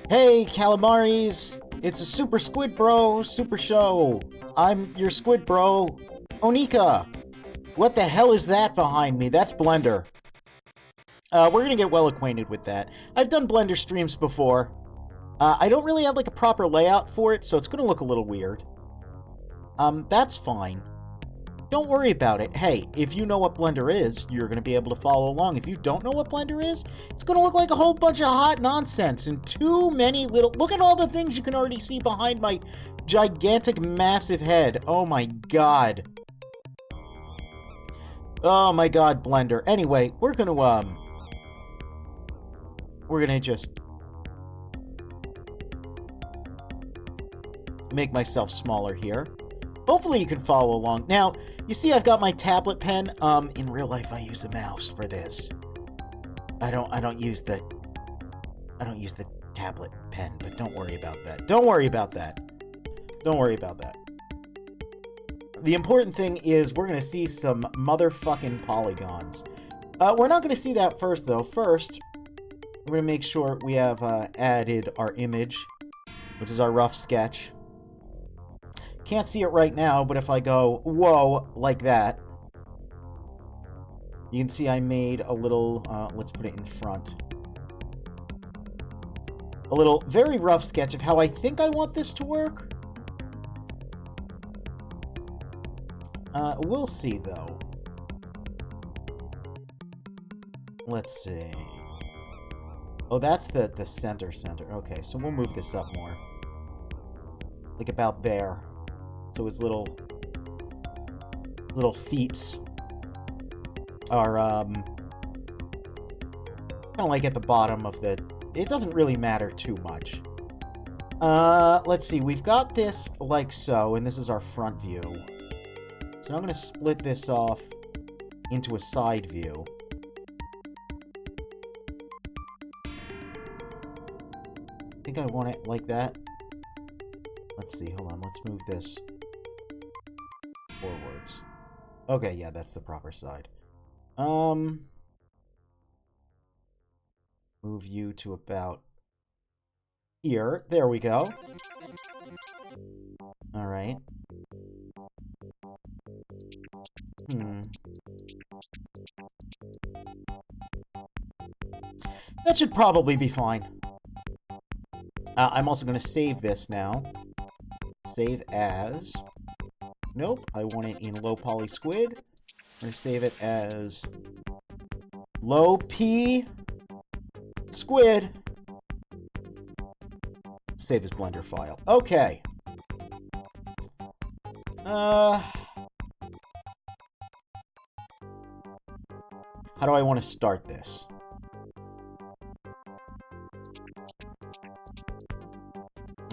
Hey, calamaris! It's a Super Squid Bro Super Show. I'm your Squid Bro, Oniika. What the hell is that behind me? That's Blender. We're gonna get well acquainted with that. I've done Blender streams before. I don't really have like a proper layout for it, so it's gonna look a little weird. That's fine. Don't worry about it. Hey, if you know what Blender is, you're going to be able to follow along. If you don't know what Blender is, it's going to look like a whole bunch of hot nonsense and too many little... Look at all the things you can already see behind my gigantic, massive head. Oh my god. Oh my god, Blender. Anyway, we're going to just make myself smaller here. Hopefully you can follow along. Now, you see I've got my tablet pen. In real life I use a mouse for this. I don't use the tablet pen, but don't worry about that. Don't worry about that. Don't worry about that. The important thing is we're going to see some motherfucking polygons. We're not going to see that first, though. First, we're going to make sure we have added our image, which is our rough sketch. Can't see it right now, but if I go, whoa, like that, you can see I made a little, let's put it in front. A little, very rough sketch of how I think I want this to work. We'll see, though. Let's see. Oh, that's the center. Okay, so we'll move this up more. Like about there. So his little feets are, kind of like at the bottom of the... It doesn't really matter too much. Let's see. We've got this like so, and this is our front view. So now I'm going to split this off into a side view. I think I want it like that. Let's see. Hold on. Let's move this forwards. Okay, yeah, that's the proper side. Move you to about here. There we go. Alright. That should probably be fine. I'm also going to save this now. Save as... Nope, I want it in low poly squid. I'm going to save it as low p squid. Save as Blender file. Okay. How do I want to start this?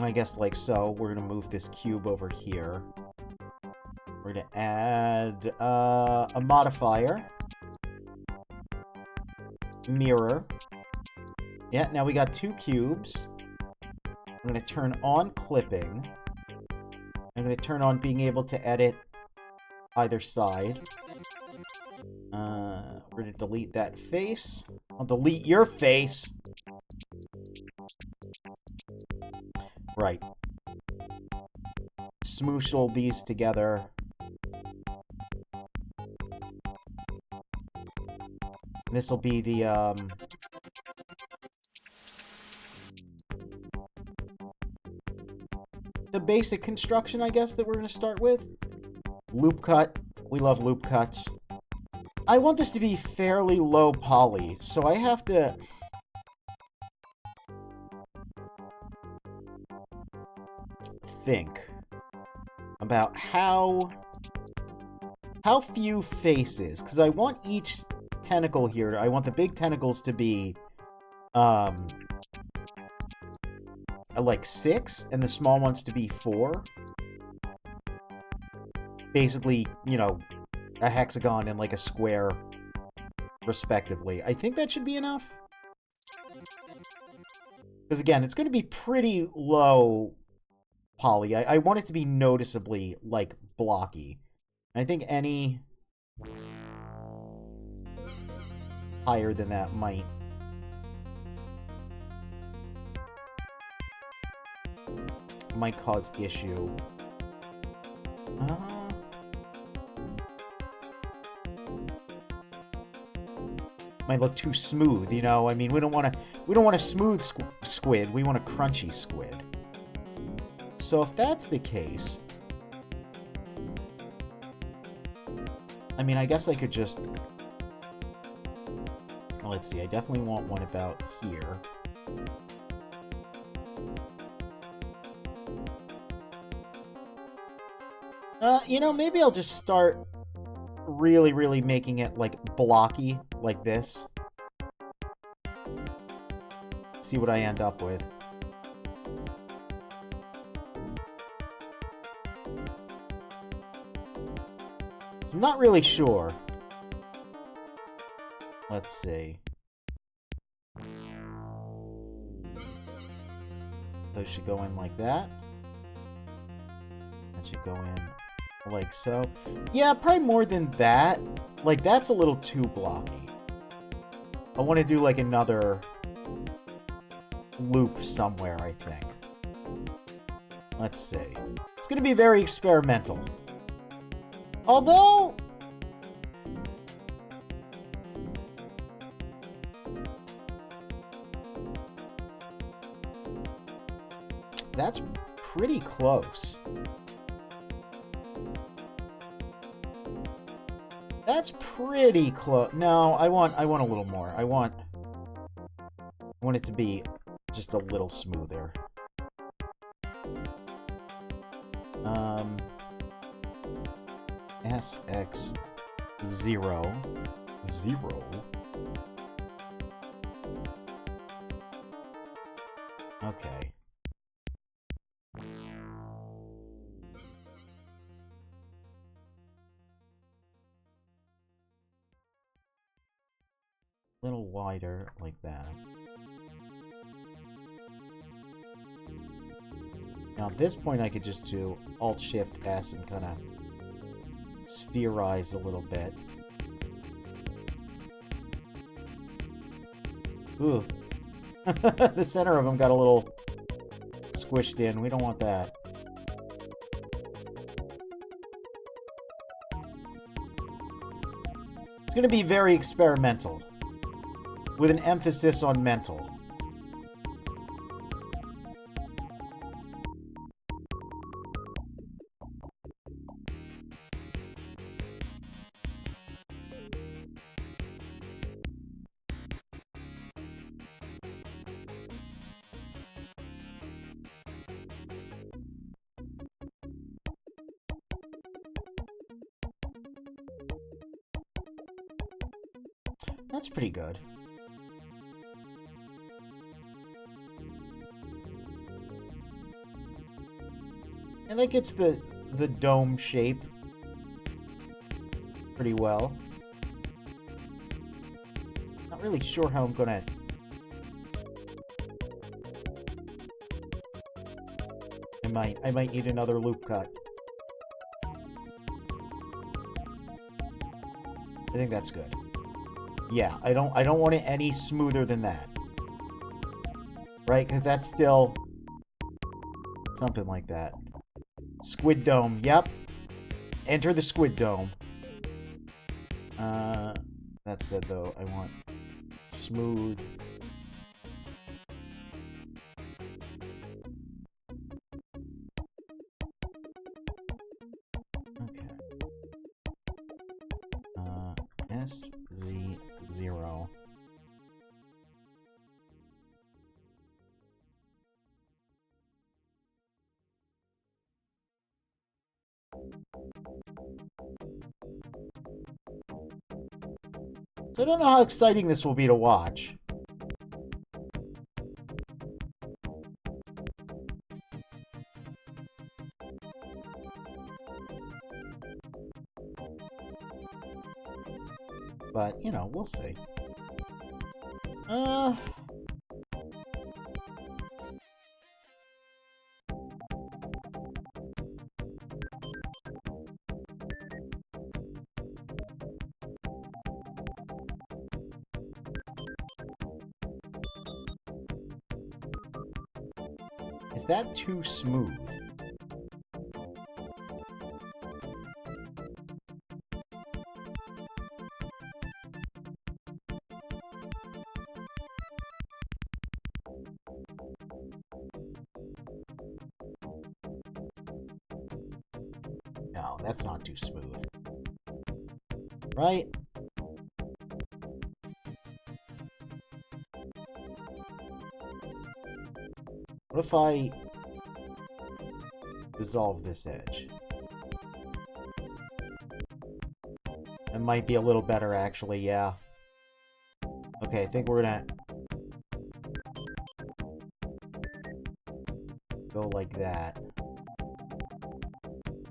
I guess like so. We're going to move this cube over here. We're going to add a modifier. Mirror. Yeah, now we got 2 cubes. I'm going to turn on clipping. I'm going to turn on being able to edit either side. We're going to delete that face. I'll delete your face! Right. Smoosh all these together. This will be the, basic construction, I guess, that we're going to start with. Loop cut. We love loop cuts. I want this to be fairly low poly, so I have to... think about how few faces, because I want each tentacle here, I want the big tentacles to be like 6 and the small ones to be 4. Basically, you know, a hexagon and like a square respectively. I think that should be enough. Because again, it's going to be pretty low poly. I want it to be noticeably, like, blocky. I think any higher than that might cause issue. Might look too smooth, you know? I mean, we don't want a smooth squid. We want a crunchy squid. So if that's the case, I mean, I guess I could just... Well, let's see, I definitely want one about here. You know, maybe I'll just start really, really making it, like, blocky, like this. See what I end up with. So I'm not really sure. Let's see. Those should go in like that. That should go in like so. Yeah, probably more than that. Like, that's a little too blocky. I want to do, like, another loop somewhere, I think. Let's see. It's going to be very experimental. Although... That's pretty close. That's pretty close. No, I want a little more. I want it to be just a little smoother. SX 0. Okay. A little wider, like that. Now at this point I could just do Alt-Shift-S and kind of spherize a little bit. Ooh. The center of them got a little squished in. We don't want that. It's going to be very experimental, with an emphasis on mental. That's pretty good. I think it's the dome shape pretty well. Not really sure how I'm gonna... I might need another loop cut. I think that's good. Yeah, I don't want it any smoother than that. Right? Because that's still something like that. Squid Dome, yep. Enter the Squid Dome. That said, though, I want smooth. Okay. SZ0. So I don't know how exciting this will be to watch. But, you know, we'll see. Is that too smooth? No, that's not too smooth. Right? What if I dissolve this edge? It might be a little better, actually, yeah. Okay, I think we're gonna go like that.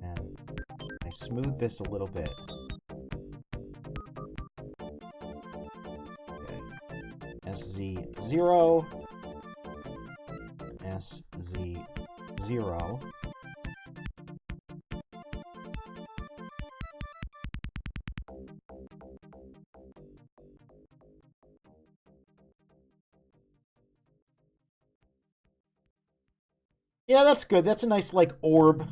And I smooth this a little bit. Okay. SZ0. SZ0. Yeah, that's good. That's a nice, like, orb.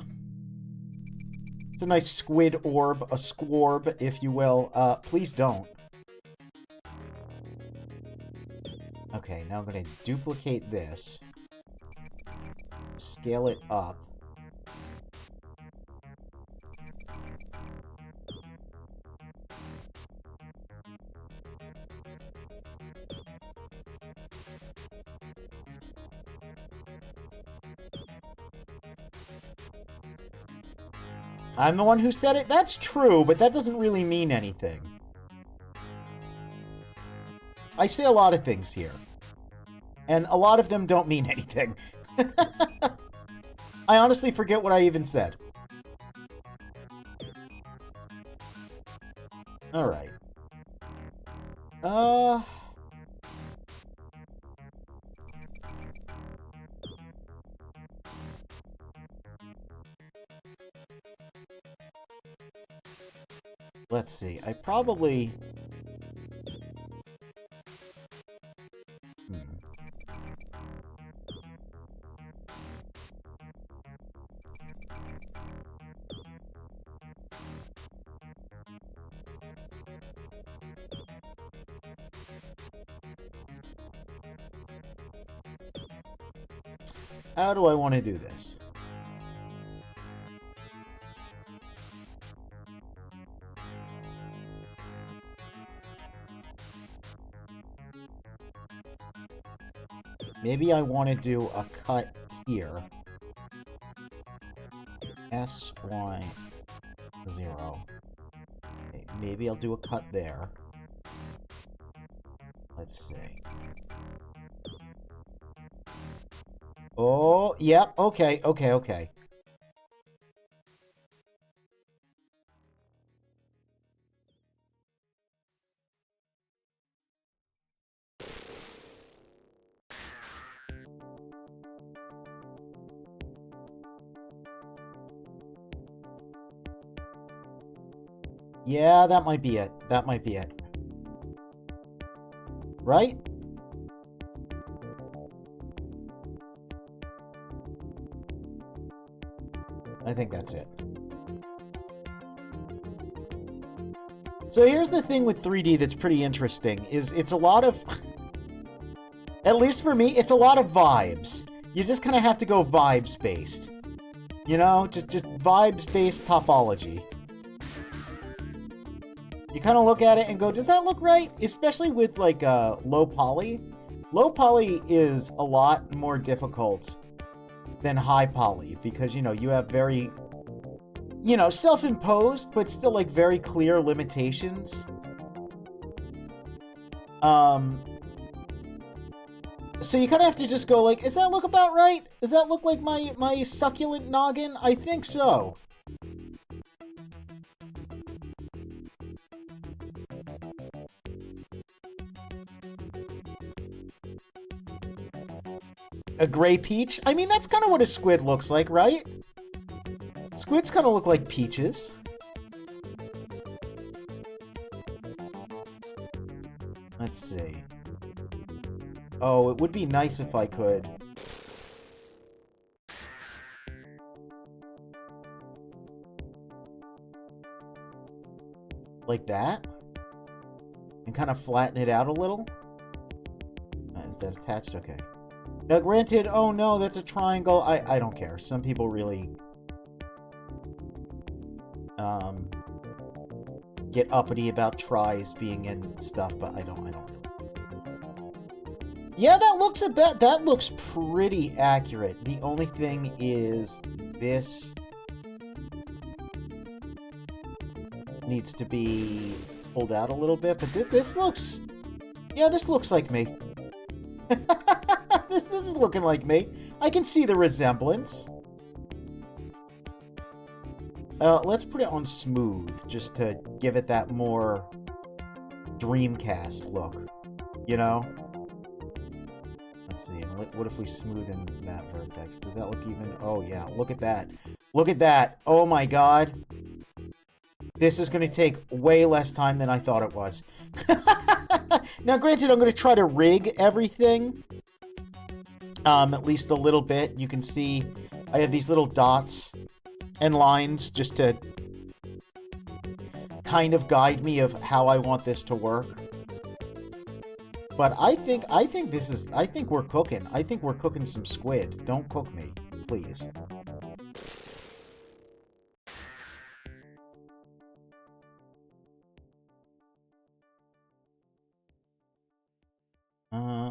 It's a nice squid orb, a squorb, if you will. Please don't. Okay, now I'm going to duplicate this. Scale it up. I'm the one who said it? That's true, but that doesn't really mean anything. I say a lot of things here. And a lot of them don't mean anything. I honestly forget what I even said. Alright. Let's see. I probably... How do I want to do this? Maybe I want to do a cut here. SY0. Okay, maybe I'll do a cut there. Let's see. Oh, yep, okay. Yeah, that might be it. Right? I think that's it. So here's the thing with 3D that's pretty interesting, is it's a lot of... At least for me, it's a lot of vibes. You just kind of have to go vibes-based. You know? Just vibes-based topology. You kind of look at it and go, does that look right? Especially with, like, low poly. Low poly is a lot more difficult than high poly, because, you know, you have very, you know, self-imposed, but still, like, very clear limitations. So you kind of have to just go, like, does that look about right? Does that look like my succulent noggin? I think so. A gray peach? I mean, that's kind of what a squid looks like, right? Squids kind of look like peaches. Let's see. Oh, it would be nice if I could. Like that? And kind of flatten it out a little? Is that attached? Okay. Now, granted, oh no, that's a triangle. I don't care. Some people really, get uppity about tries being in stuff, but I don't really. Yeah, that looks pretty accurate. The only thing is this needs to be pulled out a little bit, but this looks... Yeah, this looks like me. This is looking like me. I can see the resemblance. Let's put it on smooth, just to give it that more Dreamcast look, you know? Let's see, what if we smoothen that vertex? Does that look even? Oh yeah, look at that. Look at that! Oh my god! This is going to take way less time than I thought it was. Now granted, I'm going to try to rig everything. At least a little bit. You can see I have these little dots and lines just to kind of guide me of how I want this to work. But I think we're cooking. I think we're cooking some squid. Don't cook me, please.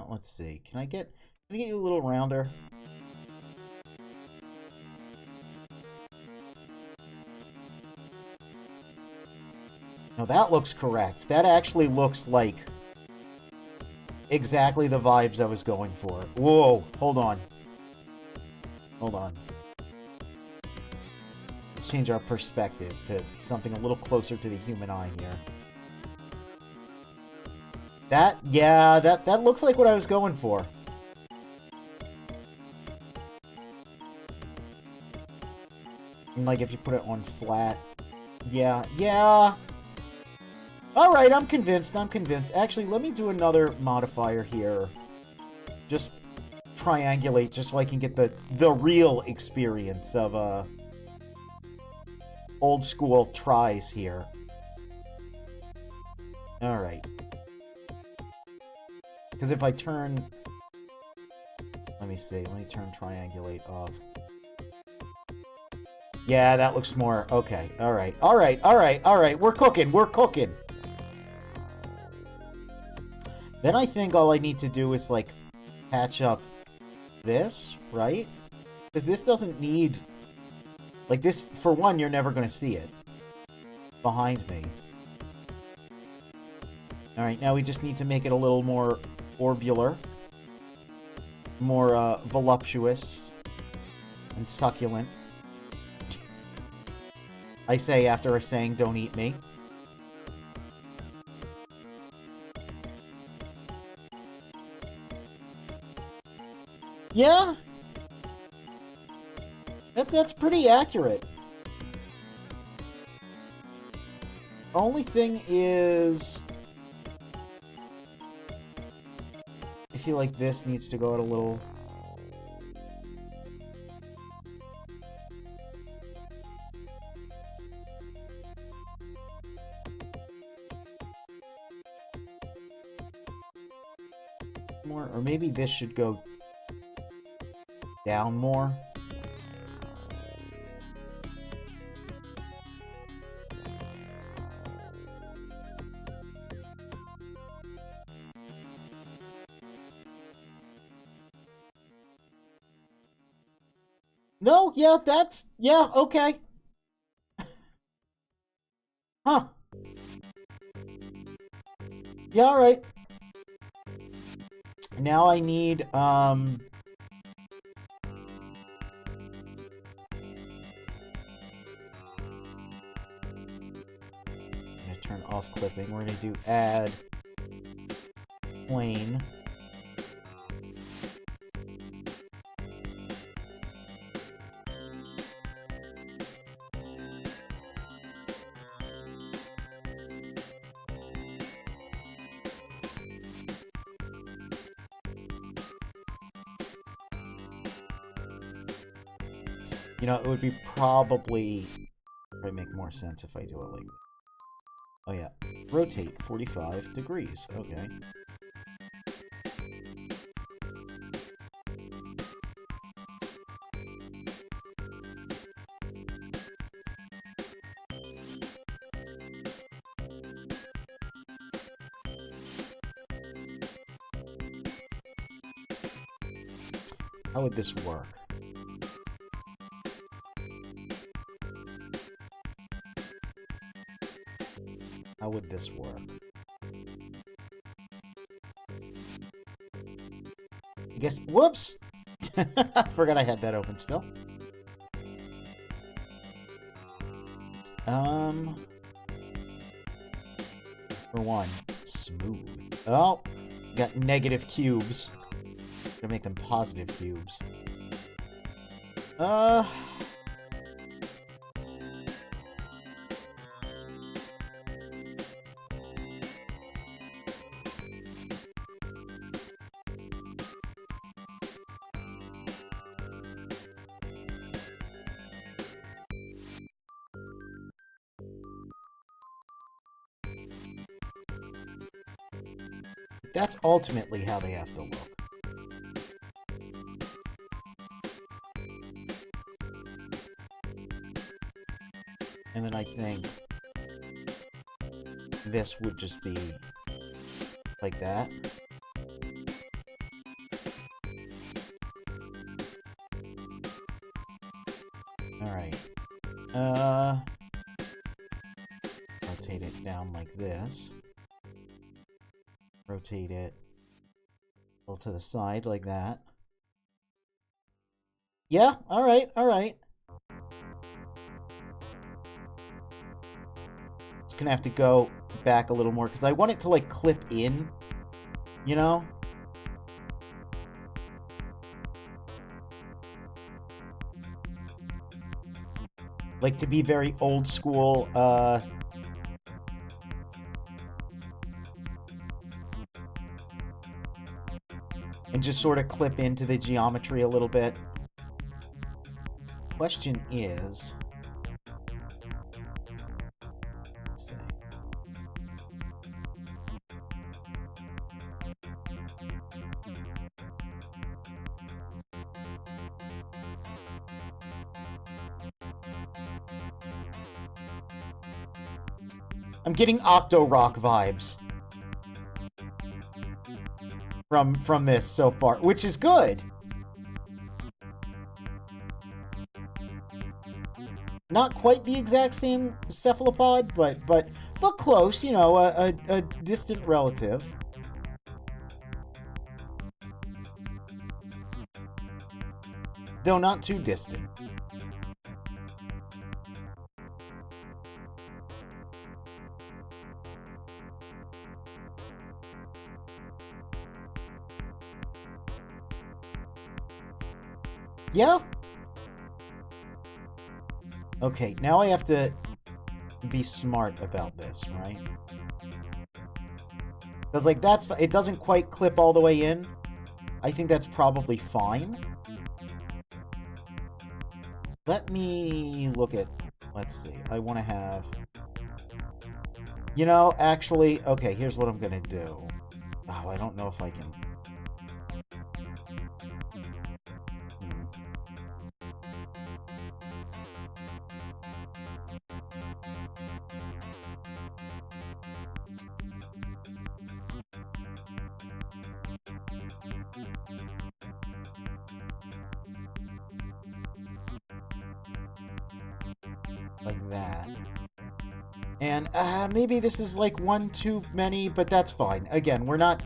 Let's see. Can I get you a little rounder? No, that looks correct. That actually looks like exactly the vibes I was going for. Whoa, hold on. Hold on. Let's change our perspective to something a little closer to the human eye here. That looks like what I was going for. And like if you put it on flat. Yeah. Alright, I'm convinced. Actually, let me do another modifier here. Just triangulate, just so I can get the real experience of, old school tries here. Alright. Because if I turn... Let me see. Let me turn triangulate off. Yeah, that looks more... Okay. Alright. We're cooking. Then I think all I need to do is, like, patch up this, right? Because this doesn't need... Like, this, for one, you're never going to see it behind me. Alright, now we just need to make it a little more orbular. More, voluptuous. And succulent. I say after a saying, don't eat me. Yeah? That's pretty accurate. Only thing is... I feel like this needs to go out a little... more, or maybe this should go down more. No, yeah, that's... Yeah, okay. Huh. Yeah, alright. Now I need, I'm gonna turn off clipping. We're gonna do add plane. You know, it would be probably make more sense if I do it like... Oh yeah. Rotate 45 degrees. Okay. How would this work? How would this work? I guess... Whoops! I forgot I had that open still. For one, smooth. Oh, got negative cubes. Gonna make them positive cubes. That's ultimately how they have to look. And then I think this would just be like that. Alright. Rotate it down like this. Rotate it a little to the side like that. Yeah, alright, alright. It's gonna have to go back a little more, because I want it to, like, clip in, you know? Like, to be very old school, and just sort of clip into the geometry a little bit. Question is... Let's see. I'm getting Octo-Rock vibes from this so far, which is good. Not quite the exact same cephalopod, but close, you know, a distant relative. Though not too distant. Yeah. Okay, now I have to be smart about this, right? Because, like, that's... It doesn't quite clip all the way in. I think that's probably fine. Let me look at... Let's see. I want to have... You know, actually... Okay, here's what I'm going to do. Oh, I don't know if I can... Like that. And maybe this is like one too many, but that's fine. Again, we're not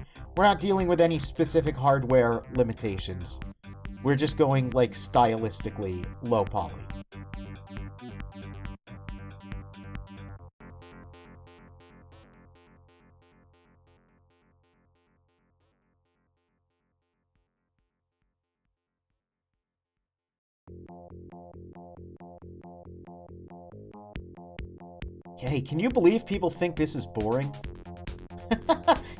dealing with any specific hardware limitations. We're just going, like, stylistically low poly. Hey, can you believe people think this is boring?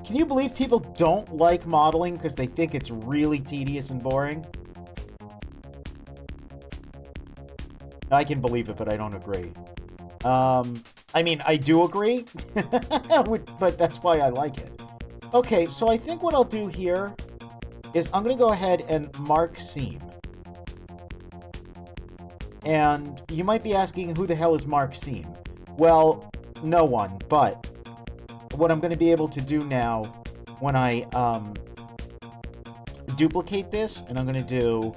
Can you believe people don't like modeling because they think it's really tedious and boring? I can believe it, but I don't agree. I mean, I do agree, but that's why I like it. Okay, so I think what I'll do here is I'm going to go ahead and mark seam. And you might be asking, who the hell is Mark Seam? Well, no one, but what I'm going to be able to do now when I duplicate this, and I'm going to do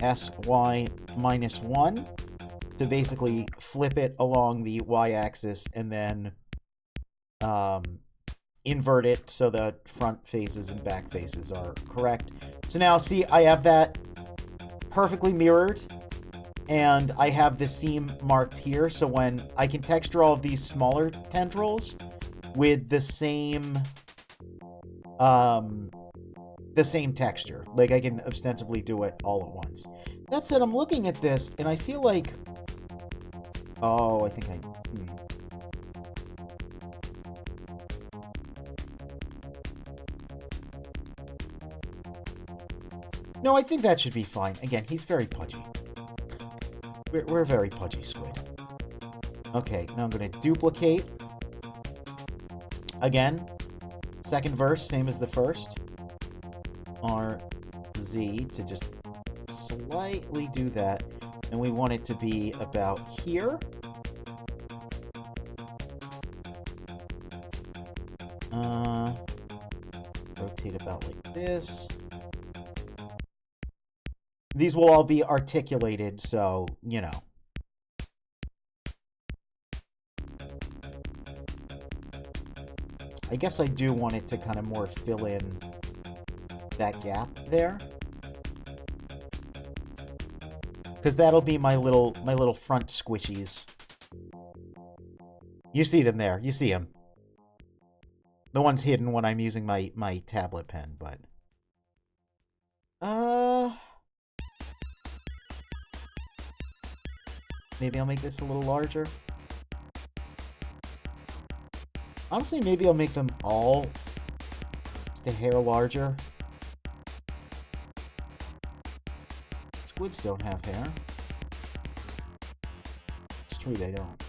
SY minus 1 to basically flip it along the y-axis and then invert it so the front faces and back faces are correct. So now, see, I have that perfectly mirrored, and I have the seam marked here, so when I can texture all of these smaller tendrils with the same texture. Like, I can ostensibly do it all at once. That said, I'm looking at this, and I feel like... Oh, I think I... No, I think that should be fine. Again, he's very pudgy. We're very pudgy squid. Okay, now I'm going to duplicate. Again, second verse, same as the first. RZ to just slightly do that. And we want it to be about here. Rotate about like this. These will all be articulated, so, you know. I guess I do want it to kind of more fill in that gap there. Because that'll be my little front squishies. You see them there. You see them. The one's hidden when I'm using my tablet pen, but... Maybe I'll make this a little larger. Honestly, maybe I'll make them all just a hair larger. Squids don't have hair. It's true, they don't.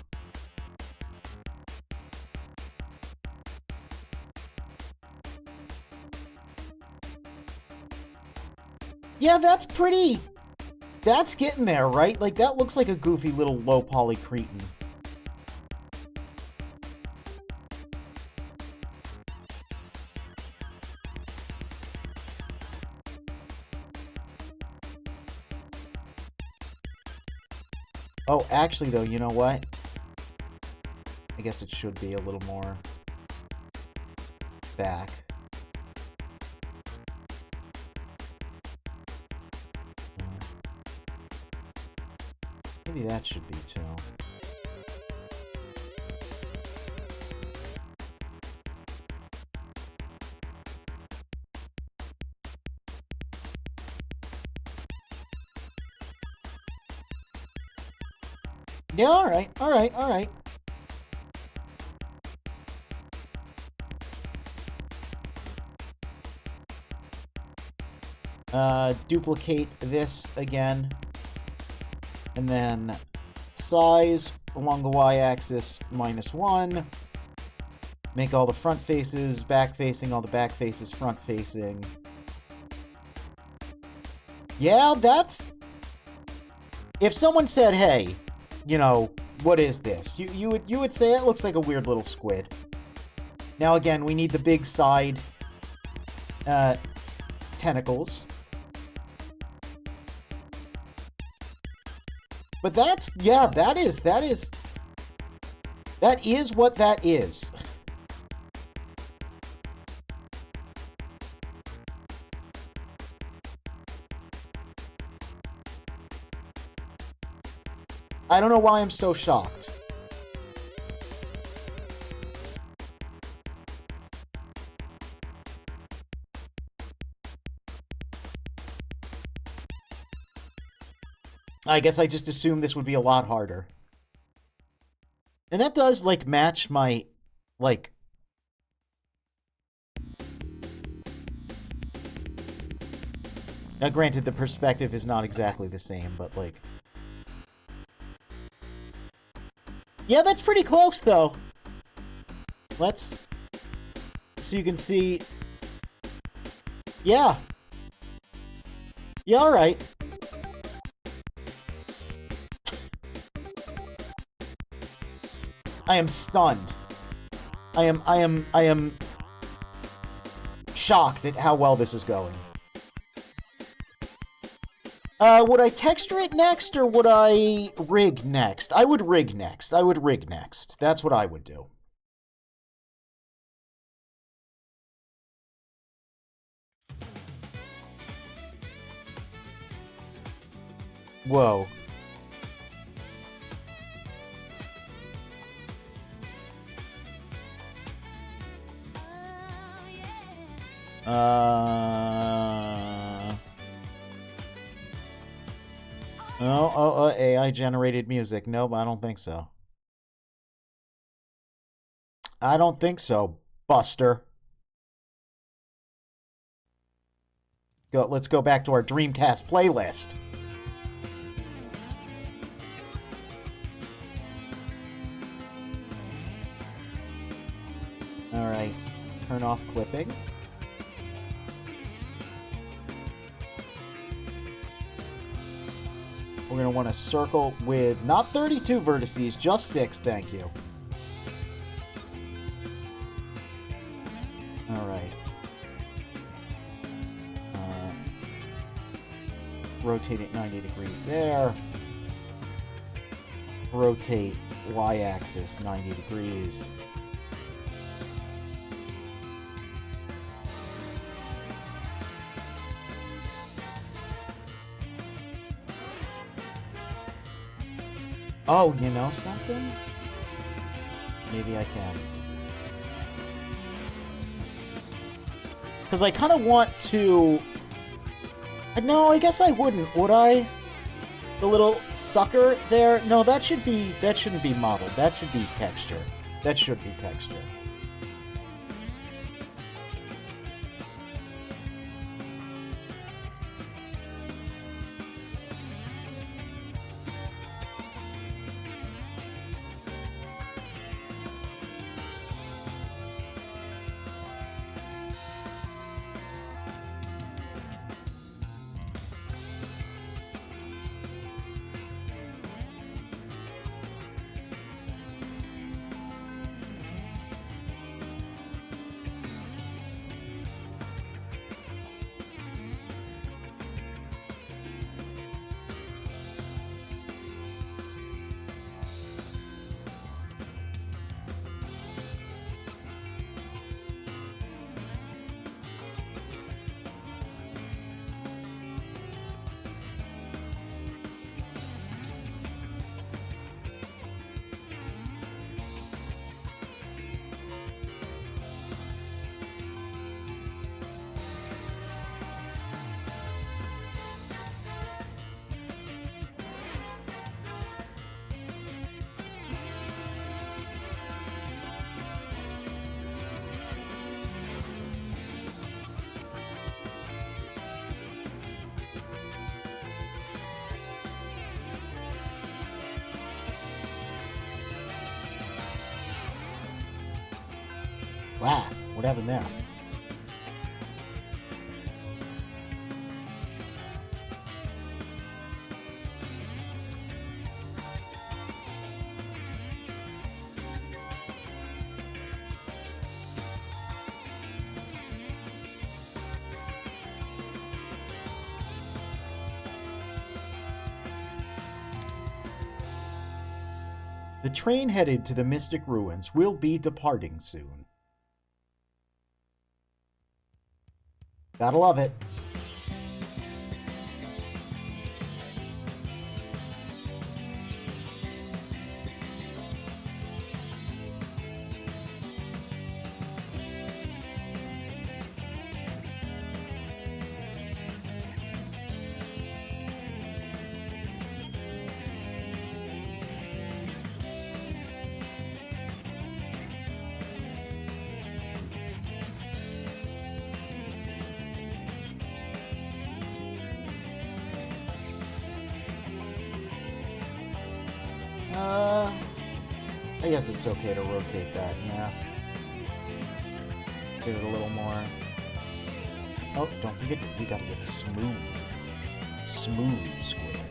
Yeah, that's pretty... That's getting there, right? Like, that looks like a goofy little low-poly cretin. Oh, actually, though, you know what? I guess it should be a little more back. Maybe that should be, too. Yeah, alright, alright, alright. Duplicate this again. And then size along the y-axis -1. Make all the front faces back facing, all the back faces front facing. Yeah, that's... If someone said, hey, you know, what is this? You would say it looks like a weird little squid. Now again, we need the big side tentacles. But that's, yeah, that is what that is. I don't know why I'm so shocked. I guess I just assumed this would be a lot harder. And that does, like, match my, like... Now, granted, the perspective is not exactly the same, but, like... Yeah, that's pretty close, though. Let's... So you can see... Yeah. Yeah, alright. I am stunned. I am shocked at how well this is going. Would I texture it next, or would I rig next? I would rig next. I would rig next. That's what I would do. Whoa. AI-generated music. Nope, I don't think so. I don't think so, Buster. Let's go back to our Dreamcast playlist. Alright, turn off clipping. We're going to want to circle with not 32 vertices, just 6, thank you. Alright. Rotate it 90 degrees there. Rotate y-axis 90 degrees. Oh, you know something? Maybe I can. Because I kind of want to... No, I guess I wouldn't, would I? The little sucker there? No, that shouldn't be modeled. That should be texture. That should be texture. Wow, what happened there? The train headed to the Mystic Ruins will be departing soon. Gotta love it. I guess it's okay to rotate that, yeah. Give it a little more. Oh, don't forget we gotta get smooth. Smooth squid.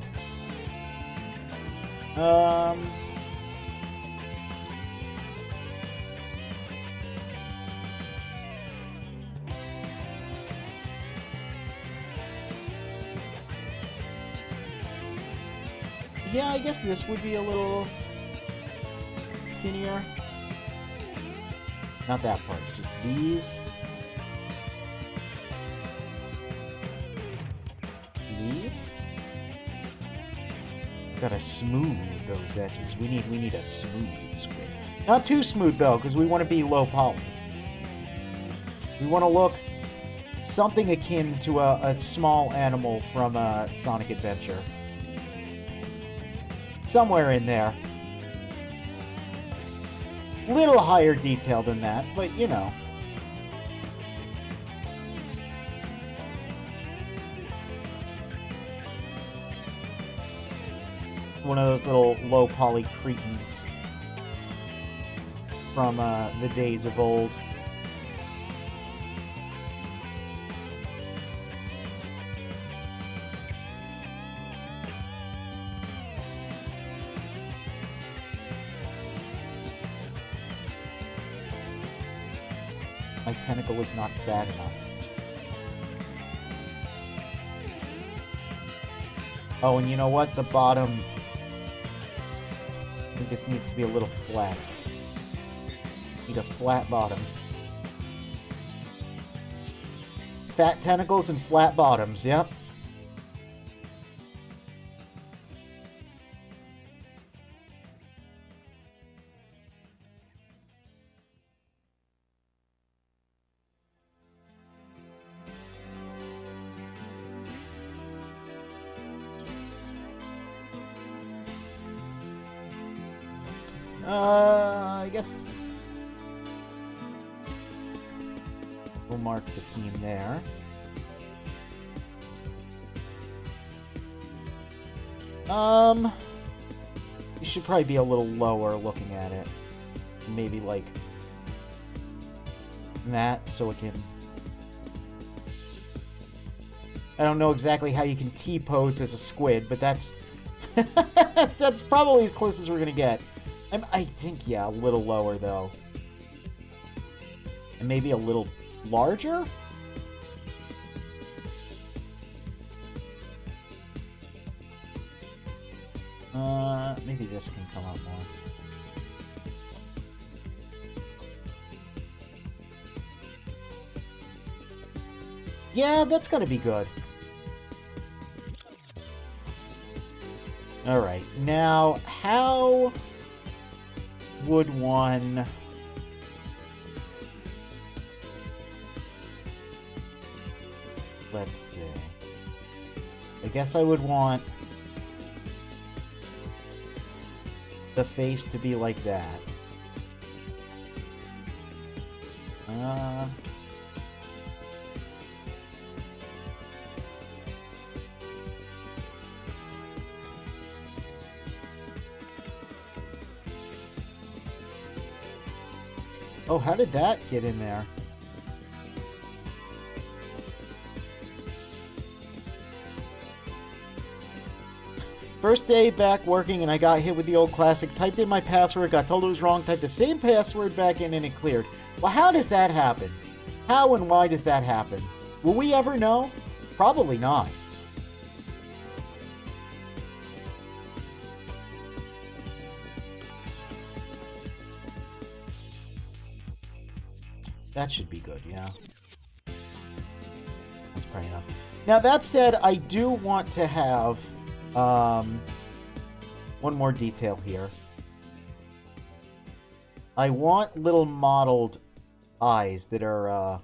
Yeah, I guess this would be a little skinnier. Not that part, just these. These. Gotta smooth those edges. We need a smooth squid. Not too smooth though, because we want to be low poly. We want to look something akin to a small animal from a Sonic Adventure. Somewhere in there. Little higher detail than that, but you know. One of those little low poly cretins from the days of old. My tentacle is not fat enough. Oh, and you know what? The bottom... I think this needs to be a little flatter. Need a flat bottom. Fat tentacles and flat bottoms, yep. I guess we'll mark the seam there. You should probably be a little lower looking at it. Maybe like that, so it can... I don't know exactly how you can T-pose as a squid, but that's... that's probably as close as we're gonna get. I think, yeah, a little lower, though. And maybe a little larger? Maybe this can come up more. Yeah, that's gonna be good. Alright, now, how would one... Let's see. I guess I would want the face to be like that. Oh, how did that get in there? First day back working and I got hit with the old classic. Typed in my password, got told it was wrong, typed the same password back in and it cleared. Well, how does that happen? How and why does that happen? Will we ever know? Probably not. That should be good, yeah. That's probably enough. Now, that said, I do want to have one more detail here. I want little modeled eyes that are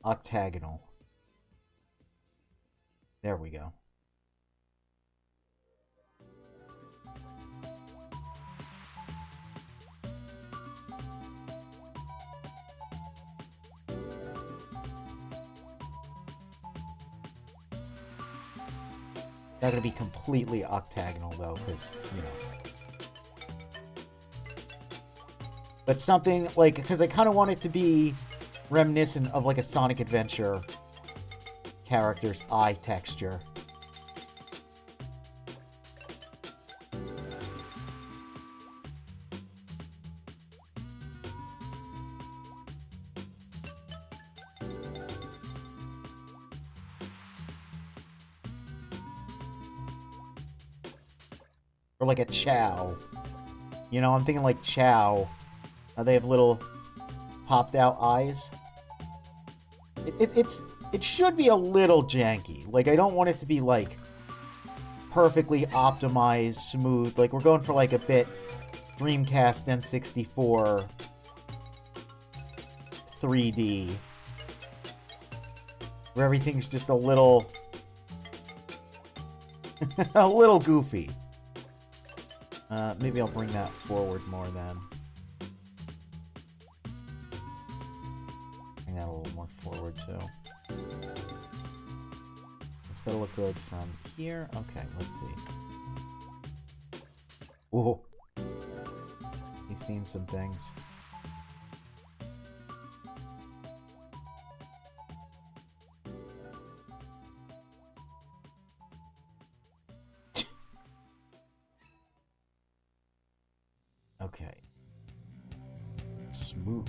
octagonal. There we go. Not gonna be completely octagonal though, because, you know. But something like, because I kind of want it to be reminiscent of like a Sonic Adventure character's eye texture. Or like a Chow. You know, I'm thinking like Chow. They have little popped out eyes. It should be a little janky. Like, I don't want it to be like perfectly optimized, smooth. Like, we're going for like a bit Dreamcast N64 3D. Where everything's just a little a little goofy. Maybe I'll bring that forward more then. Bring that a little more forward too. It's gotta look good from here. Okay, let's see. Ooh. He's seen some things. Okay. Smooth.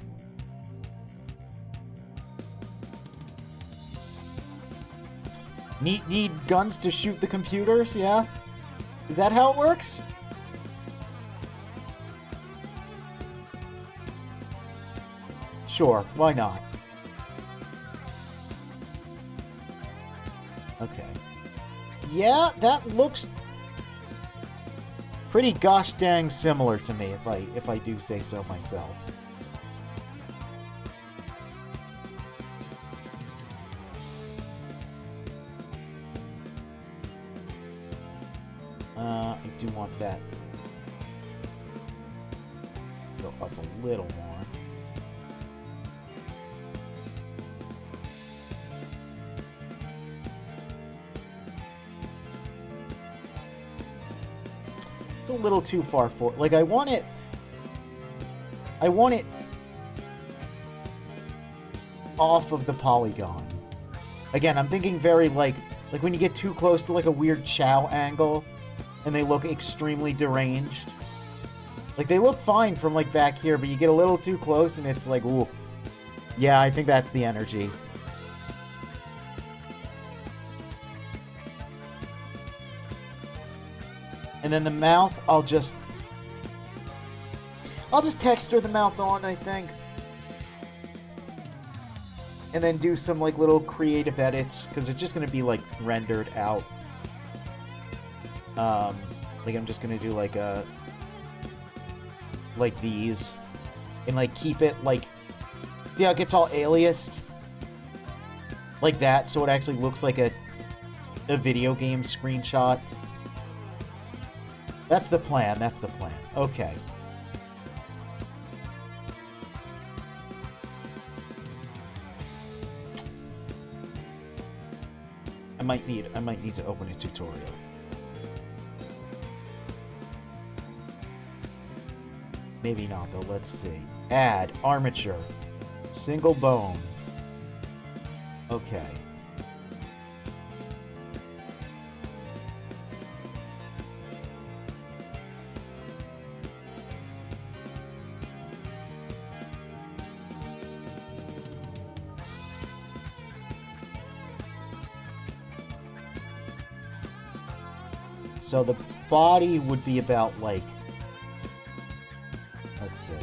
Need guns to shoot the computers, yeah? Is that how it works? Sure, why not? Okay. Yeah, that looks pretty gosh dang similar to me, if I do say so myself. I do want that go up a little more. It's a little too far forward. Like, I want it off of the polygon. Again, I'm thinking very like when you get too close to like a weird Chow angle and they look extremely deranged. Like, they look fine from like back here, but you get a little too close and it's like, ooh. Yeah, I think that's the energy. And then the mouth, I'll just texture the mouth on, I think. And then do some, like, little creative edits, because it's just going to be, like, rendered out. Like, I'm just going to do, like, like, these. And, like, keep it, like... See how it gets all aliased? Like that, so it actually looks like a video game screenshot. That's the plan, that's the plan. Okay. I might need to open a tutorial. Maybe not, though. Let's see. Add armature. Single bone. Okay. So the body would be about, like... Let's see.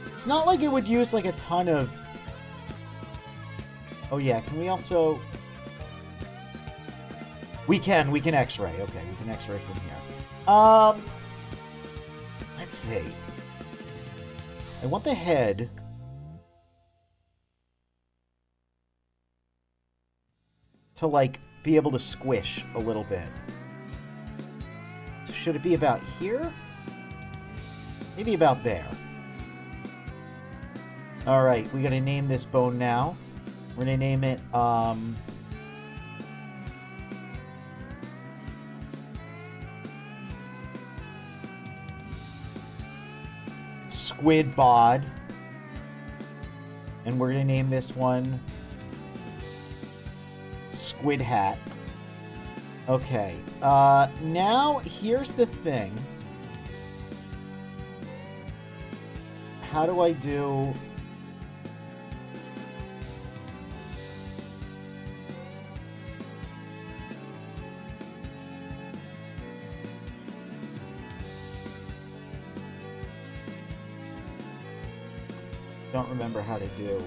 It's not like it would use, like, a ton of... Oh, yeah. Can we also... We can X-ray. Okay, we can X-ray from here. Let's see. I want the head... to, like, be able to squish a little bit. So should it be about here? Maybe about there. Alright, we gotta name this bone now. We're gonna name it, Squid Bod. And we're gonna name this one Squid Hat. Okay, now here's the thing. How do I do... don't remember how to do.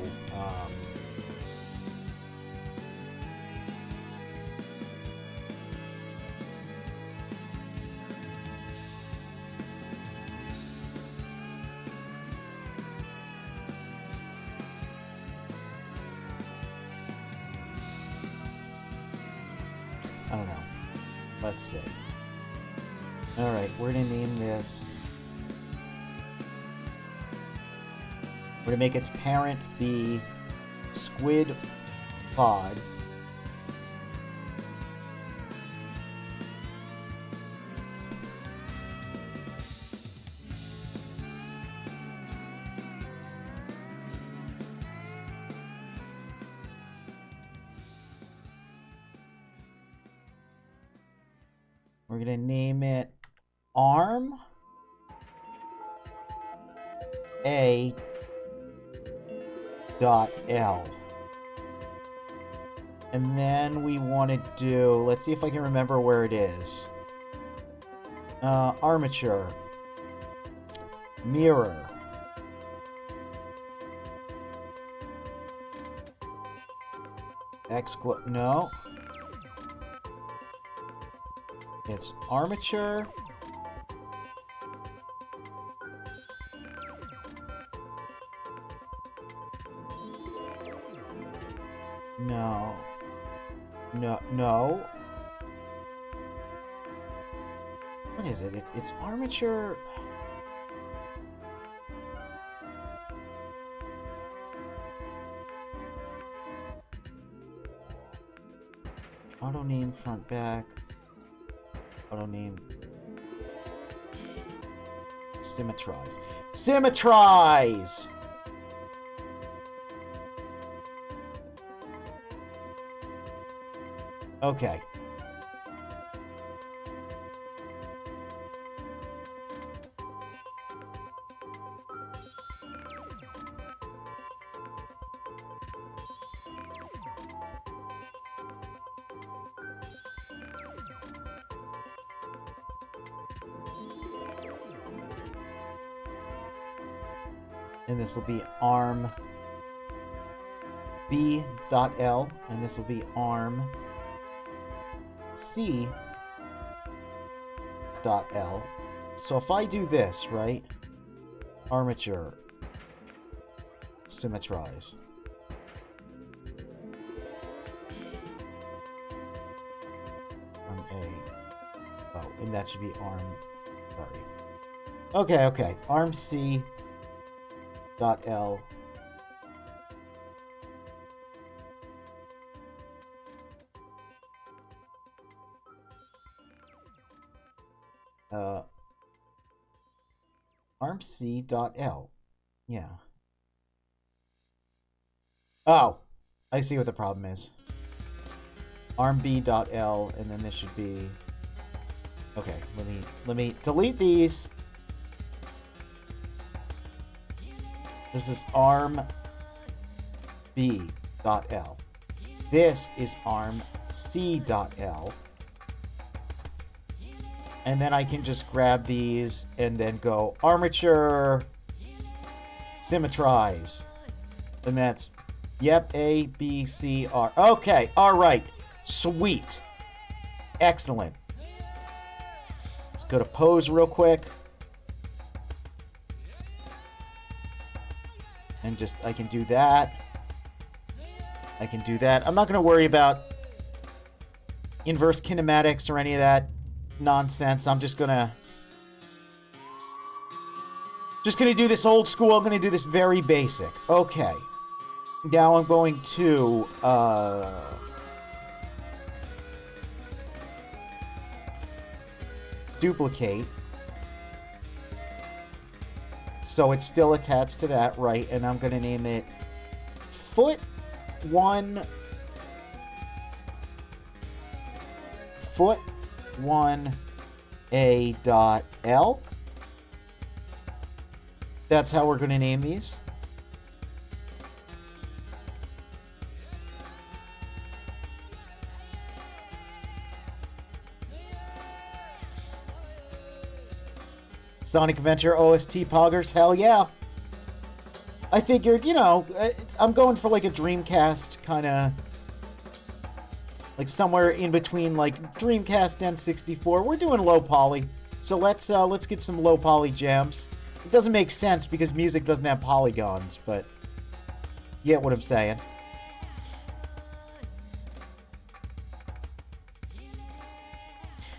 I don't know. Let's see. Alright, we're gonna name this. We're gonna make its parent be Squid Pod. We're gonna name it Arm A .L. And then we want to do, let's see if I can remember where it is. Armature. Mirror. No. It's armature. No. No. What is it? It's armature. Auto name front back. Auto name. Symmetrize. Symmetrize! Okay. And this will be arm B.L, and this will be arm C.L. So if I do this, right? Armature. Symmetrize. Arm A. Oh, and that should be arm. Sorry. Okay. Arm C. .L. Arm C.L. Yeah. Oh, I see what the problem is. Arm B.L, and then this should be. Okay, let me delete these. This is arm B.L. This is arm C.L. And then I can just grab these and then go armature, symmetrize. And that's, yep, A, B, C, R. Okay, all right. Sweet. Excellent. Let's go to pose real quick. And just, I can do that. I can do that. I'm not going to worry about inverse kinematics or any of that nonsense. I'm just going to do this old school. I'm going to do this very basic. Okay. Now I'm going to, duplicate. So it's still attached to that, right? And I'm going to name it foot 1 A dot L. That's how we're going to name these. Sonic Adventure OST Poggers, hell yeah. I figured, you know, I'm going for like a Dreamcast kind of, like somewhere in between like Dreamcast and 64. We're doing low poly, so let's get some low poly jams. It doesn't make sense because music doesn't have polygons, but you get what I'm saying.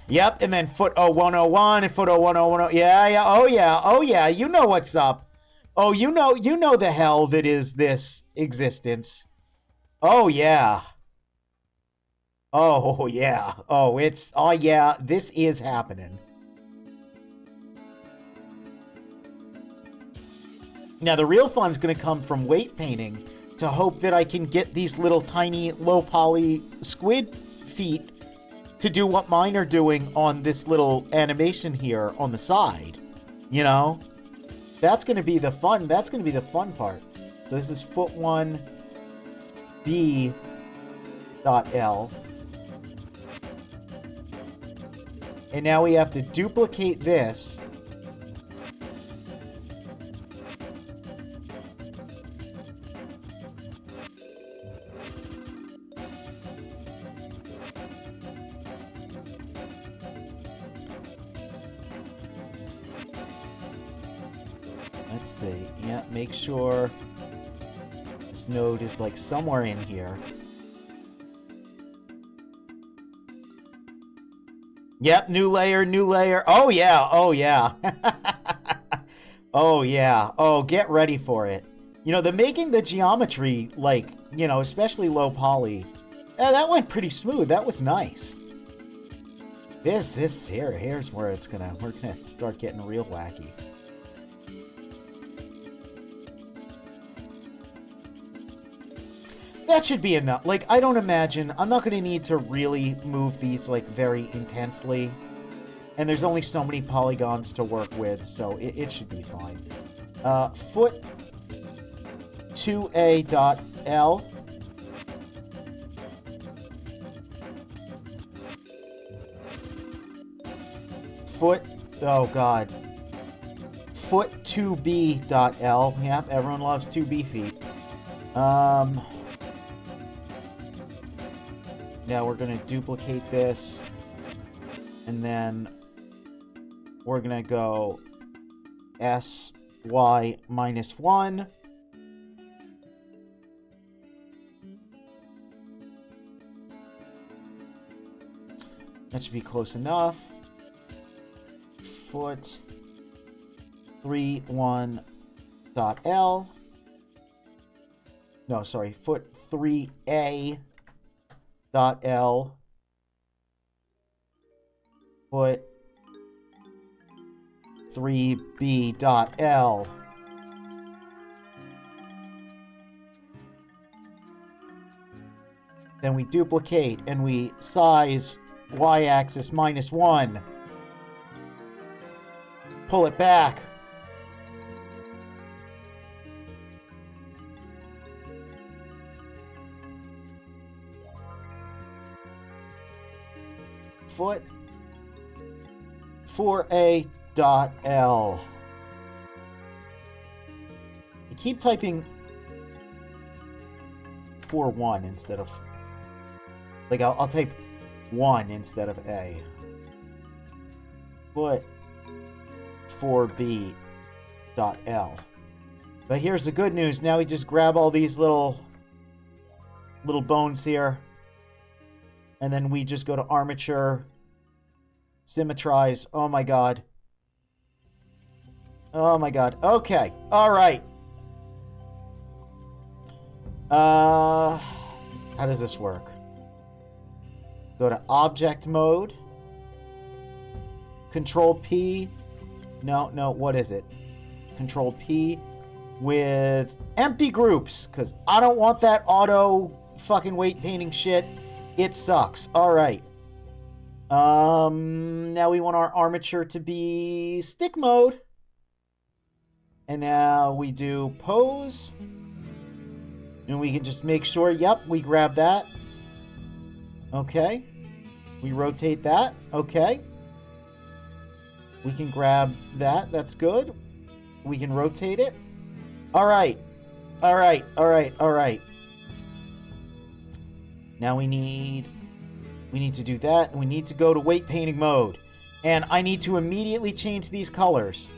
Yep, and then foot 0101 and foot 01010. Yeah, oh yeah. You know what's up. Oh, you know the hell that is this existence. Oh yeah. Oh yeah. Oh yeah, this is happening. Now the real fun's gonna come from weight painting to hope that I can get these little tiny low poly squid feet to do what mine are doing on this little animation here on the side. You know? That's going to be the fun. That's going to be the fun part. So this is foot 1 B dot L. And now we have to duplicate this. Let's see. Yeah, make sure this node is like somewhere in here. Yep, new layer, new layer. Oh yeah, oh yeah. Oh yeah. Oh, get ready for it. You know, making the geometry, like, you know, especially low poly, yeah, that went pretty smooth. That was nice. Here's where we're gonna start getting real wacky. That should be enough. Like, I don't imagine... I'm not going to need to really move these, like, very intensely. And there's only so many polygons to work with, so it should be fine. Foot 2A dot L. Foot... Oh, God. Foot 2B dot L. Yep, everyone loves 2B feet. Now we're going to duplicate this, and then we're going to go SY minus 1. That should be close enough. Foot 3-1 dot L. No, sorry, foot 3A dot L, foot 3B dot L. Then we duplicate and we size y-axis minus 1. Pull it back. Foot 4A dot L. You keep typing 4-1 instead of... Like, I'll type 1 instead of A. Foot 4B dot L. But here's the good news. Now we just grab all these little bones here. And then we just go to armature, symmetrize. Oh my god. Oh my god. Okay. All right. How does this work? Go to object mode. Control P. No, what is it? Control P with empty groups, because I don't want that auto fucking weight painting shit. It sucks. All right. Now we want our armature to be stick mode. And now we do pose. And we can just make sure, yep, we grab that. Okay. We rotate that. Okay. We can grab that. That's good. We can rotate it. All right. All right, all right, all right. Now we need to do that. We need to go to weight painting mode. And I need to immediately change these colors.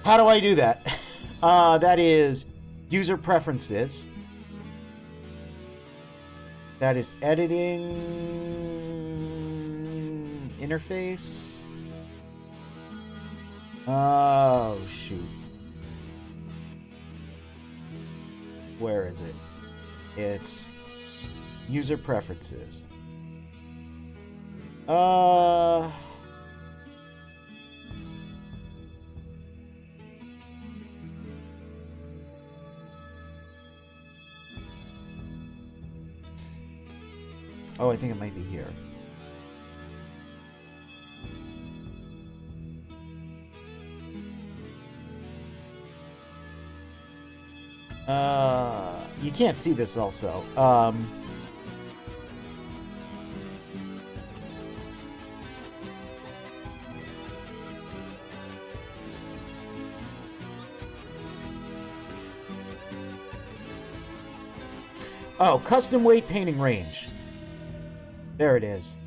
How do I do that? That is user preferences. That is editing interface. Oh, shoot. Where is it? It's user preferences. Oh, I think it might be here. You can't see this also. Oh, custom weight painting range. There it is.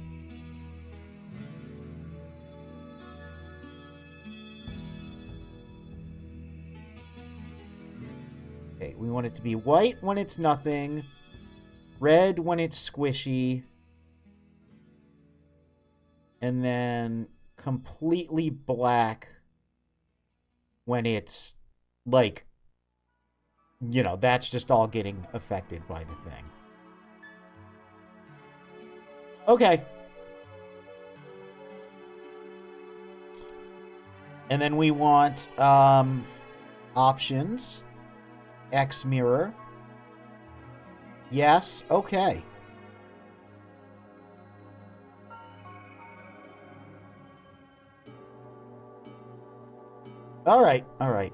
Okay, we want it to be white when it's nothing, red when it's squishy, and then completely black when it's, like, you know, that's just all getting affected by the thing. Okay. And then we want options, X mirror. Yes, okay. All right, all right.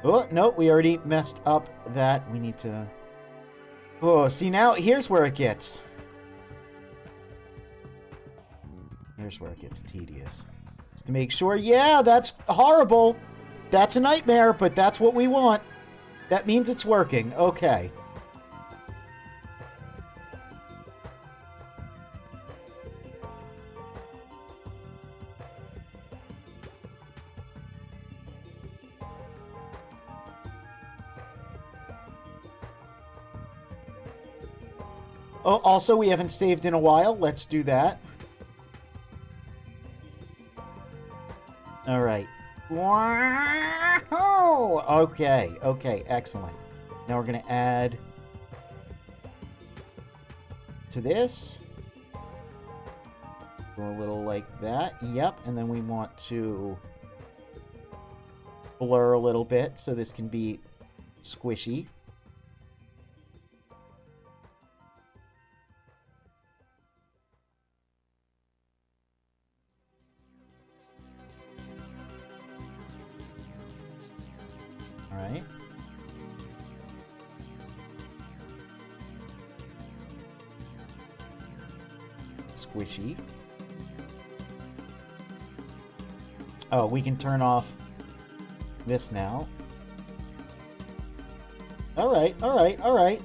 Oh, no, we already messed up that. We need to... Oh, see, now, here's where it gets... Here's where it gets tedious. Just to make sure, yeah, that's horrible. That's a nightmare, but that's what we want. That means it's working. Okay. Oh, also, we haven't saved in a while. Let's do that. All right. Wow! Okay, okay, excellent. Now we're going to add to this. Go a little like that. Yep, and then we want to blur a little bit so this can be squishy. Right. Squishy. Oh, we can turn off this now. All right, all right, all right.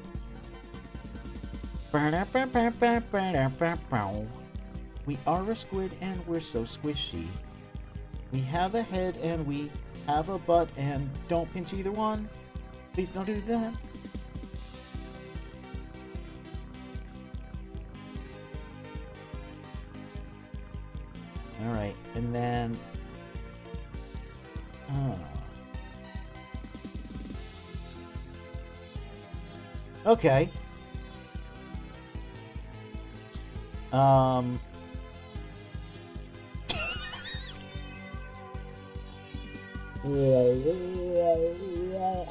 We are a squid and we're so squishy. We have a head and we have a butt, and don't pinch either one. Please don't do that. Alright, and then... Okay.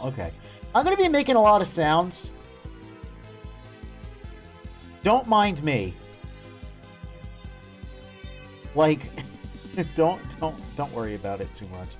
Okay. I'm going to be making a lot of sounds. Don't mind me. Like, don't worry about it too much.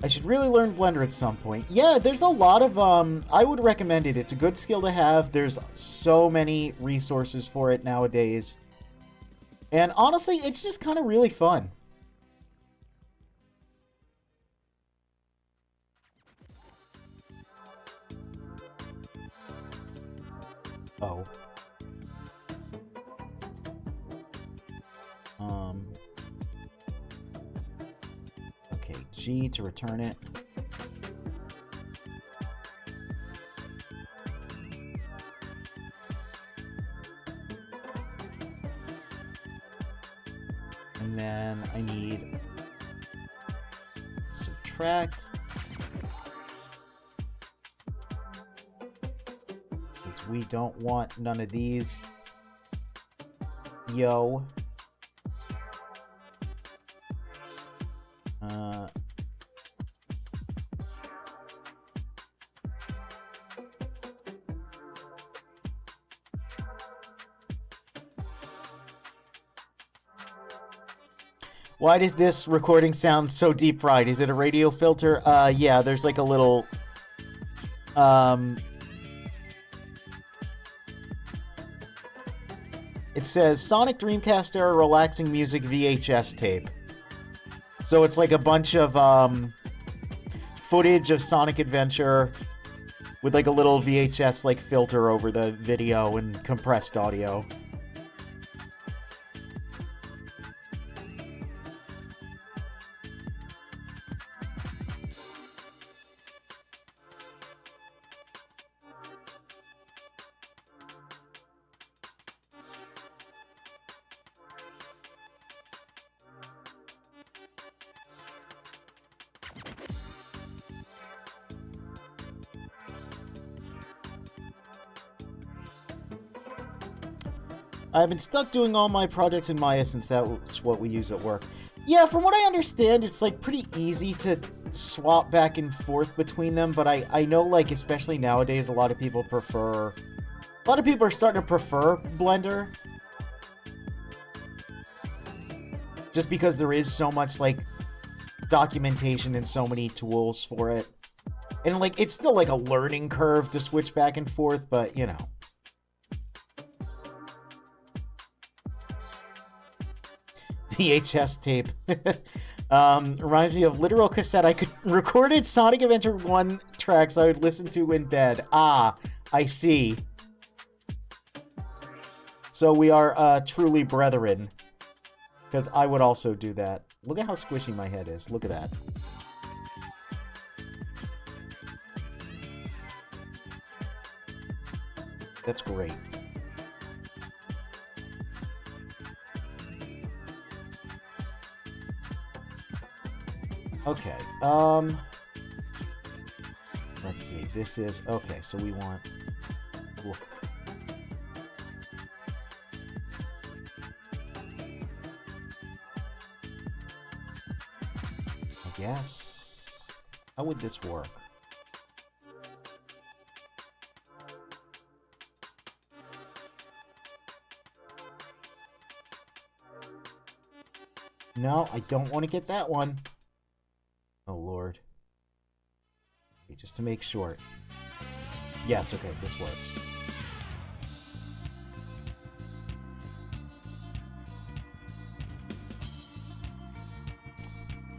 I should really learn Blender at some point. Yeah, there's a lot of, I would recommend it. It's a good skill to have. There's so many resources for it nowadays. And honestly, it's just kind of really fun. Oh. Okay, G to return it. And then I need subtract. Because we don't want none of these. Yo. Why does this recording sound so deep fried? Is it a radio filter? Yeah, there's like a little... It says, Sonic Dreamcast era relaxing music VHS tape. So it's like a bunch of, footage of Sonic Adventure with like a little VHS, like, filter over the video and compressed audio. I've been stuck doing all my projects in Maya since that's what we use at work. Yeah, from what I understand, it's like pretty easy to swap back and forth between them, but I know, like, especially nowadays, a lot of people are starting to prefer Blender. Just because there is so much, like, documentation and so many tools for it. And, like, it's still, like, a learning curve to switch back and forth, but, you know. VHS tape. Reminds me of literal cassette. I could recorded Sonic Adventure 1 tracks I would listen to in bed. Ah, I see. So we are truly brethren. Because I would also do that. Look at how squishy my head is. Look at that. That's great. Okay, let's see, this is, okay, so we want, ooh. I guess, how would this work? No, I don't want to get that one. Oh, Lord. Okay, just to make sure. Yes, okay, this works.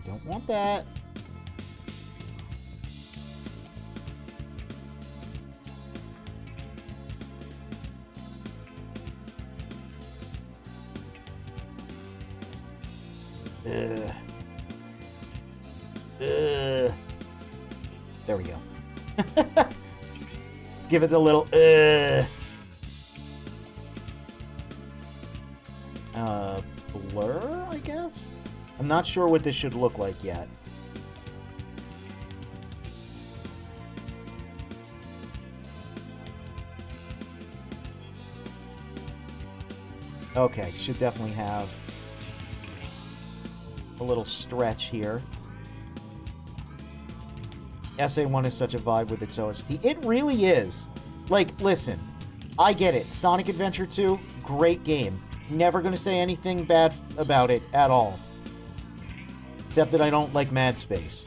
I don't want that. Ugh. There we go. Let's give it the little blur, I guess? I'm not sure what this should look like yet. Okay, should definitely have a little stretch here. SA1 is such a vibe with its OST. It really is. Like, listen, I get it. Sonic Adventure 2, great game. Never gonna say anything bad about it at all. Except that I don't like Mad Space.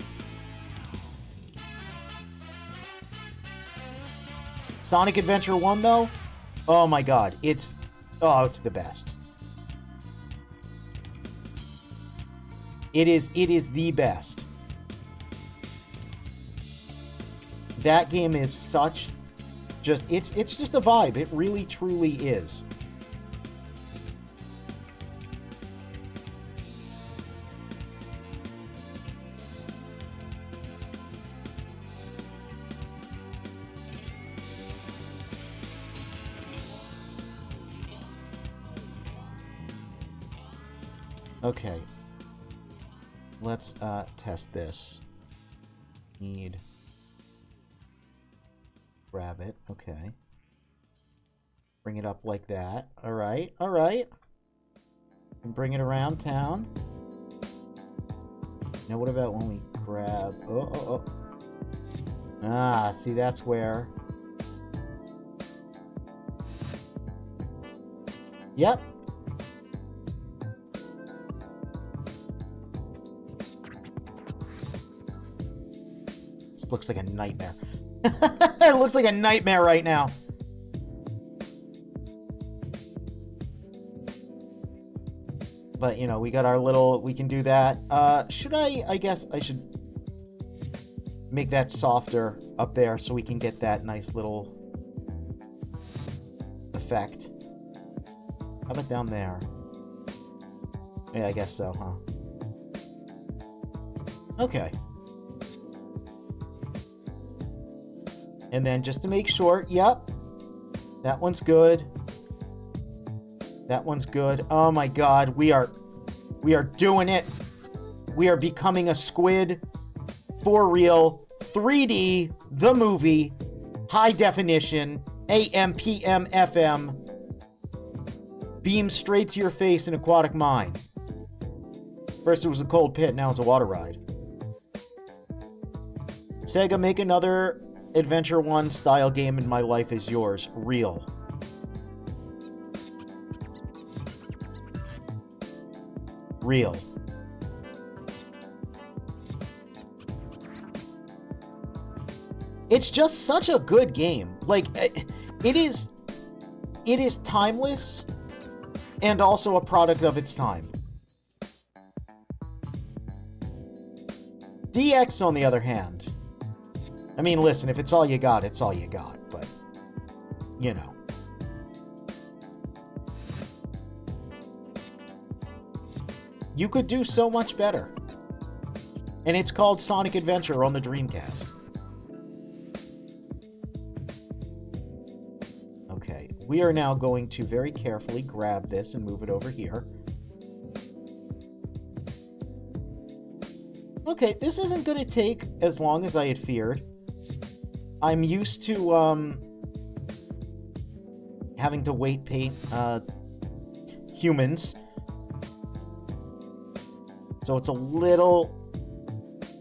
Sonic Adventure 1, though? Oh my god, it's the best. It is the best. That game is such it's just a vibe. It really truly is. Okay. Let's test this. Need grab it. Okay. Bring it up like that. All right. All right. And bring it around town. Now what about when we grab... Oh. Ah, see, that's where... Yep. This looks like a nightmare. It looks like a nightmare right now. But, you know, we got our little... We can do that. Should I guess I should make that softer up there so we can get that nice little effect. How about down there? Yeah, I guess so, huh? Okay. And then just to make sure, yep. That one's good. That one's good. Oh my god, we are doing it. We are becoming a squid for real. 3D, the movie, high definition, AM, PM, FM. Beam straight to your face in Aquatic Mine. First it was a cold pit, now it's a water ride. Sega, make another Adventure 1 style game and my life is yours. Real. Real. It's just such a good game. Like, it is timeless and also a product of its time. DX, on the other hand, I mean, listen, if it's all you got, it's all you got, but, you know. You could do so much better. And it's called Sonic Adventure on the Dreamcast. Okay, we are now going to very carefully grab this and move it over here. Okay, this isn't going to take as long as I had feared. I'm used to having to weight paint humans. So it's a little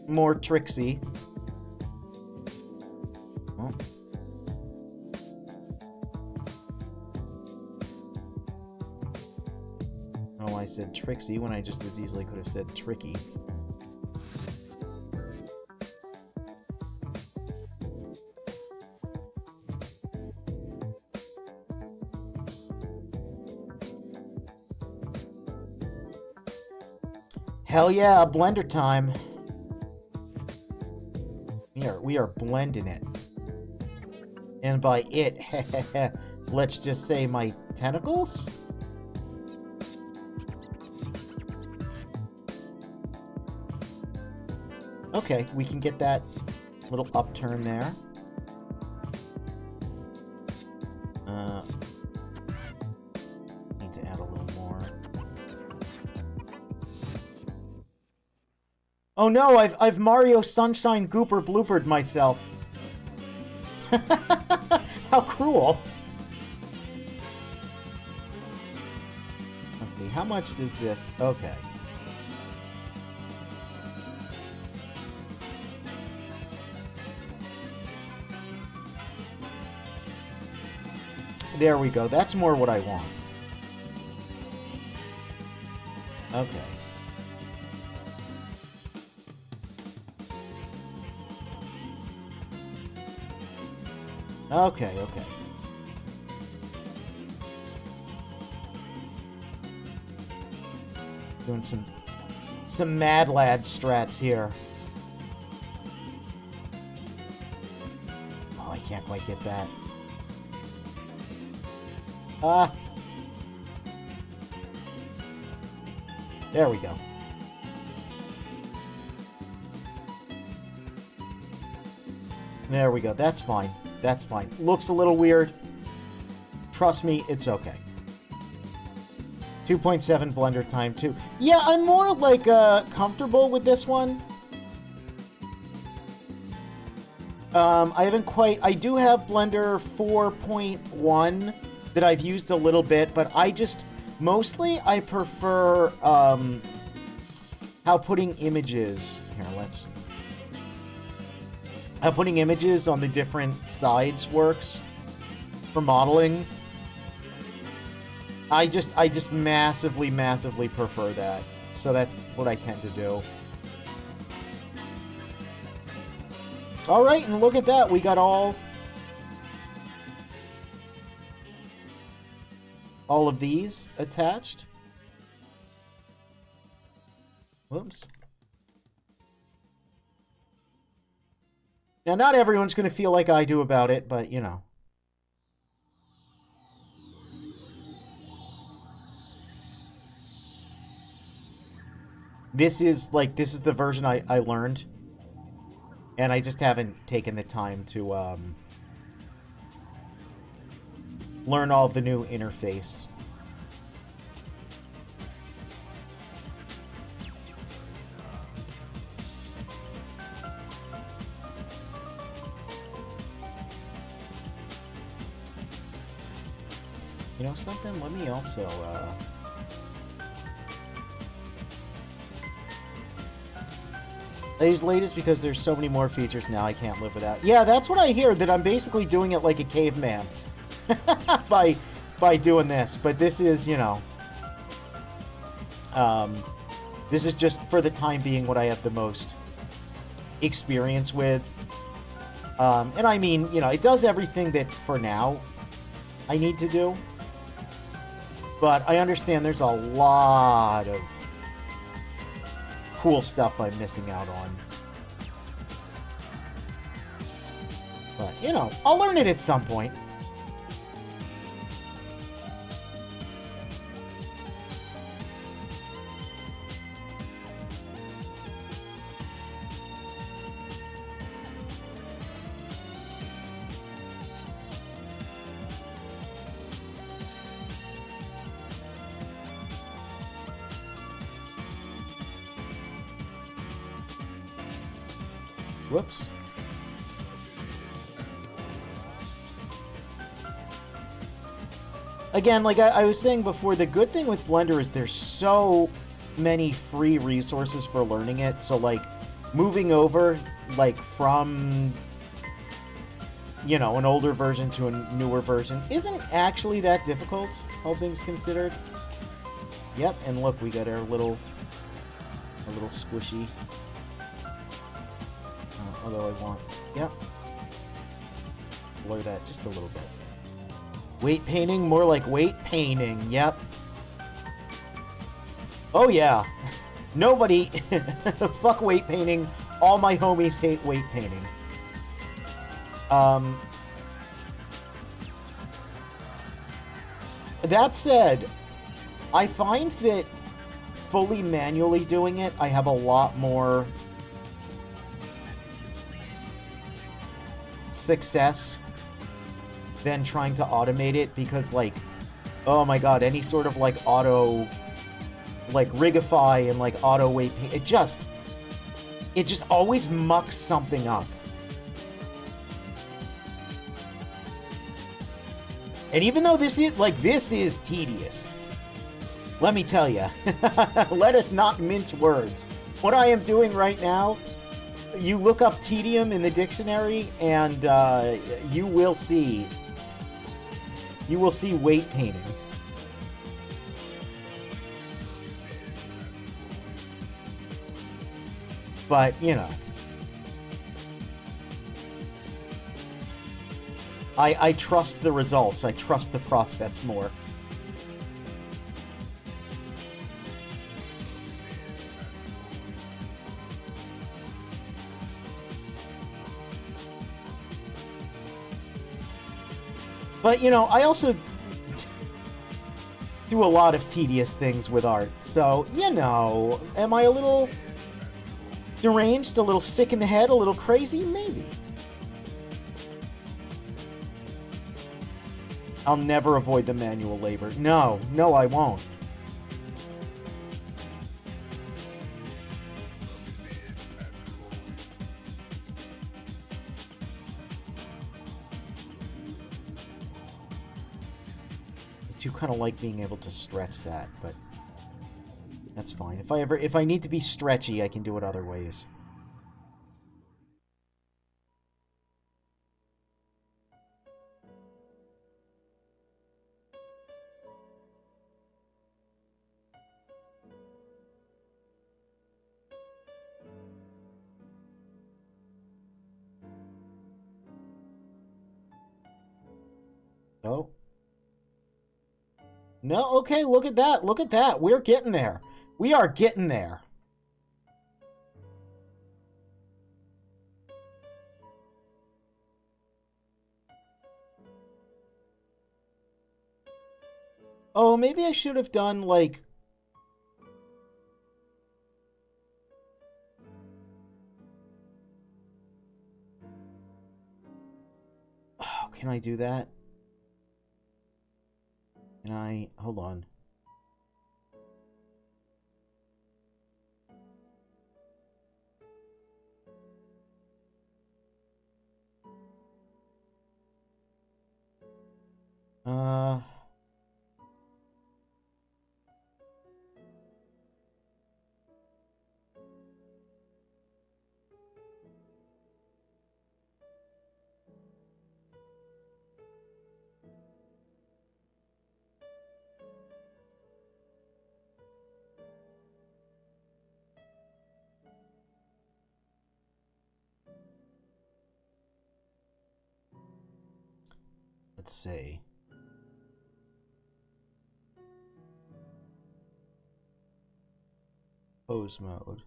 more tricksy. Oh, I said tricksy when I just as easily could have said tricky. Hell yeah, blender time. We are blending it. And by it, let's just say my tentacles? Okay, we can get that little upturn there. Need to add a little more. Oh no, I've Mario Sunshine Gooper bloopered myself. How cruel. Let's see, how much does this... Okay. There we go. That's more what I want. Okay. Okay, okay. Doing some Mad Lad strats here. Oh, I can't quite get that. Ah. There we go. There we go. That's fine. That's fine. Looks a little weird. Trust me, it's okay. 2.7 blender time, too. Yeah, I'm more, like, comfortable with this one. I haven't quite... I do have Blender 4.1 that I've used a little bit, but I just... Mostly, I prefer, how putting images... Here, let's... How putting images on the different sides works for modeling. I just massively, massively prefer that. So that's what I tend to do. Alright, and look at that. We got all of these attached. Whoops. Now, not everyone's going to feel like I do about it, but, you know. This is the version I learned. And I just haven't taken the time to, learn all of the new interface. You know something? Let me also, These latest because there's so many more features now I can't live without. Yeah, that's what I hear, that I'm basically doing it like a caveman. by doing this. But this is, you know... this is just, for the time being, what I have the most experience with. And I mean, you know, it does everything that, for now, I need to do. But I understand there's a lot of cool stuff I'm missing out on. But, you know, I'll learn it at some point. Whoops. Again, like I was saying before, the good thing with Blender is there's so many free resources for learning it. So, like, moving over, like, from, you know, an older version to a newer version isn't actually that difficult, all things considered. Yep, and look, we got our little squishy. Although I want... Yep. Blur that just a little bit. Weight painting? More like weight painting. Yep. Oh, yeah. Nobody... Fuck weight painting. All my homies hate weight painting. That said, I find that fully manually doing it, I have a lot more success than trying to automate it, because, like, oh my god, any sort of, like, auto, like, rigify and, like, auto weight paint, it just always mucks something up. And even though this is tedious, let me tell you, let us not mince words. What I am doing right now, you look up tedium in the dictionary, and you will see weight painting. But, you know. I trust the results. I trust the process more. But, you know, I also do a lot of tedious things with art. So, you know, am I a little deranged, a little sick in the head, a little crazy? Maybe. I'll never avoid the manual labor. No, no, I won't. I do kind of like being able to stretch that, but that's fine. If I need to be stretchy, I can do it other ways. Oh. No, okay, look at that. Look at that. We're getting there. We are getting there. Oh, maybe I should have done, like... Oh, can I do that? Can I... Hold on. Let's see. Pose mode.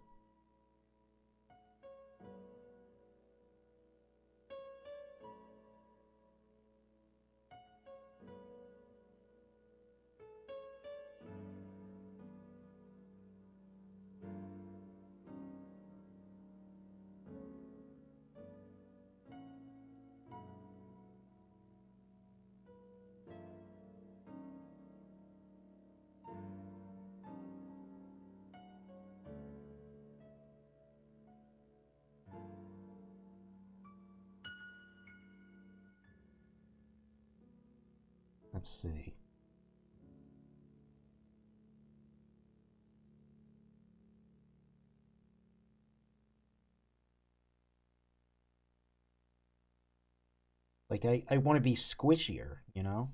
Let's see. Like, I want to be squishier, you know?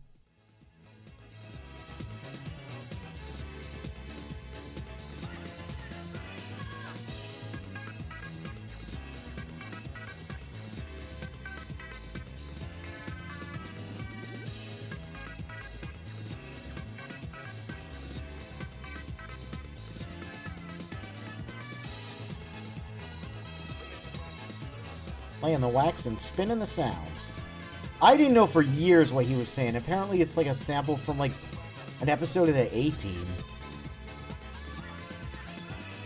Playing the wax and spinning the sounds. I didn't know for years what he was saying. Apparently it's like a sample from like an episode of the A-Team.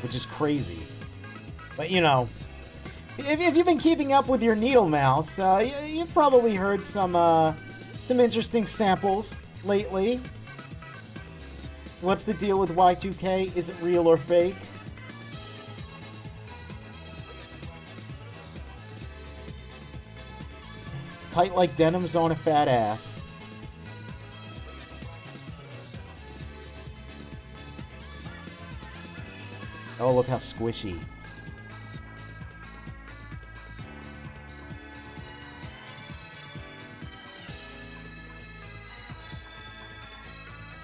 Which is crazy. But you know, if you've been keeping up with your needle mouse, you've probably heard some interesting samples lately. What's the deal with Y2K? Is it real or fake? Tight like denims on a fat ass. Oh, look how squishy.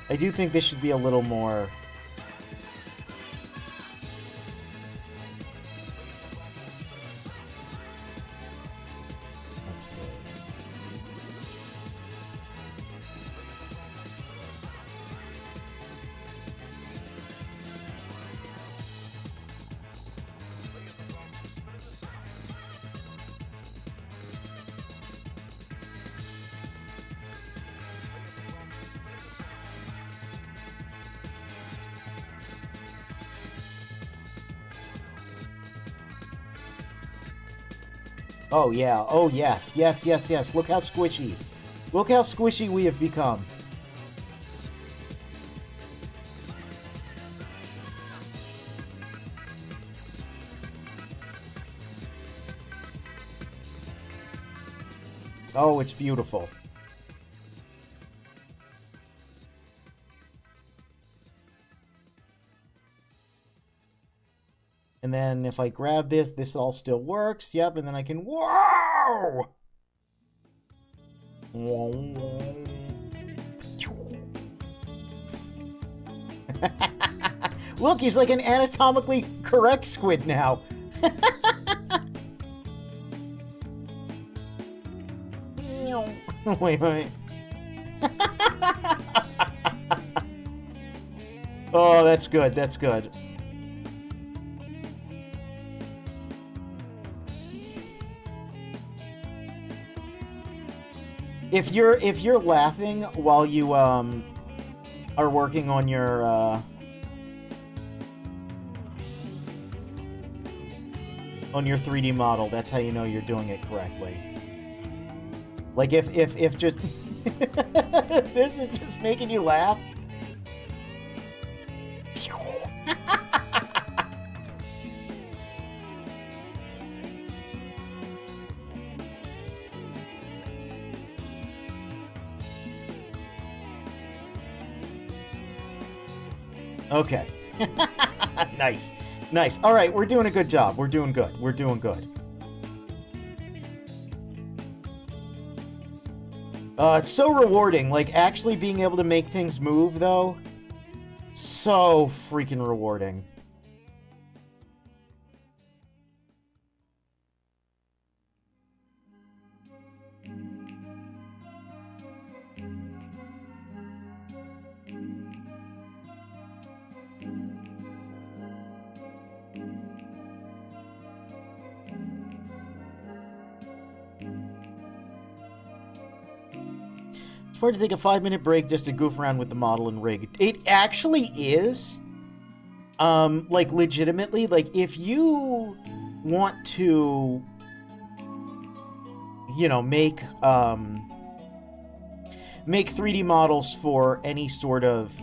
I do think this should be a little more... Let's see. Oh, yeah. Oh, yes. Yes, yes, yes. Look how squishy. Look how squishy we have become. Oh, it's beautiful. And then if I grab this, this all still works. Yep, and then I can... Whoa! Look, he's like an anatomically correct squid now. Wait, wait. Oh, that's good. That's good. If you're laughing while you are working on your 3D model, that's how you know you're doing it correctly. Like if just this is just making you laugh. Okay. Nice. Nice. All right, we're doing a good job. We're doing good. We're doing good. It's so rewarding. Like, actually being able to make things move, though. So freaking rewarding. It's hard to take a 5-minute break just to goof around with the model and rig. It actually is. Like, legitimately, like, if you want to, you know, make 3D models for any sort of,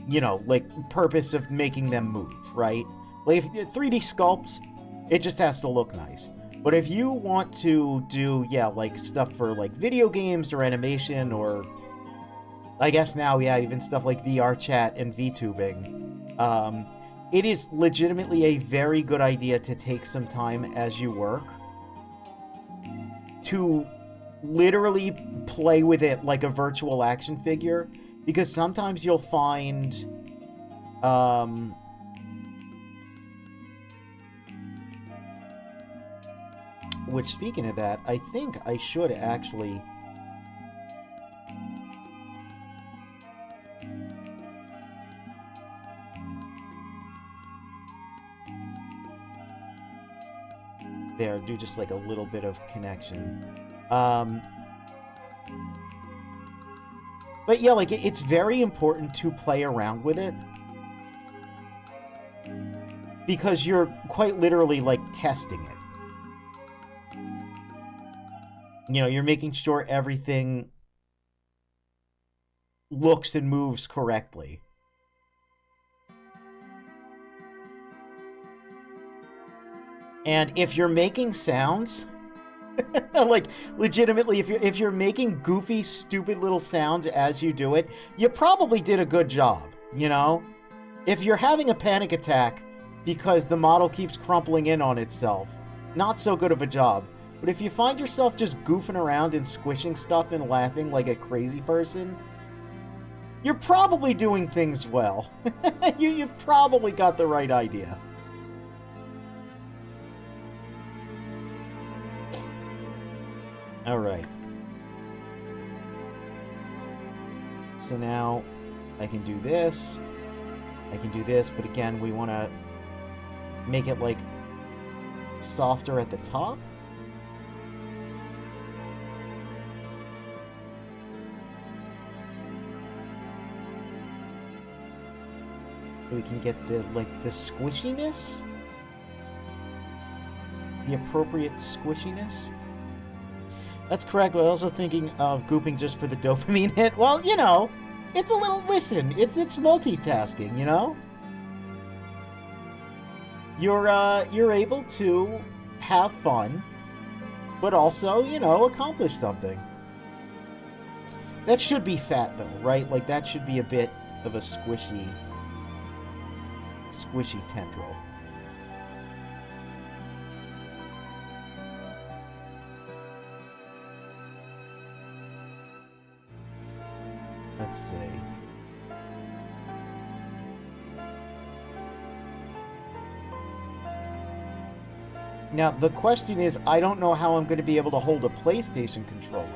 you know, like, purpose of making them move, right? Like, if 3D sculpt, it just has to look nice. But if you want to do, yeah, like, stuff for, like, video games or animation or, I guess now, yeah, even stuff like VR chat and VTubing, it is legitimately a very good idea to take some time as you work to literally play with it like a virtual action figure, because sometimes you'll find which, speaking of that, I think I should actually there, do just like a little bit of connection. But yeah, like, it's very important to play around with it, because you're quite literally, like, testing it. You know, you're making sure everything looks and moves correctly. And if you're making sounds, like, legitimately, if you're making goofy, stupid little sounds as you do it, you probably did a good job, you know? If you're having a panic attack because the model keeps crumpling in on itself, not so good of a job. But if you find yourself just goofing around and squishing stuff and laughing like a crazy person, you're probably doing things well. You've probably got the right idea. Alright. So now I can do this. I can do this, but again, we want to make it, like, softer at the top. So we can get the, like, the squishiness. The appropriate squishiness. That's correct, but I'm also thinking of gooping just for the dopamine hit. Well, you know, it's a little, listen, it's multitasking, you know? You're able to have fun, but also, you know, accomplish something. That should be fat, though, right? Like, that should be a bit of a squishy tendril. Let's see. Now, the question is, I don't know how I'm going to be able to hold a PlayStation controller.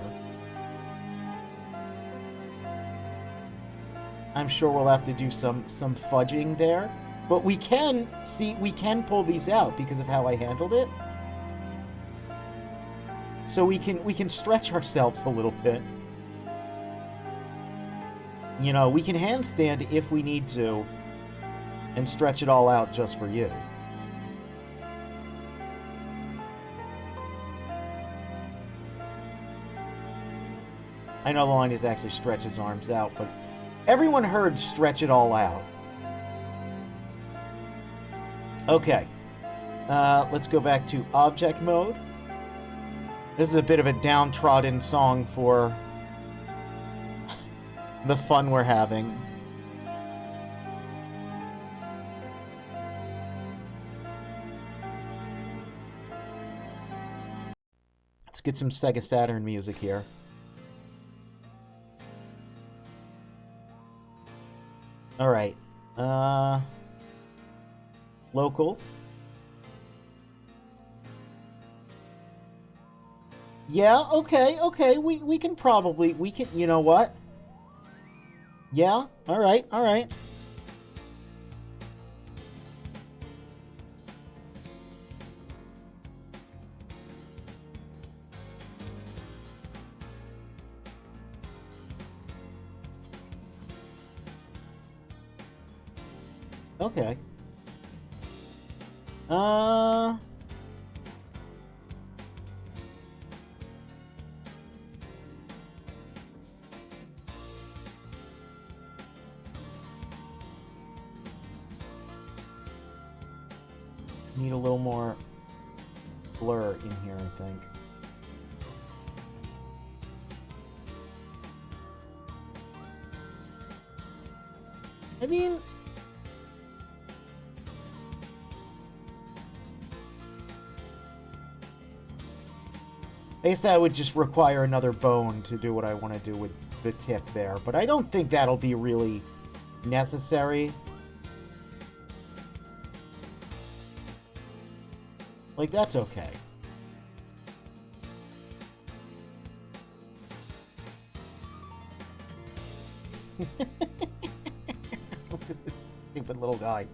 I'm sure we'll have to do some fudging there. But we can, see, we can pull these out because of how I handled it. So we can stretch ourselves a little bit. You know, we can handstand if we need to and stretch it all out just for you. I know the line is actually stretch his arms out, but everyone heard stretch it all out. Okay. Let's go back to object mode. This is a bit of a downtrodden song for the fun we're having. Let's get some Sega Saturn music here. Alright. Local. Yeah, okay, we can probably, you know what? Yeah, alright. Okay. Need a little more blur in here, I think. I mean, I guess that would just require another bone to do what I want to do with the tip there, but I don't think that'll be really necessary. Like, that's okay. Look at this stupid little guy.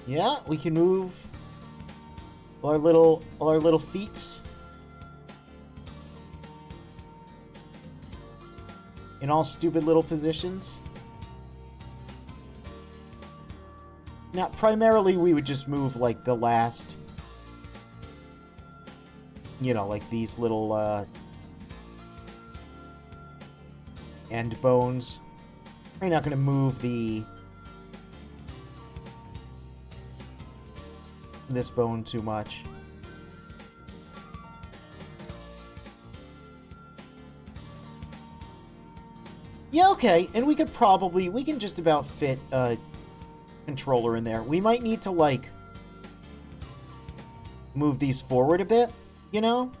Yeah, we can move our little feets in all stupid little positions. Now, primarily we would just move like the last, you know, like these little end bones. We're not going to move this bone too much. Yeah, okay, and we can just about fit a controller in there. We might need to, like, move these forward a bit, you know?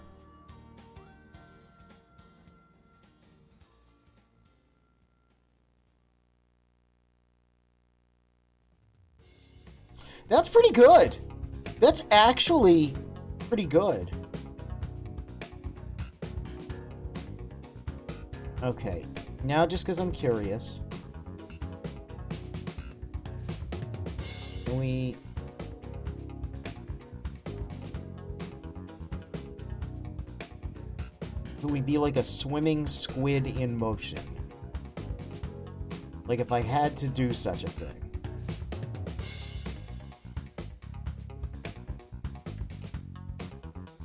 That's pretty good. That's actually pretty good. Okay, now just because I'm curious. Can we... Can we be like a swimming squid in motion? Like if I had to do such a thing.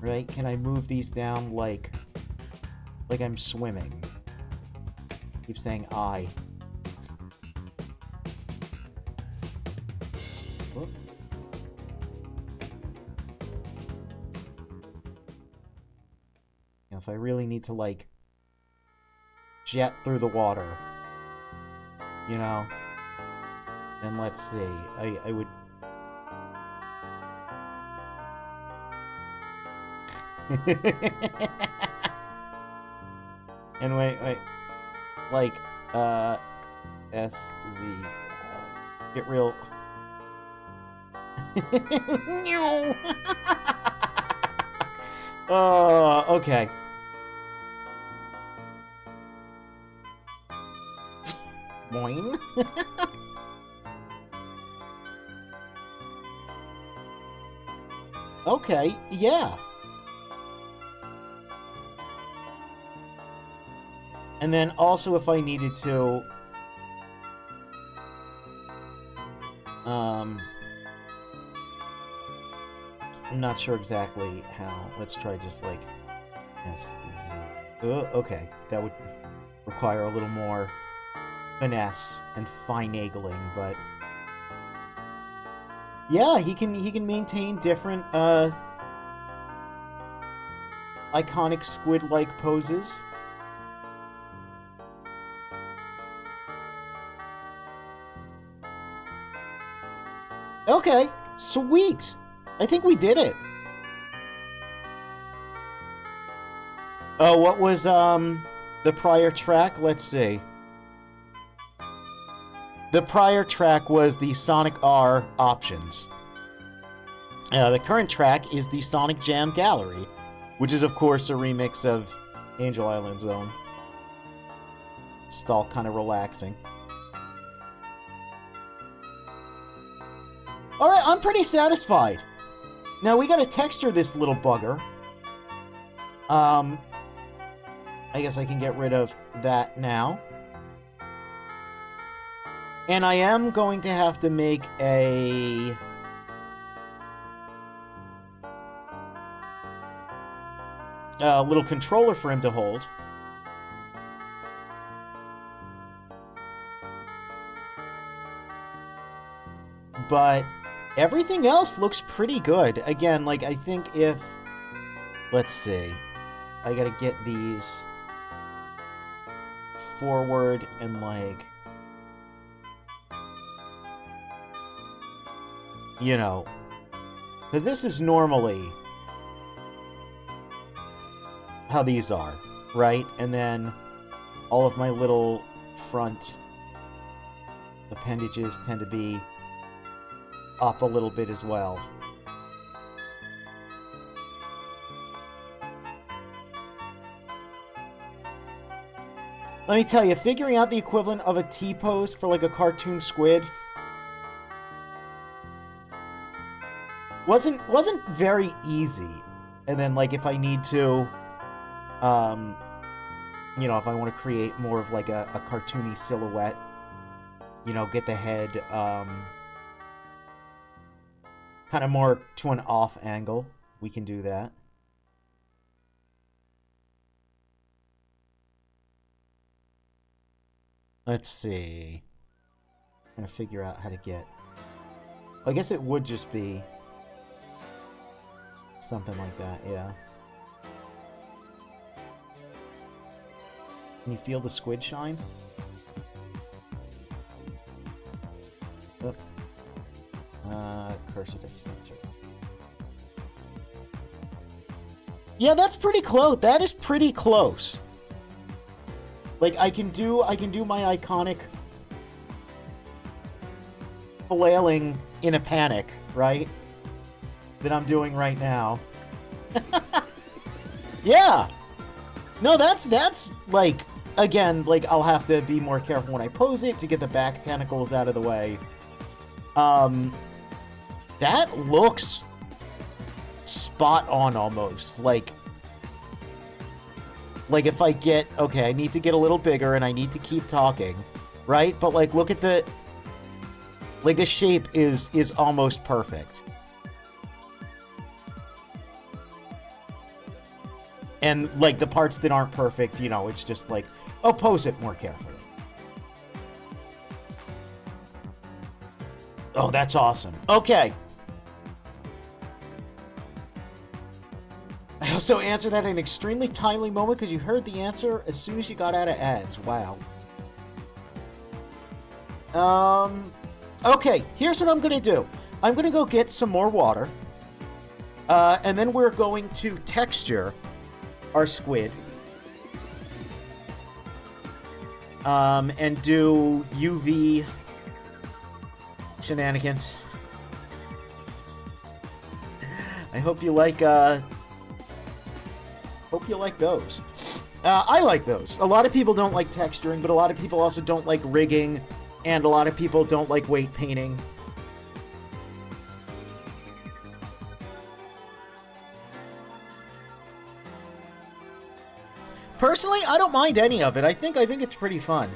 Right? Can I move these down like I'm swimming? Keep saying I. Whoop. Now, if I really need to, like, jet through the water, you know, then let's see. I would... And wait. Like, S-Z. Get real... No! Okay. Boing. Okay, yeah. And then also if I needed to... I'm not sure exactly how. Let's try just like... S-Z. Okay, that would require a little more finesse and finagling, but... Yeah, he can maintain different, iconic squid-like poses. Okay, sweet! I think we did it. Oh, what was, the prior track? Let's see. The prior track was the Sonic R options. The current track is the Sonic Jam Gallery, which is, of course, a remix of Angel Island Zone. Just all kind of relaxing. Alright, I'm pretty satisfied. Now, we gotta texture this little bugger. I guess I can get rid of that now. And I am going to have to make a... little controller for him to hold. But everything else looks pretty good. Again, like, I think if... Let's see. I gotta get these forward and, like... You know, because this is normally how these are, right? And then all of my little front appendages tend to be up a little bit as well. Let me tell you, figuring out the equivalent of a T-pose for like a cartoon squid wasn't very easy. And then, like, if I need to, you know, if I want to create more of like a cartoony silhouette, you know, get the head, kind of more to an off angle, we can do that. Let's see. I'm trying to figure out how to get... I guess it would just be something like that, yeah. Can you feel the squid shine? Oh. Cursor to center. Yeah, that's pretty close. That is pretty close. Like, I can do my iconic flailing in a panic, right? That I'm doing right now. Yeah! No, that's, like, again, like, I'll have to be more careful when I pose it to get the back tentacles out of the way. That looks spot on almost. Like if I get, okay, I need to get a little bigger and I need to keep talking, right? But like, look at the, like the shape is almost perfect. And like the parts that aren't perfect, you know, it's just like, oh, pose it more carefully. Oh, that's awesome. Okay. I also answered that in an extremely timely moment because you heard the answer as soon as you got out of ads. Wow. Okay, here's what I'm going to do. I'm going to go get some more water. And then we're going to texture our squid. And do UV shenanigans. I hope you like, those. I like those. A lot of people don't like texturing, but a lot of people also don't like rigging, and a lot of people don't like weight painting. Personally, I don't mind any of it. I think it's pretty fun.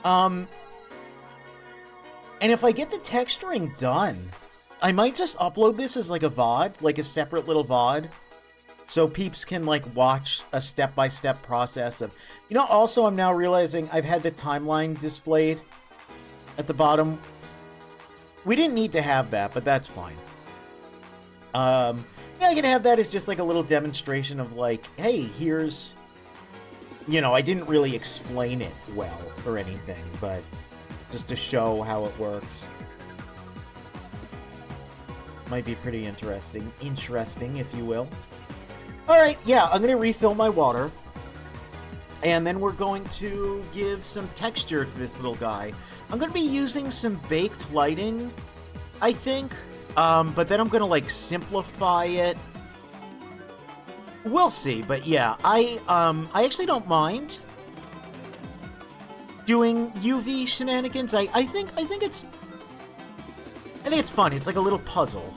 And if I get the texturing done, I might just upload this as like a VOD, like a separate little VOD, so peeps can like watch a step-by-step process of, you know, also I'm now realizing I've had the timeline displayed at the bottom. We didn't need to have that, but that's fine. Yeah, I can have that as just like a little demonstration of like, hey, here's, you know, I didn't really explain it well or anything, but just to show how it works. Might be pretty interesting, if you will. Alright, yeah, I'm going to refill my water. And then we're going to give some texture to this little guy. I'm going to be using some baked lighting, I think. But then I'm going to, like, simplify it. We'll see, but yeah, I actually don't mind doing UV shenanigans. I think it's fun. It's like a little puzzle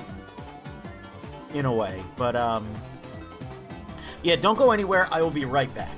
in a way, but yeah, don't go anywhere. I will be right back.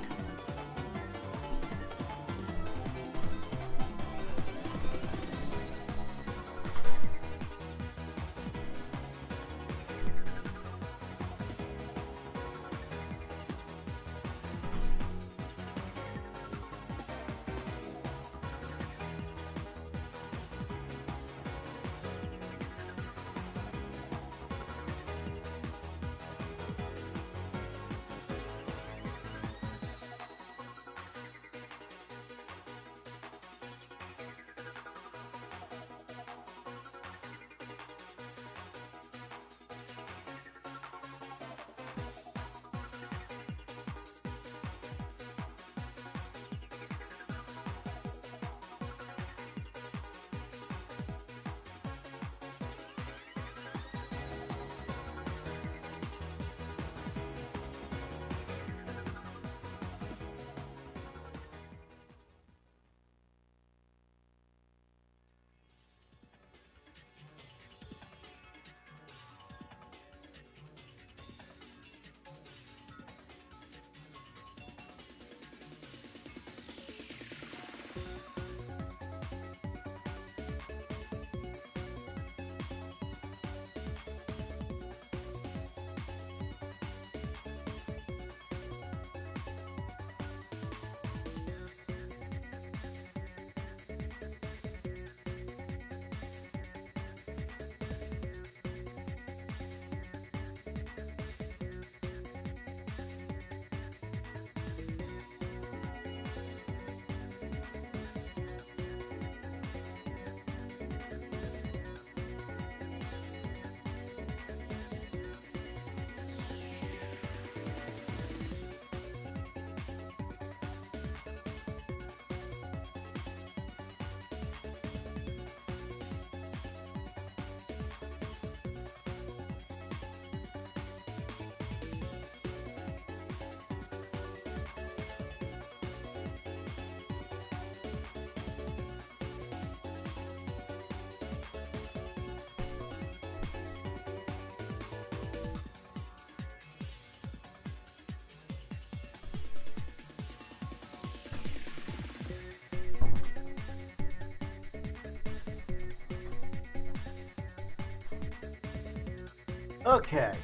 Okay.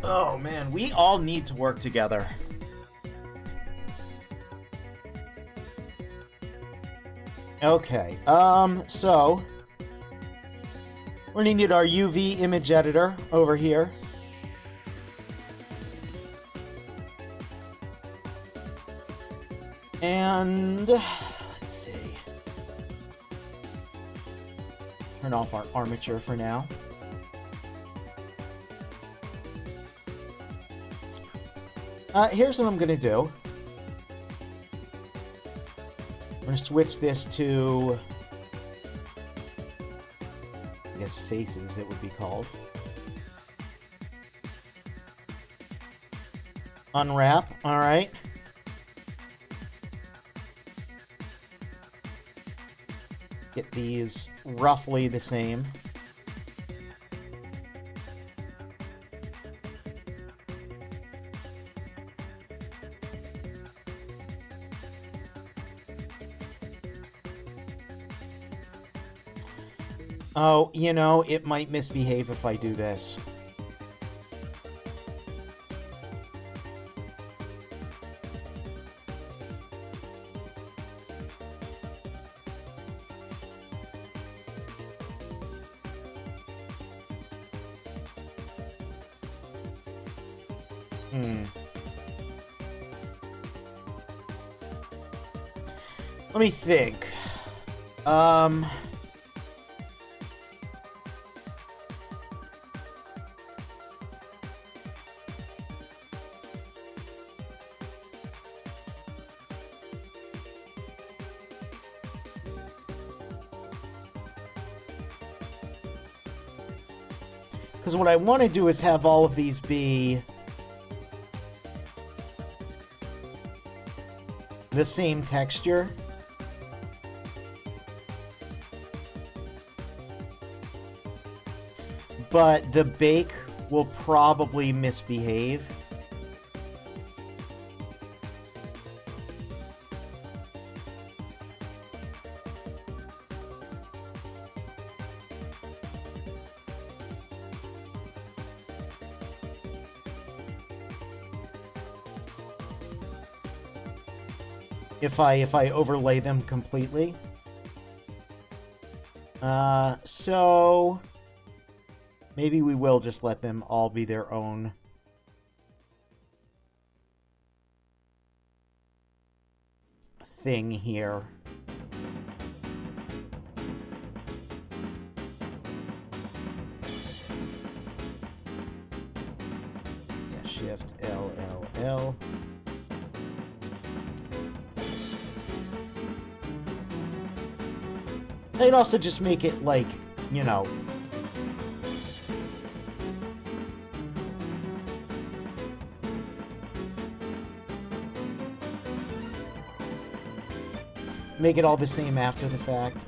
Oh man, we all need to work together. Okay, so we're gonna need our UV image editor over here. And let's see. Turn off our armature for now. Here's what I'm gonna do. I'm gonna switch this to, I guess, faces, it would be called. Unwrap, alright. Get these roughly the same. Oh, you know, it might misbehave if I do this. Let me think. Because what I want to do is have all of these be the same texture. But the bake will probably misbehave. If I overlay them completely. So maybe we will just let them all be their own thing here. Yeah, Shift L, L, L. I'd also just make it like, you know, make it all the same after the fact.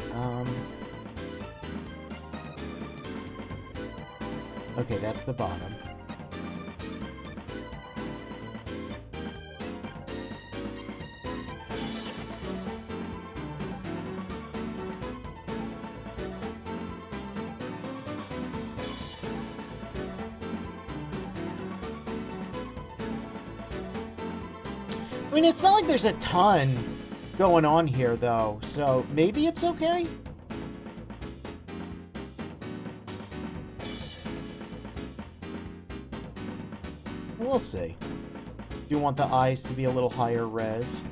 Okay, that's the bottom. I mean, it's not like there's a ton going on here, though, so maybe it's okay? We'll see. Do you want the eyes to be a little higher res?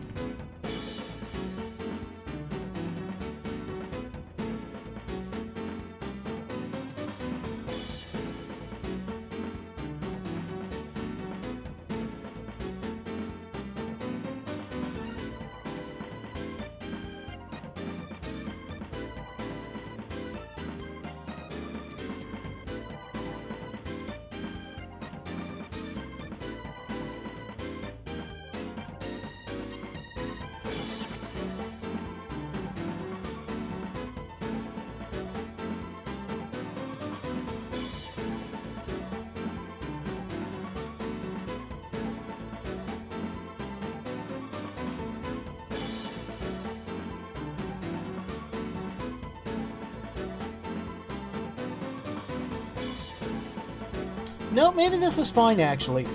No, maybe this is fine, actually.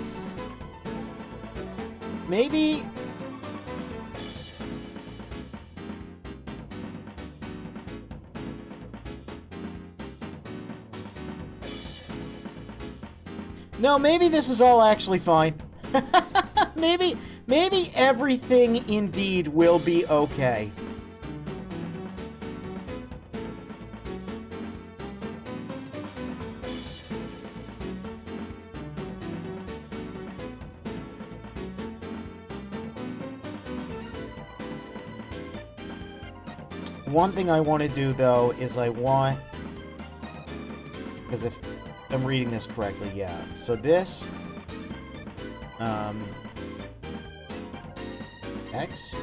Maybe... No, maybe this is all actually fine. maybe everything indeed will be okay. One thing I want to do, though, is I want... Because if I'm reading this correctly, yeah. So this... X?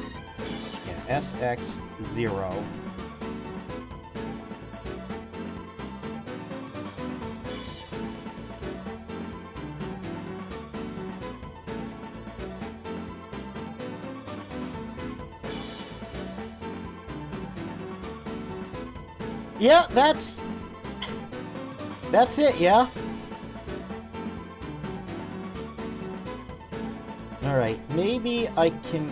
Yeah, SX0. Yeah, that's it, yeah? Alright, maybe I can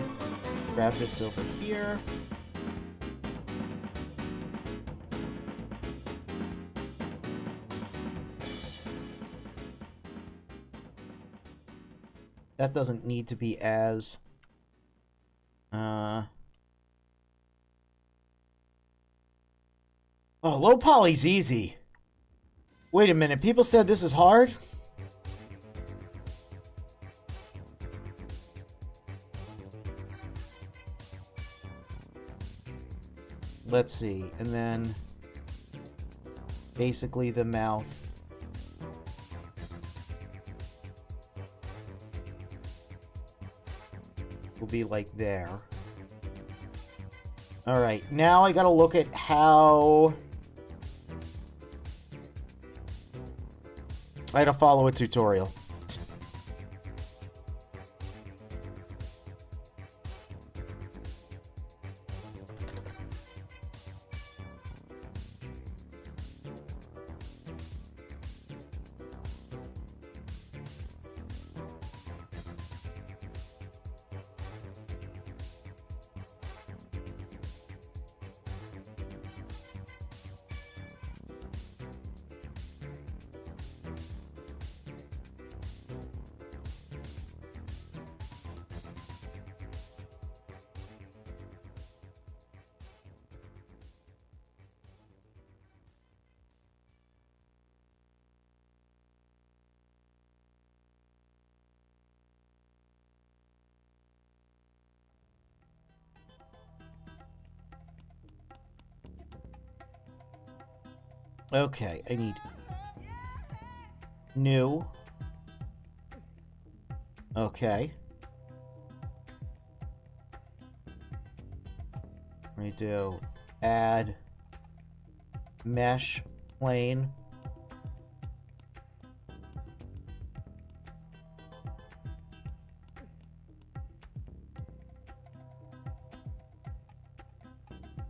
grab this over here. That doesn't need to be as... Oh, low poly's easy. Wait a minute, people said this is hard? Let's see, and then... Basically the mouth. Will be like there. Alright, now I gotta look at how... I had to follow a tutorial. Okay, I need new. Okay. Let me do add mesh plane.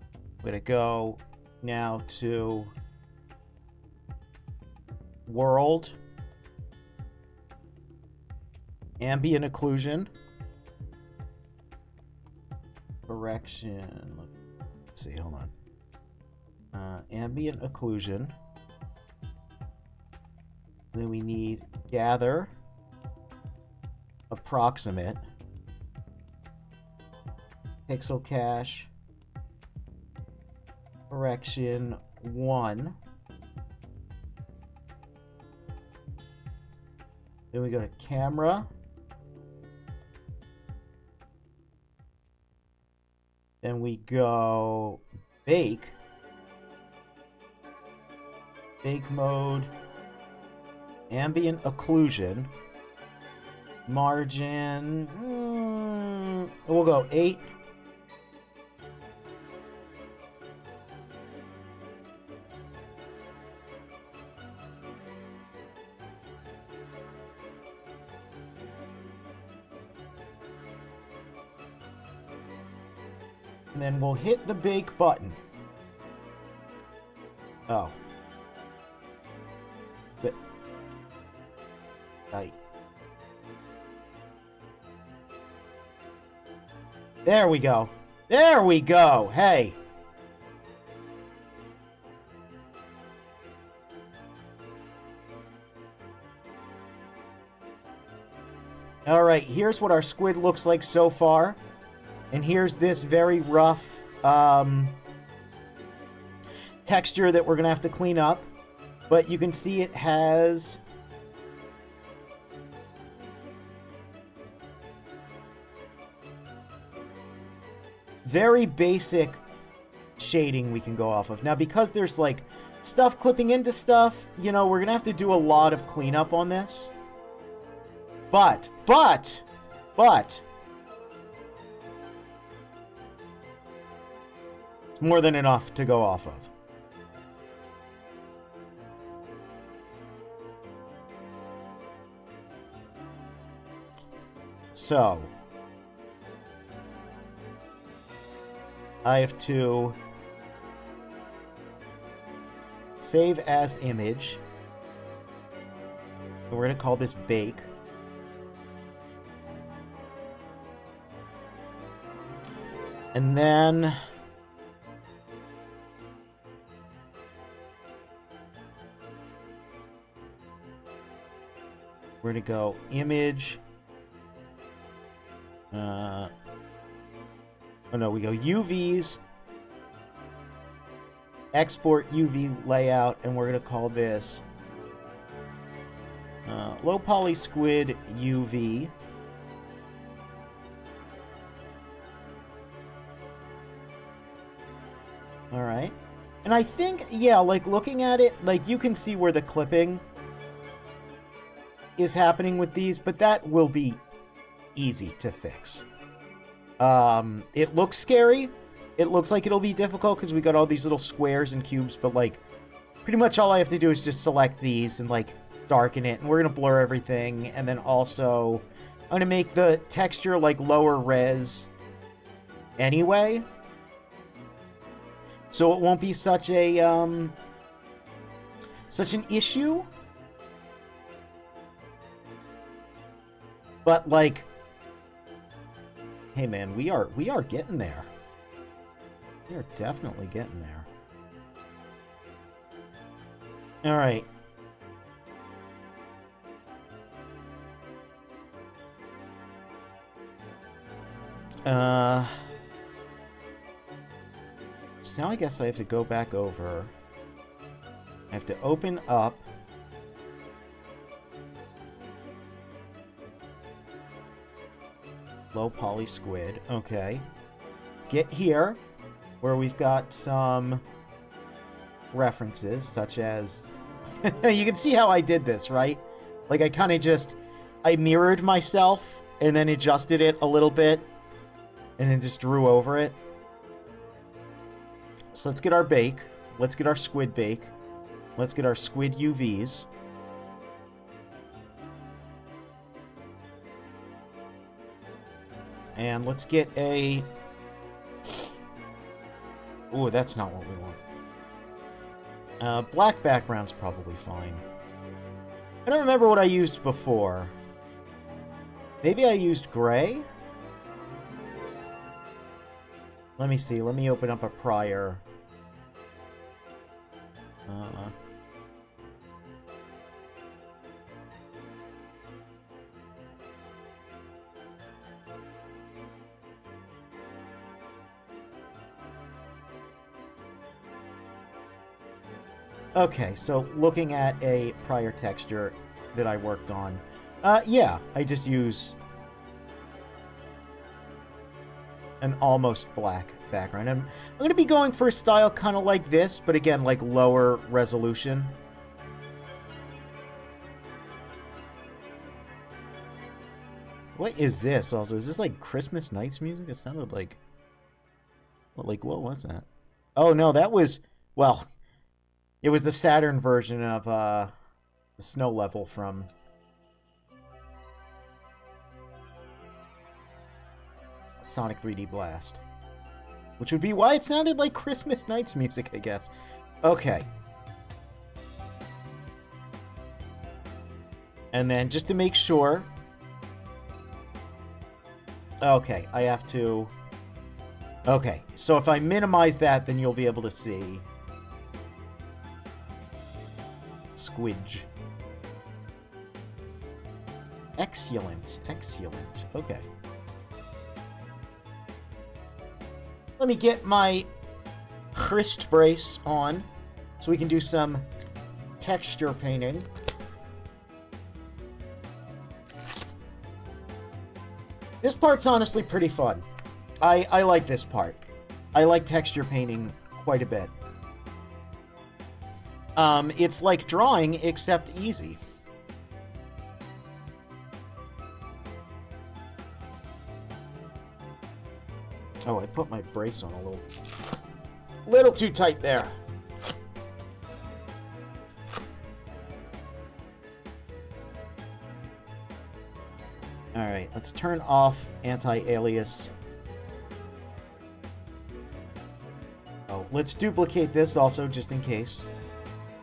I'm gonna go now to world, ambient occlusion, correction. Let's see, hold on. Ambient occlusion. Then we need gather, approximate, pixel cache, correction 1. Then we go to camera. Then we go bake. Bake mode. Ambient occlusion. Margin. We'll go 8. And then we'll hit the bake button. Oh. But Right. There we go. There we go. Hey. Alright, here's what our squid looks like so far. And here's this very rough texture that we're going to have to clean up. But you can see it has very basic shading we can go off of. Now, because there's, like, stuff clipping into stuff, you know, we're going to have to do a lot of cleanup on this. But, it's more than enough to go off of. So, I have to save as image. We're going to call this bake. And then we're going to go image. Oh no, we go UVs, export UV layout, and we're going to call this low poly squid UV. Alright. And I think, yeah, like, looking at it, like, you can see where the clipping is happening with these, but that will be easy to fix. It looks scary. It looks like it'll be difficult because we got all these little squares and cubes, but, like, pretty much all I have to do is just select these and, like, darken it, and we're going to blur everything, and then also I'm going to make the texture, like, lower res anyway. So it won't be such a, such an issue. But, like, hey man, we are getting there. We are definitely getting there. Alright. So now I guess I have to go back over. I have to open up low poly squid. Okay. Let's get here where we've got some references such as you can see how I did this, right? Like I kind of just I mirrored myself and then adjusted it a little bit and then just drew over it. So let's get our bake. Let's get our squid bake. Let's get our squid UVs. And let's get a... Ooh, that's not what we want. Black background's probably fine. I don't remember what I used before. Maybe I used gray? Let me see. Let me open up a prior. Okay, so looking at a prior texture that I worked on, yeah, I just use an almost black background. I'm going to be going for a style kind of like this, but again, like lower resolution. What is this also? Is this like Christmas Nights music? It sounded like... Well, like, what was that? Oh, no, that was... Well, it was the Saturn version of the snow level from... Sonic 3D Blast. Which would be why it sounded like Christmas Nights music, I guess. Okay. And then just to make sure... Okay, I have to... Okay, so if I minimize that, then you'll be able to see... Squidge. Excellent, excellent. Okay. Let me get my wrist brace on so we can do some texture painting. This part's honestly pretty fun. I like this part. I like texture painting quite a bit. It's like drawing, except easy. Oh, I put my brace on a little too tight there. Alright, let's turn off anti-alias. Oh, let's duplicate this also, just in case.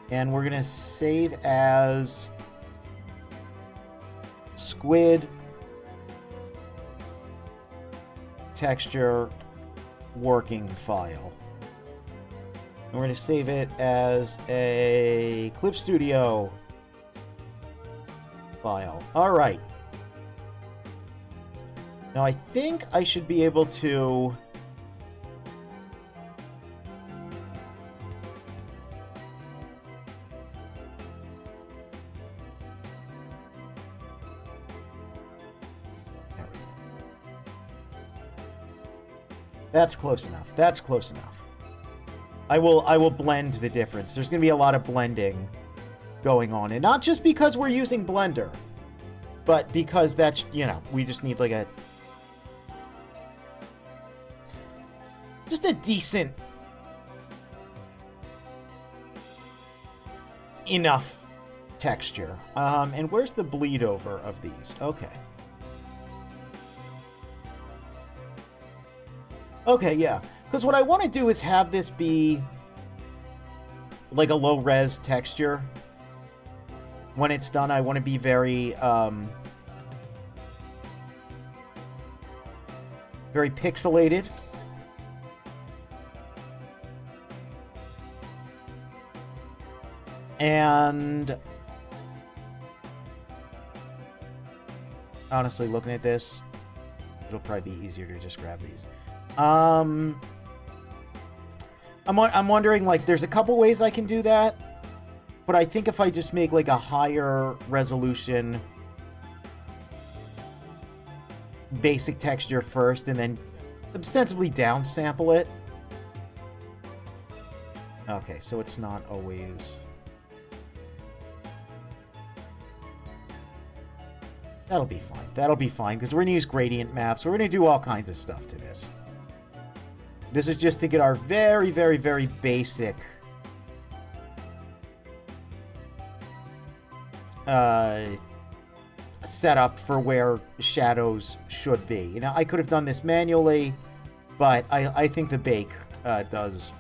And we're gonna save as squid texture working file. And we're gonna save it as a Clip Studio file. Alright. Now I think I should be able to... That's close enough. That's close enough. I will blend the difference. There's going to be a lot of blending going on. And not just because we're using Blender, but because that's, you know, we just need like a... Just a decent... enough texture. And where's the bleed over of these? Okay. Okay, yeah. Because what I want to do is have this be like a low-res texture. When it's done, I want to be very, very pixelated. And honestly, looking at this, it'll probably be easier to just grab these. I'm wondering, like, there's a couple ways I can do that, but I think if I just make, like, a higher resolution basic texture first and then ostensibly downsample it. Okay, so it's not always... That'll be fine. That'll be fine, because we're going to use gradient maps. We're going to do all kinds of stuff to this. This is just to get our very, very, very basic setup for where shadows should be. You know, I could have done this manually, but I think the bake does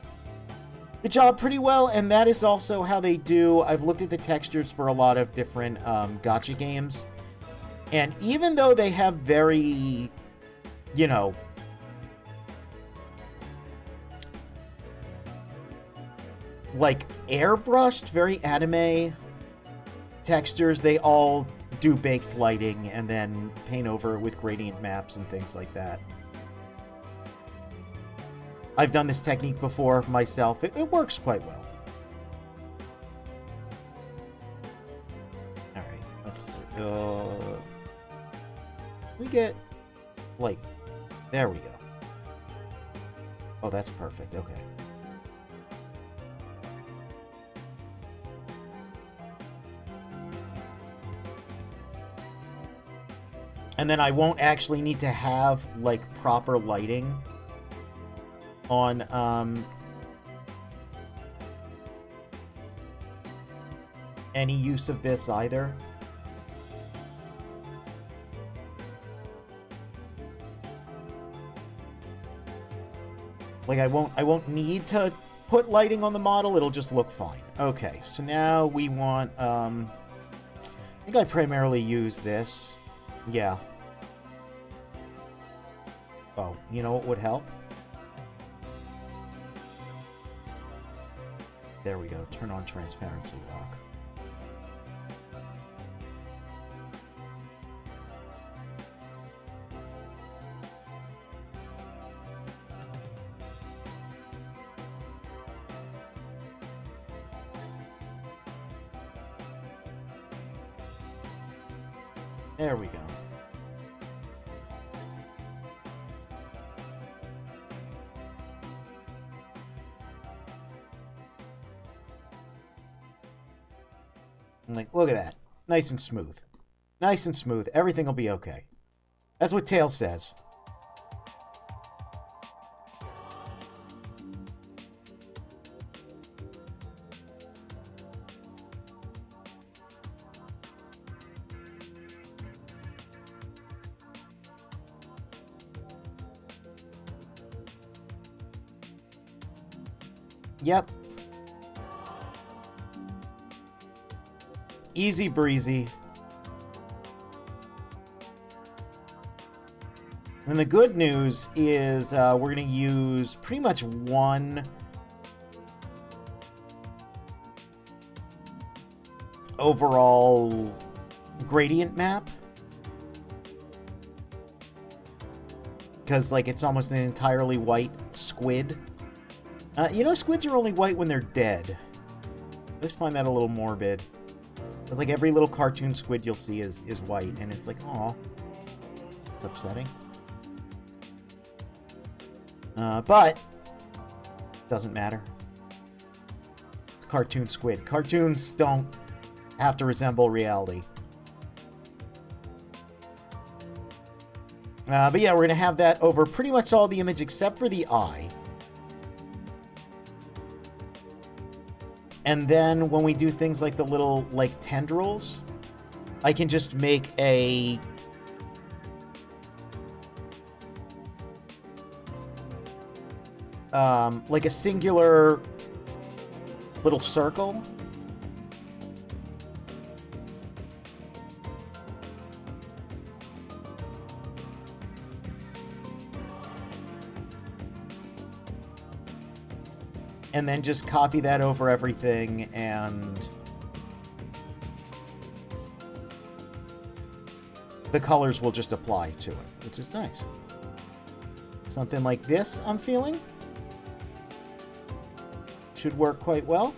the job pretty well, and that is also how they do... I've looked at the textures for a lot of different gacha games, and even though they have very, you know... like airbrushed, very anime textures, they all do baked lighting and then paint over with gradient maps and things like that. I've done this technique before myself. It works quite well. Alright, let's... we get... like... there we go. Oh, that's perfect. Okay. And then I won't actually need to have, like, proper lighting on, any use of this either. Like, I won't need to put lighting on the model, it'll just look fine. Okay, so now we want, I think I primarily use this. Yeah. Oh, you know what would help? There we go. Turn on transparency lock. There we go. Like, look at that. Nice and smooth. Nice and smooth. Everything will be okay. That's what Tails says. Yep. Easy breezy. And the good news is we're going to use pretty much one overall gradient map. Because, like, it's almost an entirely white squid. You know, squids are only white when they're dead. I just find that a little morbid. Because, like, every little cartoon squid you'll see is white, and it's like, aw. It's upsetting. But, doesn't matter. It's a cartoon squid. Cartoons don't have to resemble reality. But yeah, we're going to have that over pretty much all the image except for the eye. And then when we do things like the little, like, tendrils, I can just make a... like a singular little circle. And then just copy that over everything, and the colors will just apply to it, which is nice. Something like this, I'm feeling. Should work quite well.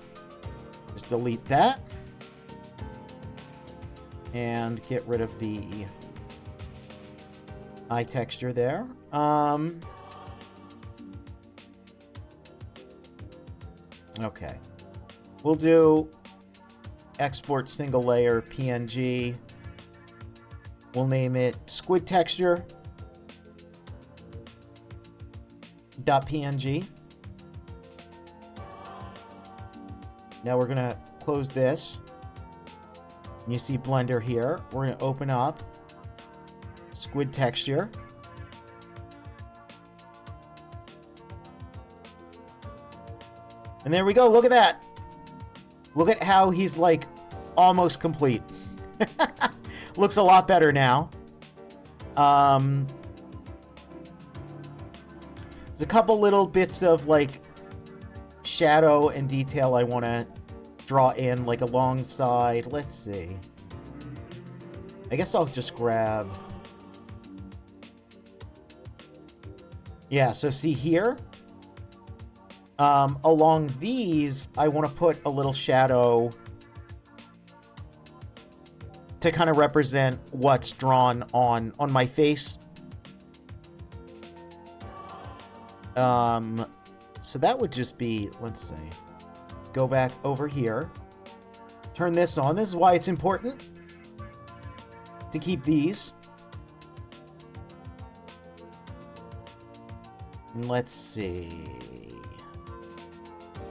Just delete that. And get rid of the eye texture there. Okay. We'll do export single layer PNG. We'll name it squid texture .png. Now we're going to close this. And you see Blender here. We're going to open up squid texture. And there we go. Look at that. Look at how he's, like, almost complete. Looks a lot better now. There's a couple little bits of, like, shadow and detail I want to draw in, like, alongside. Let's see. I guess I'll just grab... Yeah, so see here? Along these, I want to put a little shadow to kind of represent what's drawn on my face. So that would just be, let's see, go back over here, turn this on. This is why it's important to keep these. And let's see.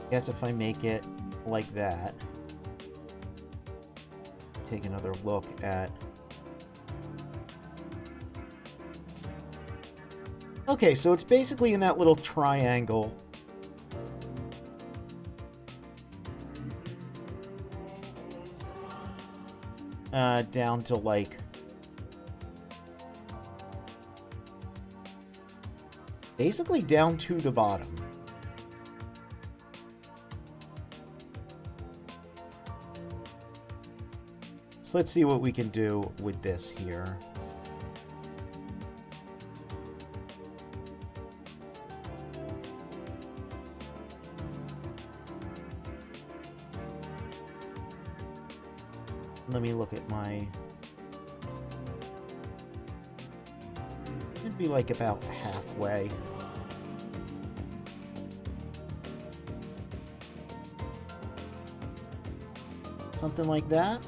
I guess if I make it like that, take another look at... Okay, so it's basically in that little triangle. down to, like... basically down to the bottom. So let's see what we can do with this here. Let me look at my... it'd be like about halfway. Something like that.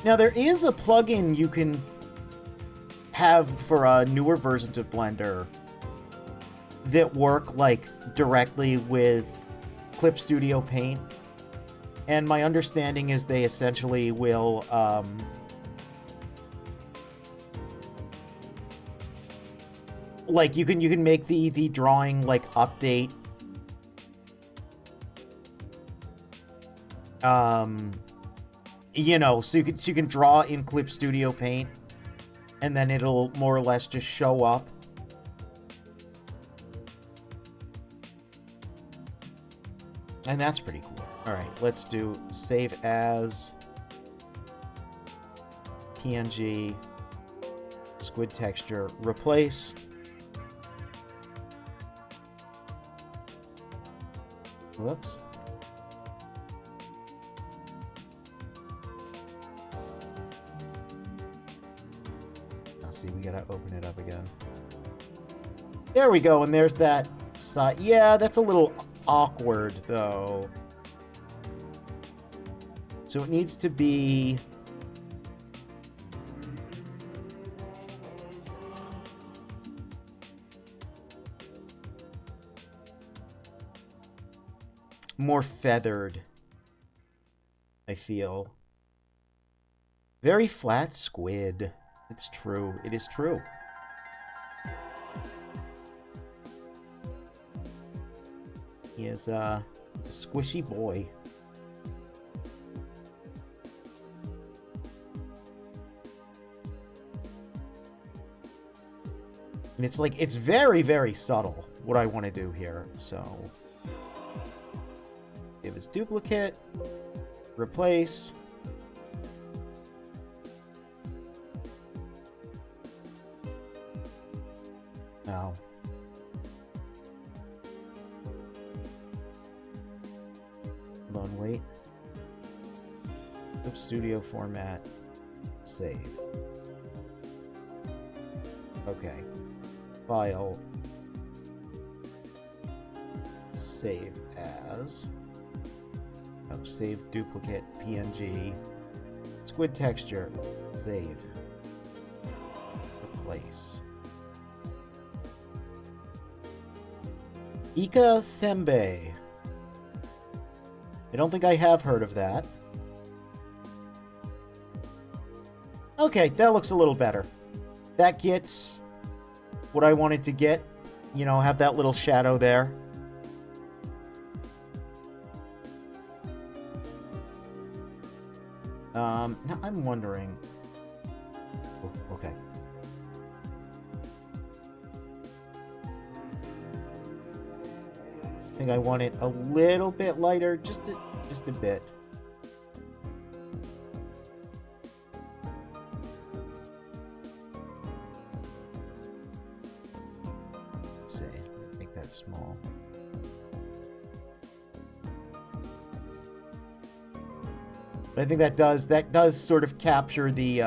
Now, there is a plugin you can have for newer versions of Blender that work, like, directly with Clip Studio Paint. And my understanding is they essentially will, like, you can make the drawing, like, update. You know, so you can draw in Clip Studio Paint, and then it'll more or less just show up. And that's pretty cool. Alright, let's do save as PNG, squid texture, replace. Whoops. See, we gotta open it up again. There we go, and there's that side. Yeah, that's a little awkward, though. So it needs to be... more feathered, I feel. Very flat squid. It's true. It is true. He's a squishy boy. And it's like, it's very, very subtle what I want to do here. So, give us duplicate, replace. No. Hold on, wait. Clip Studio format. Save. Okay. File. Save as. Oh, save duplicate PNG. Squid texture. Save. Replace. Oniika Sembe. I don't think I have heard of that. Okay, that looks a little better. That gets what I wanted to get. You know, have that little shadow there. Now I'm wondering... Oh, okay. I think I want it a little bit lighter, just a bit. Let's see, make that small. But I think that does sort of capture the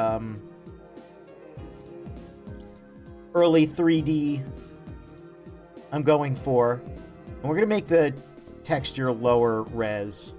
early 3D I'm going for. And we're going to make the texture lower res.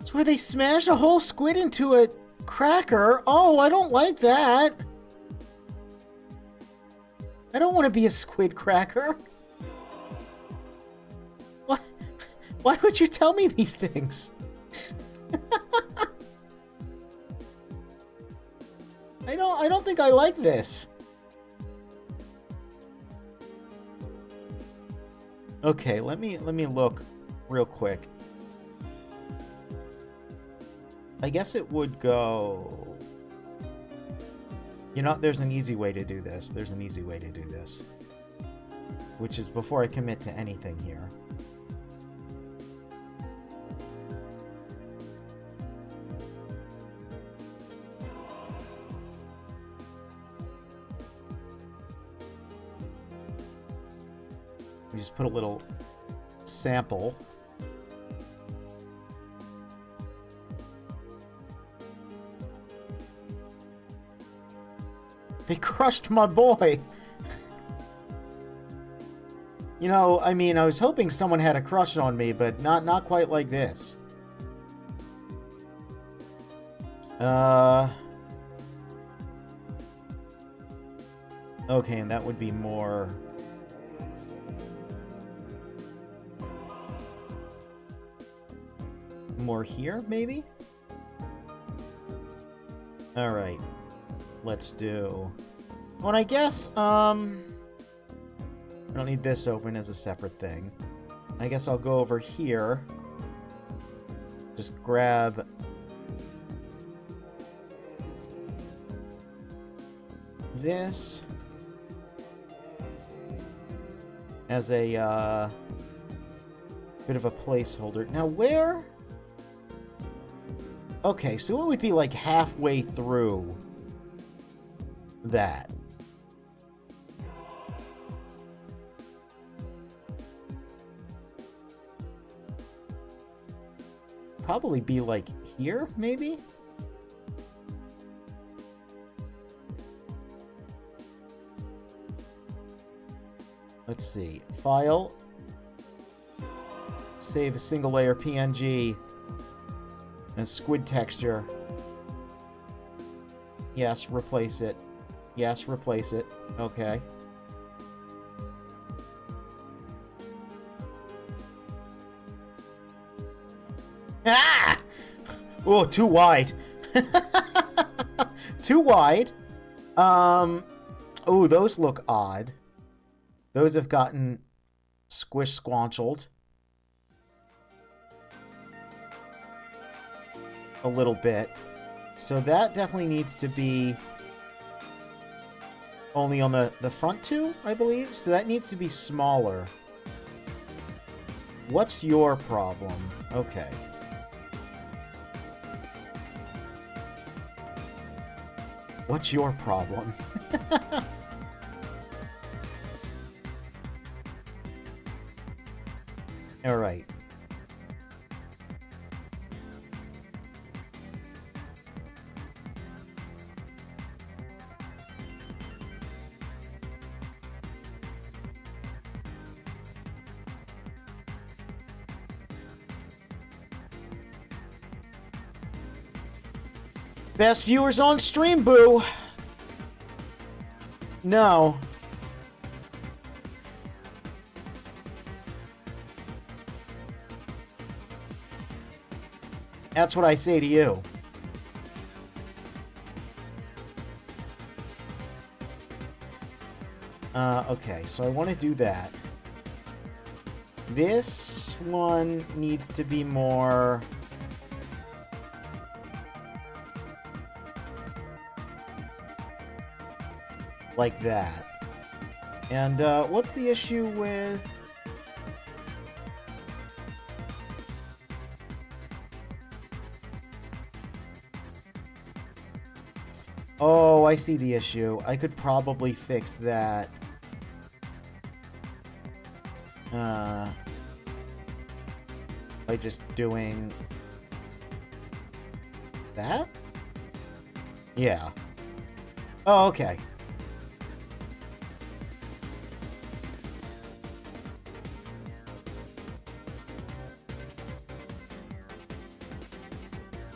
It's where they smash a whole squid into a cracker. Oh, I don't like that. don't want to be a squid cracker. What? Why would you tell me these things? I don't think I like this. Okay, let me look real quick. I guess it would go... You know, there's an easy way to do this. There's an easy way to do this. Which is before I commit to anything here. We just put a little sample. They crushed my boy. You know, I mean, I was hoping someone had a crush on me, but not quite like this. Okay, and that would be more... More here, maybe? Alright. Let's do... Well, and I guess, I don't need this open as a separate thing. I guess I'll go over here. Just grab... this... as a, bit of a placeholder. Now, where... Okay, so it would be like halfway through that. Probably be like here, maybe? Let's see. File. Save a single layer PNG. And squid texture. Yes, replace it. Yes, replace it. Okay. Ah! Oh, too wide. Too wide. Oh, those look odd. Those have gotten squish-squanchled. A little bit. So that definitely needs to be only on the front two, I believe. So that needs to be smaller. What's your problem? Okay. What's your problem? All right. Best viewers on stream, boo! No. That's what I say to you. Okay, so I want to do that. This one needs to be more... like that. And, what's the issue with... Oh, I see the issue. I could probably fix that. By just doing... that? Yeah. Oh, okay.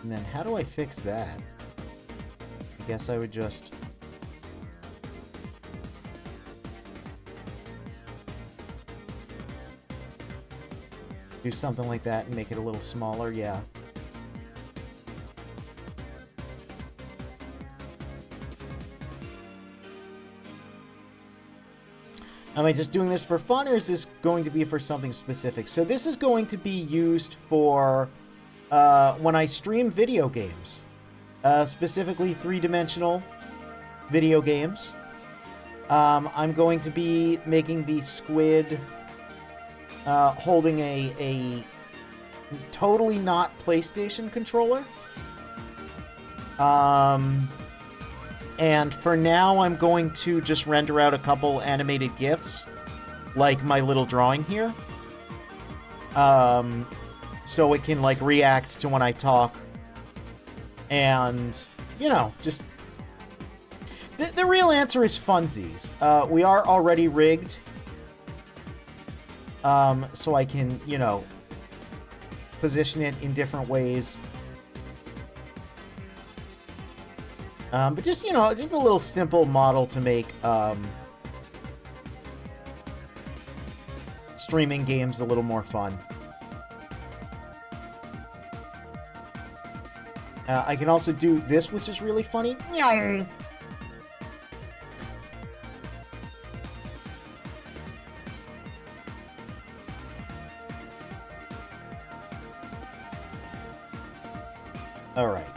And then how do I fix that? I guess I would just... Do something like that and make it a little smaller, yeah. Am I just doing this for fun, or is this going to be for something specific? So this is going to be used for when I stream video games. Specifically three-dimensional video games. I'm going to be making the squid holding a totally not PlayStation controller. And for now, I'm going to just render out a couple animated GIFs, like my little drawing here. So it can, like, react to when I talk. And, you know, just... The real answer is funsies. We are already rigged. So I can, you know, position it in different ways. But just, you know, just a little simple model to make streaming games a little more fun. I can also do this, which is really funny. All right.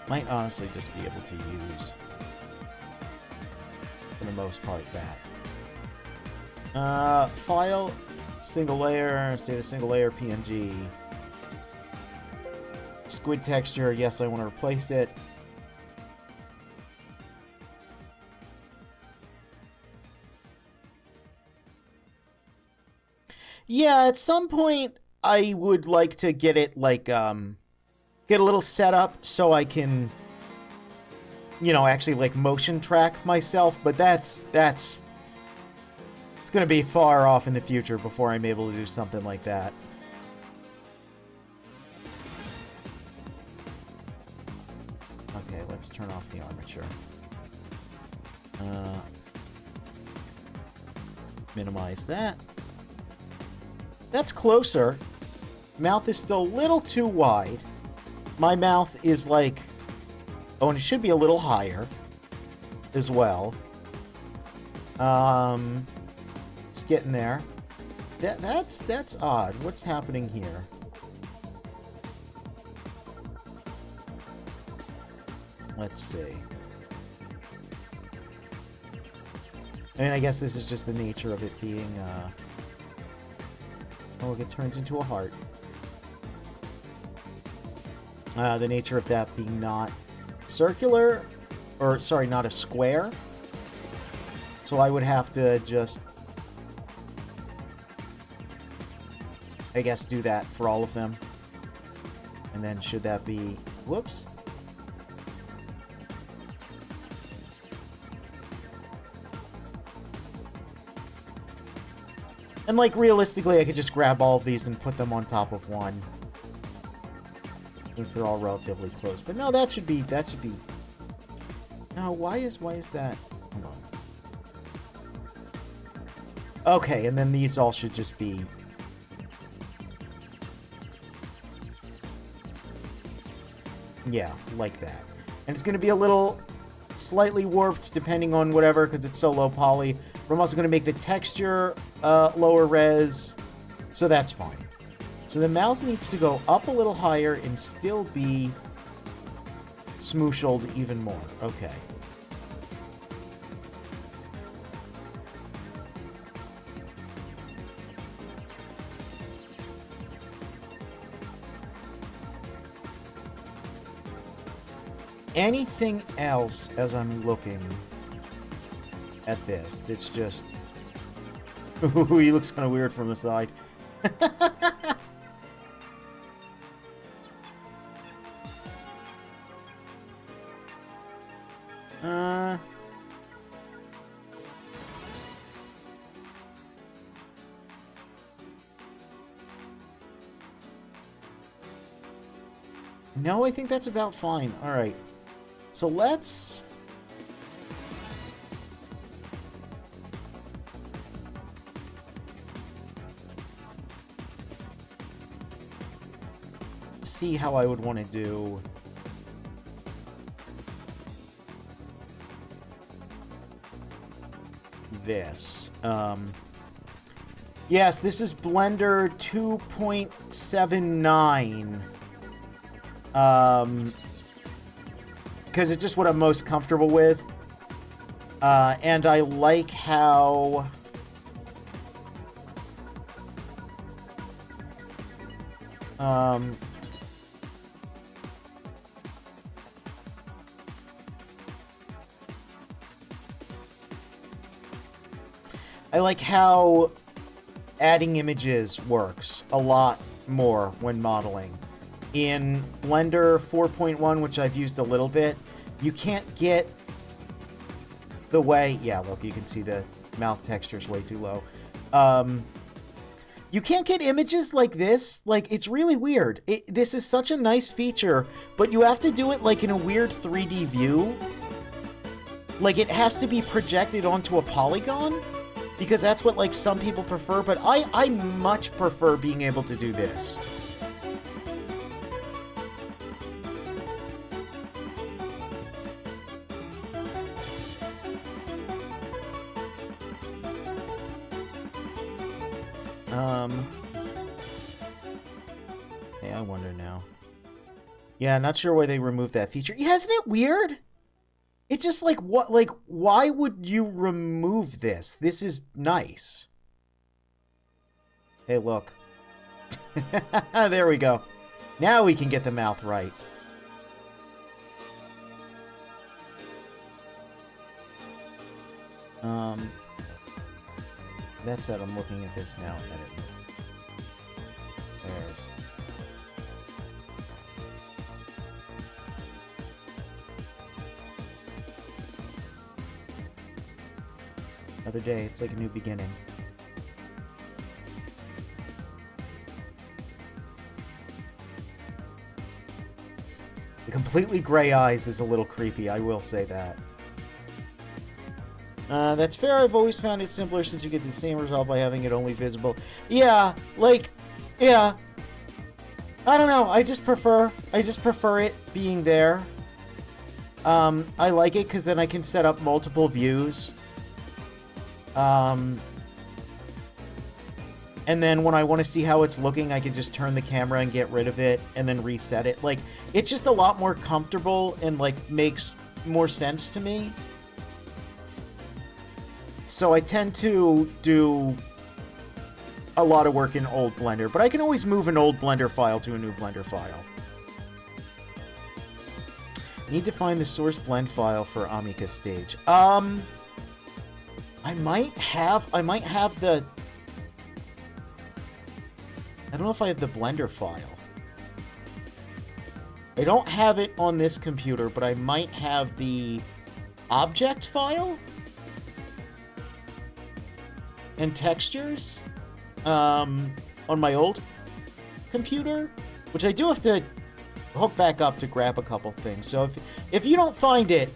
Might honestly just be able to use, for the most part, that. File, single layer, save a single layer, PNG. Squid texture, yes, I want to replace it. Yeah, at some point, I would like to get it, like, get a little setup so I can, you know, actually, like, motion track myself, but it's gonna be far off in the future before I'm able to do something like that. Okay, let's turn off the armature. Minimize that. That's closer. Mouth is still a little too wide. My mouth is like... Oh, and it should be a little higher as well. It's getting there. That's odd. What's happening here? Let's see. I mean, I guess this is just the nature of it being, oh, look, it turns into a heart. The nature of that being not circular, or, sorry, not a square. So I would have to just, I guess, do that for all of them. And then should that be, whoops. And, like, realistically, I could just grab all of these and put them on top of one. Since they're all relatively close. But no, that should be... No, why is that... Hold on. Okay, and then these all should just be... Yeah, like that. And it's going to be a little... slightly warped depending on whatever, because it's so low poly. But I'm also going to make the texture lower res, so that's fine. So the mouth needs to go up a little higher and still be smooshed even more. Okay. Anything else as I'm looking at this that's just... Ooh, he looks kind of weird from the side. No, I think that's about fine. All right. So let's... see how I would want to do... this. Yes, this is Blender 2.79. Because it's just what I'm most comfortable with. And I like how... I like how adding images works a lot more when modeling. In Blender 4.1, which I've used a little bit, you can't get the way... yeah, look, you can see the mouth texture's way too low. You can't get images like this. Like, it's really weird. This is such a nice feature, but you have to do it, like, in a weird 3D view. Like, it has to be projected onto a polygon, because that's what, like, some people prefer, but I much prefer being able to do this. Hey, I wonder now. Yeah, not sure why they removed that feature. Yeah, isn't it weird? It's just like, what, like, why would you remove this? This is nice. Hey, look. There we go. Now we can get the mouth right. That said, I'm looking at this now. Edit. There's... another day, it's like a new beginning. The completely gray eyes is a little creepy, I will say that. That's fair, I've always found it simpler since you get the same result by having it only visible. Yeah, like, yeah. I don't know, I just prefer it being there. I like it because then I can set up multiple views. And then when I want to see how it's looking, I can just turn the camera and get rid of it and then reset it. Like, it's just a lot more comfortable and, like, makes more sense to me. So I tend to do a lot of work in old Blender, but I can always move an old Blender file to a new Blender file. Need to find the source blend file for Oniika stage. I might have the... I don't know if I have the Blender file. I don't have it on this computer, but I might have the object file and textures on my old computer, which I do have to hook back up to grab a couple things. So if you don't find it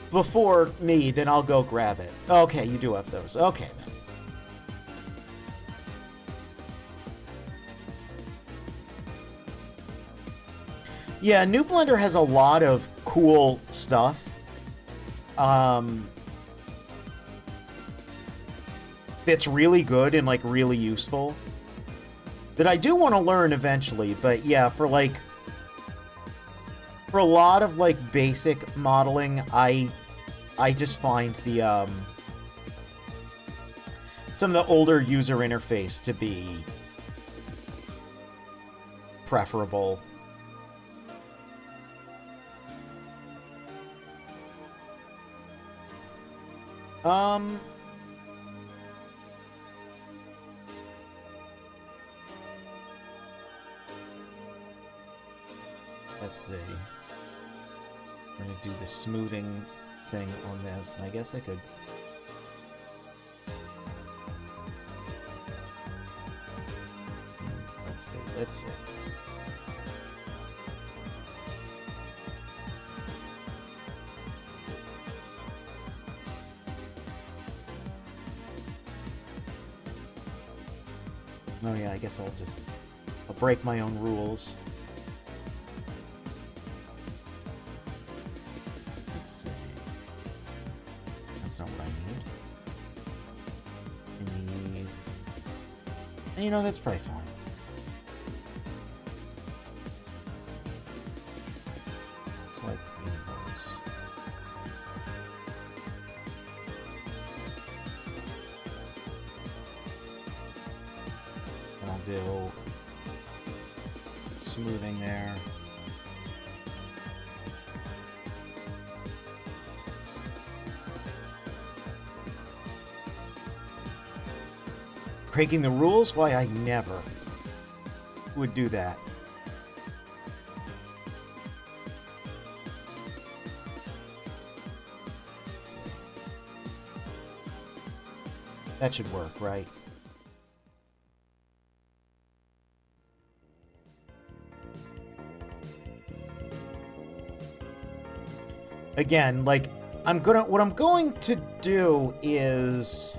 before me, then I'll go grab it. Okay, you do have those. Okay, then. Yeah, New Blender has a lot of cool stuff. That's really good and, like, really useful. That I do want to learn eventually, but yeah, for a lot of, like, basic modeling, I just find the, some of the older user interface to be preferable. Let's see. I'm gonna do the smoothing thing on this, and I guess I could... Let's see. Oh yeah, I guess I'll break my own rules. Let's see. That's not what I need. You know, that's probably fine. Select inverse. And I'll do smoothing there. Breaking the rules? Why, I never would do that. Let's see. That should work, right? Again, like, what I'm going to do is...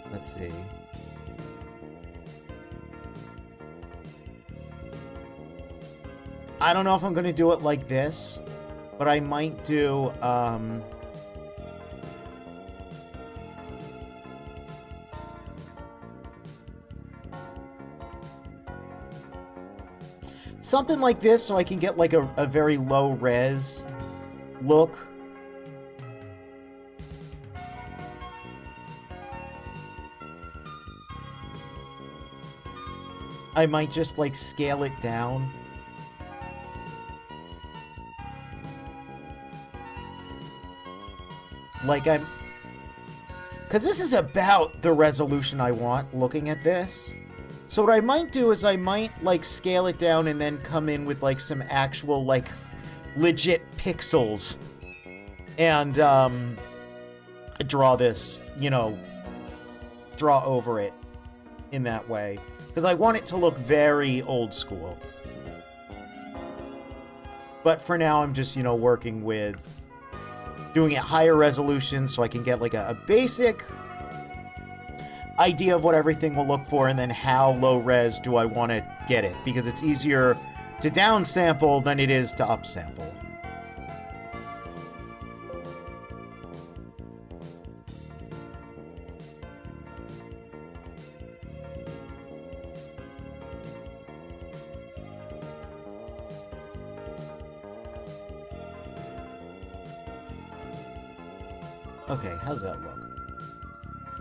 Let's see. I don't know if I'm going to do it like this, but I might do, something like this so I can get, like, a very low-res look. I might just, like, scale it down. Like, because this is about the resolution I want looking at this. So what I might do is I might, like, scale it down and then come in with, like, some actual, like, legit pixels. And, draw this, you know, draw over it in that way. Because I want it to look very old school. But for now, I'm just, you know, working with doing it higher resolution so I can get, like, a basic idea of what everything will look for, and then how low res do I want to get it. Because it's easier to downsample than it is to upsample. Okay, how's that look?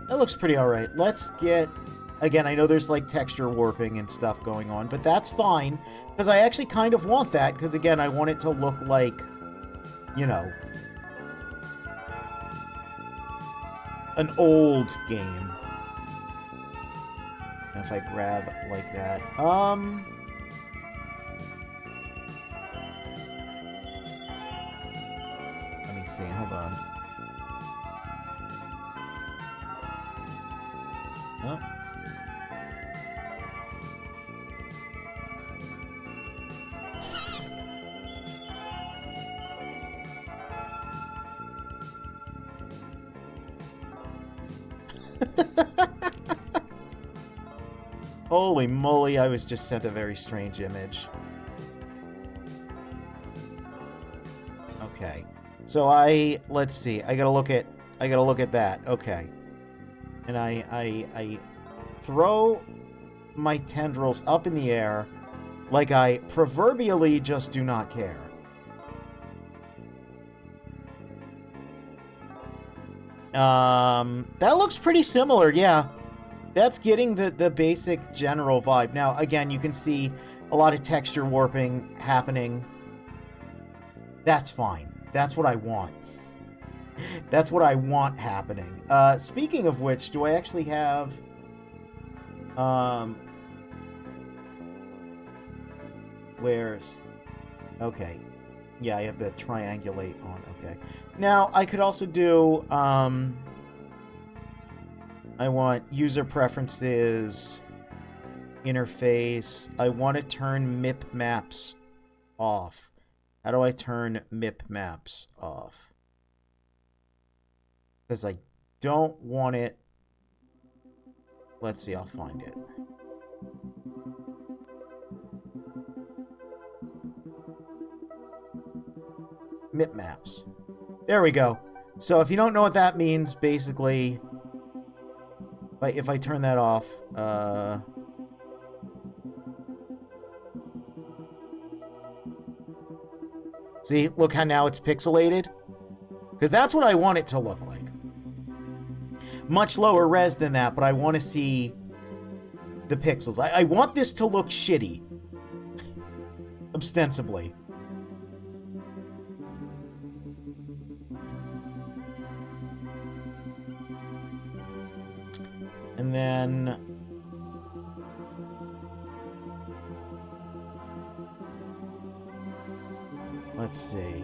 That looks pretty alright. Let's get... Again, I know there's, like, texture warping and stuff going on, but that's fine, because I actually kind of want that, because, again, I want it to look like, you know, an old game. And if I grab like that, let me see, hold on. Huh? Holy moly, I was just sent a very strange image. Okay. So let's see. I gotta look at that. Okay. And I throw my tendrils up in the air like I proverbially just do not care. That looks pretty similar, yeah. That's getting the basic general vibe. Now, again, you can see a lot of texture warping happening. That's fine. That's what I want. That's what I want happening. Speaking of which, do I actually have... Where's... Okay. Yeah, I have the triangulate on. Okay. Now, I could also do... I want user preferences, interface. I want to turn MIP maps off. How do I turn MIP maps off? Because I don't want it... Let's see, I'll find it. MIP maps. There we go. So if you don't know what that means, basically, if I turn that off, see, look how now it's pixelated? Because that's what I want it to look like. Much lower res than that, but I want to see the pixels. I want this to look shitty. Ostensibly. And then... let's see.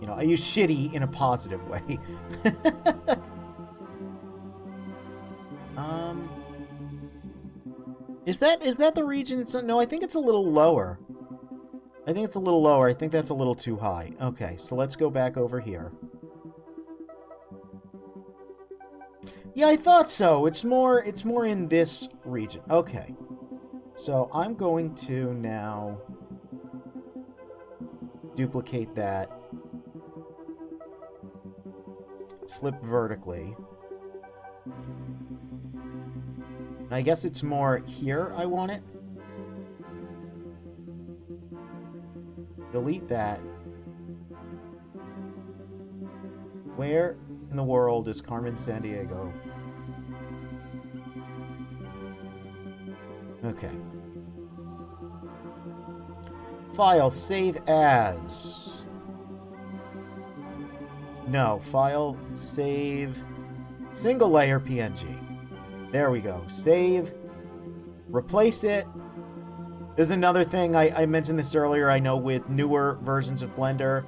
You know, I use shitty in a positive way. Is that the region? No, I think it's a little lower. I think it's a little lower. I think that's a little too high. Okay, so let's go back over here. Yeah, I thought so. It's more in this region. Okay. So I'm going to now duplicate that. Flip vertically. And I guess it's more here I want it. Delete that. Where in the world is Carmen Sandiego? Okay. File, save as. No, file, save, single layer PNG. There we go. Save, replace it. There's another thing, I mentioned this earlier, I know with newer versions of Blender,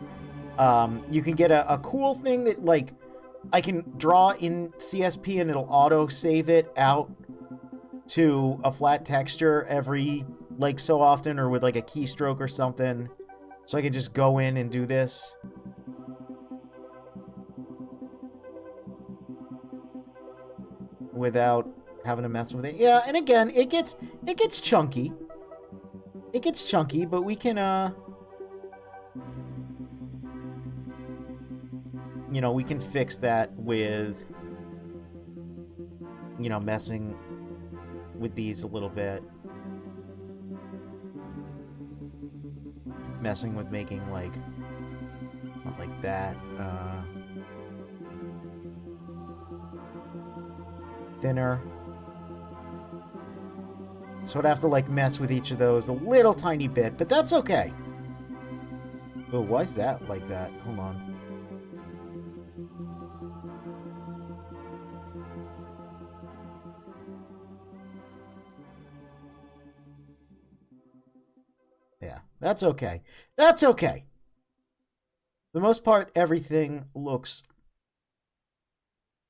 you can get a cool thing that, like, I can draw in CSP and it'll auto-save it out to a flat texture every, like, so often, or with, like, a keystroke or something. So I can just go in and do this. Without having to mess with it. Yeah, and again, it gets chunky. It gets chunky, but we can, you know, we can fix that with, you know, messing with these a little bit. Messing with making, like, not like that, thinner. So I'd have to, like, mess with each of those a little tiny bit, but that's okay. Oh, why is that like that? Hold on. Yeah, that's okay. That's okay. For the most part, everything looks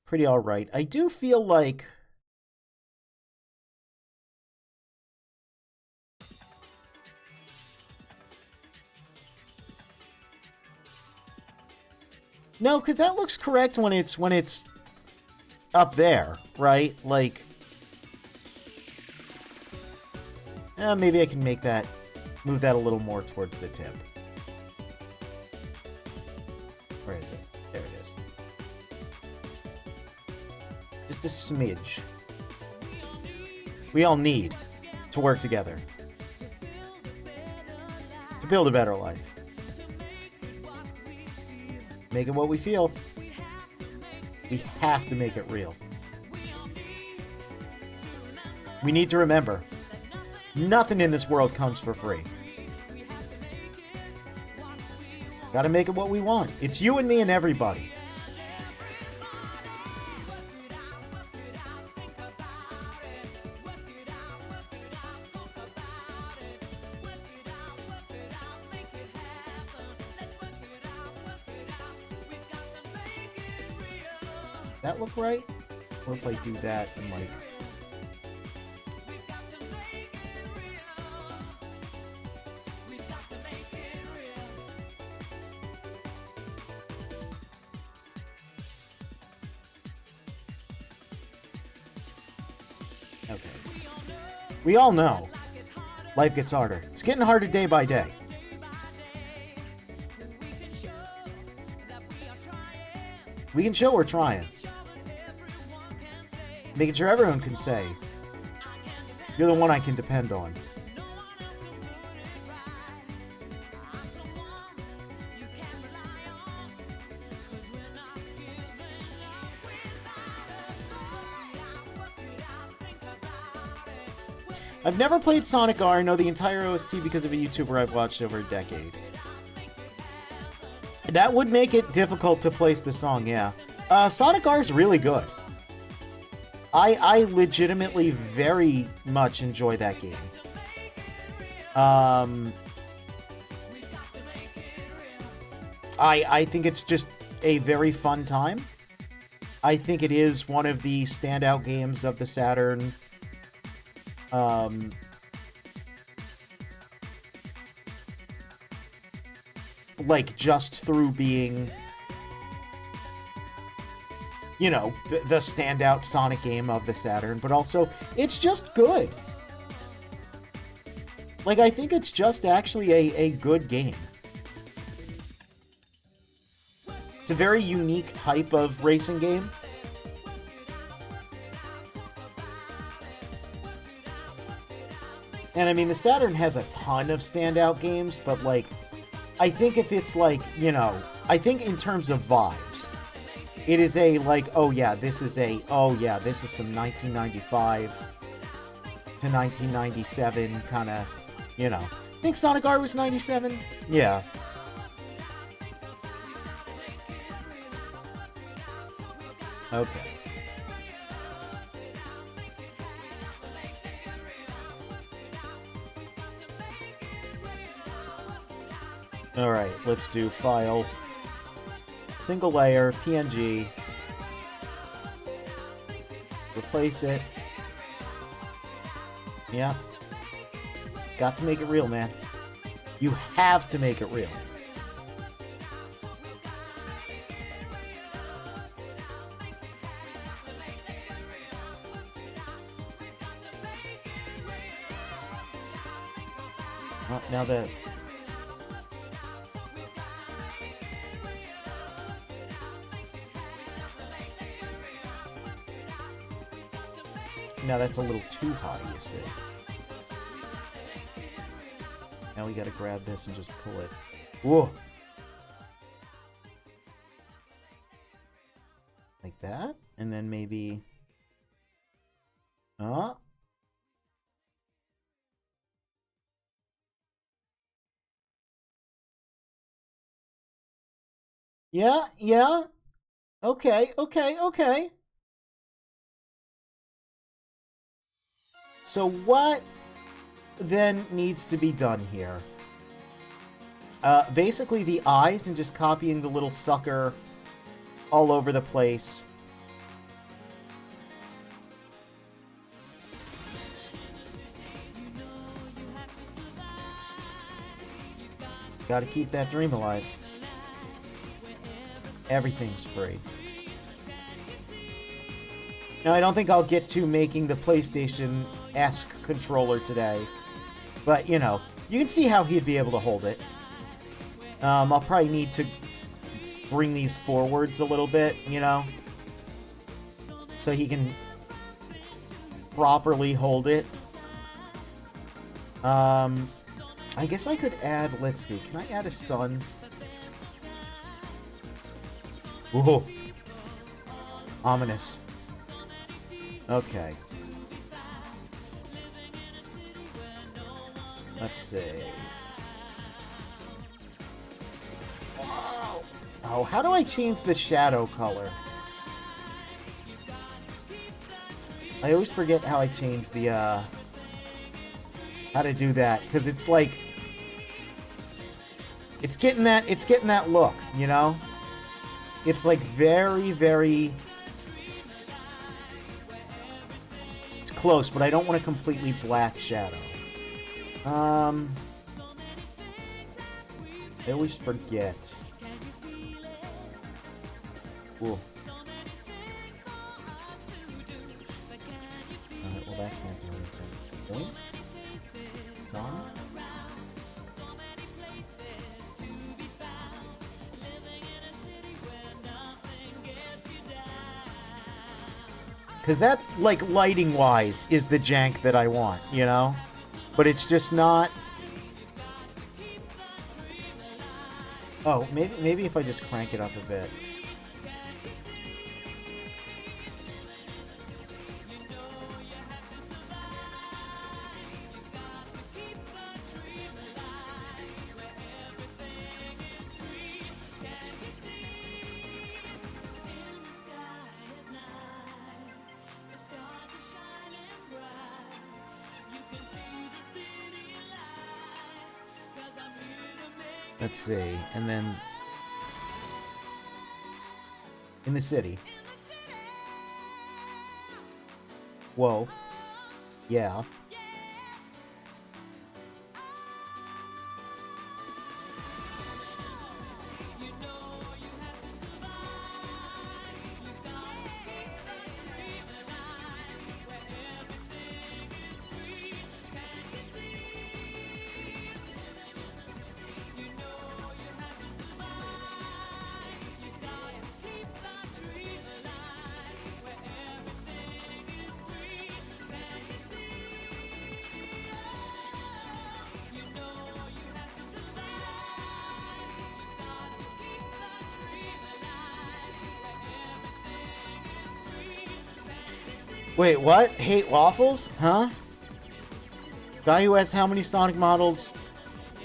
pretty alright. I do feel like... No, because that looks correct when it's up there, right? Like, maybe I can make that, move that a little more towards the tip. Where is it? There it is. Just a smidge. We all need to work together to build a better life. Make it what we feel. We have to make it real. We need to remember, nothing in this world comes for free. Gotta make it what we want. It's you and me and everybody. That look right? Or if I do that and like... Okay. We all know life gets harder. It's getting harder day by day. We can show we're trying. Making sure everyone can say, you're the one I can depend on. I've never played Sonic R. I know the entire OST because of a YouTuber I've watched over a decade. That would make it difficult to place the song, yeah. Sonic R is really good. I legitimately very much enjoy that game. I think it's just a very fun time. I think it is one of the standout games of the Saturn. Like, just through being, you know, the standout Sonic game of the Saturn, but also, it's just good. Like, I think it's just actually a good game. It's a very unique type of racing game. And I mean, the Saturn has a ton of standout games, but like, I think if it's like, you know, I think in terms of vibes, it is a like, oh yeah, this is some 1995 to 1997 kind of, you know. I think Sonic R was 97? Yeah. Okay. Alright, let's do file, single layer, PNG, replace it. Yeah. Got to make it real, man. You have to make it real. Well, now that... Now that's a little too high, you see. Now we gotta grab this and just pull it. Whoa! Like that? And then maybe... Yeah, yeah. Okay, okay, okay. So what then needs to be done here? Basically the eyes and just copying the little sucker all over the place. Gotta keep that dream alive. Everything's free. Now, I don't think I'll get to making the PlayStation-esque controller today. But, you know, you can see how he'd be able to hold it. I'll probably need to bring these forwards a little bit, you know? So he can properly hold it. I guess I could add, let's see, can I add a sun? Whoa. Ominous. Okay. Let's see. Wow. Oh, how do I change the shadow color? I always forget how I change the, how to do that, because it's like... It's getting that look, you know? It's like very, very... It's close, but I don't want a completely black shadow. I always forget. Ooh. Alright, well that song? Because that, like, lighting-wise is the jank that I want, you know? But it's just not... Oh, maybe if I just crank it up a bit. Let's see, and then in the city. Whoa. Yeah. Wait, what? Hate waffles? Huh? Guy who has how many Sonic models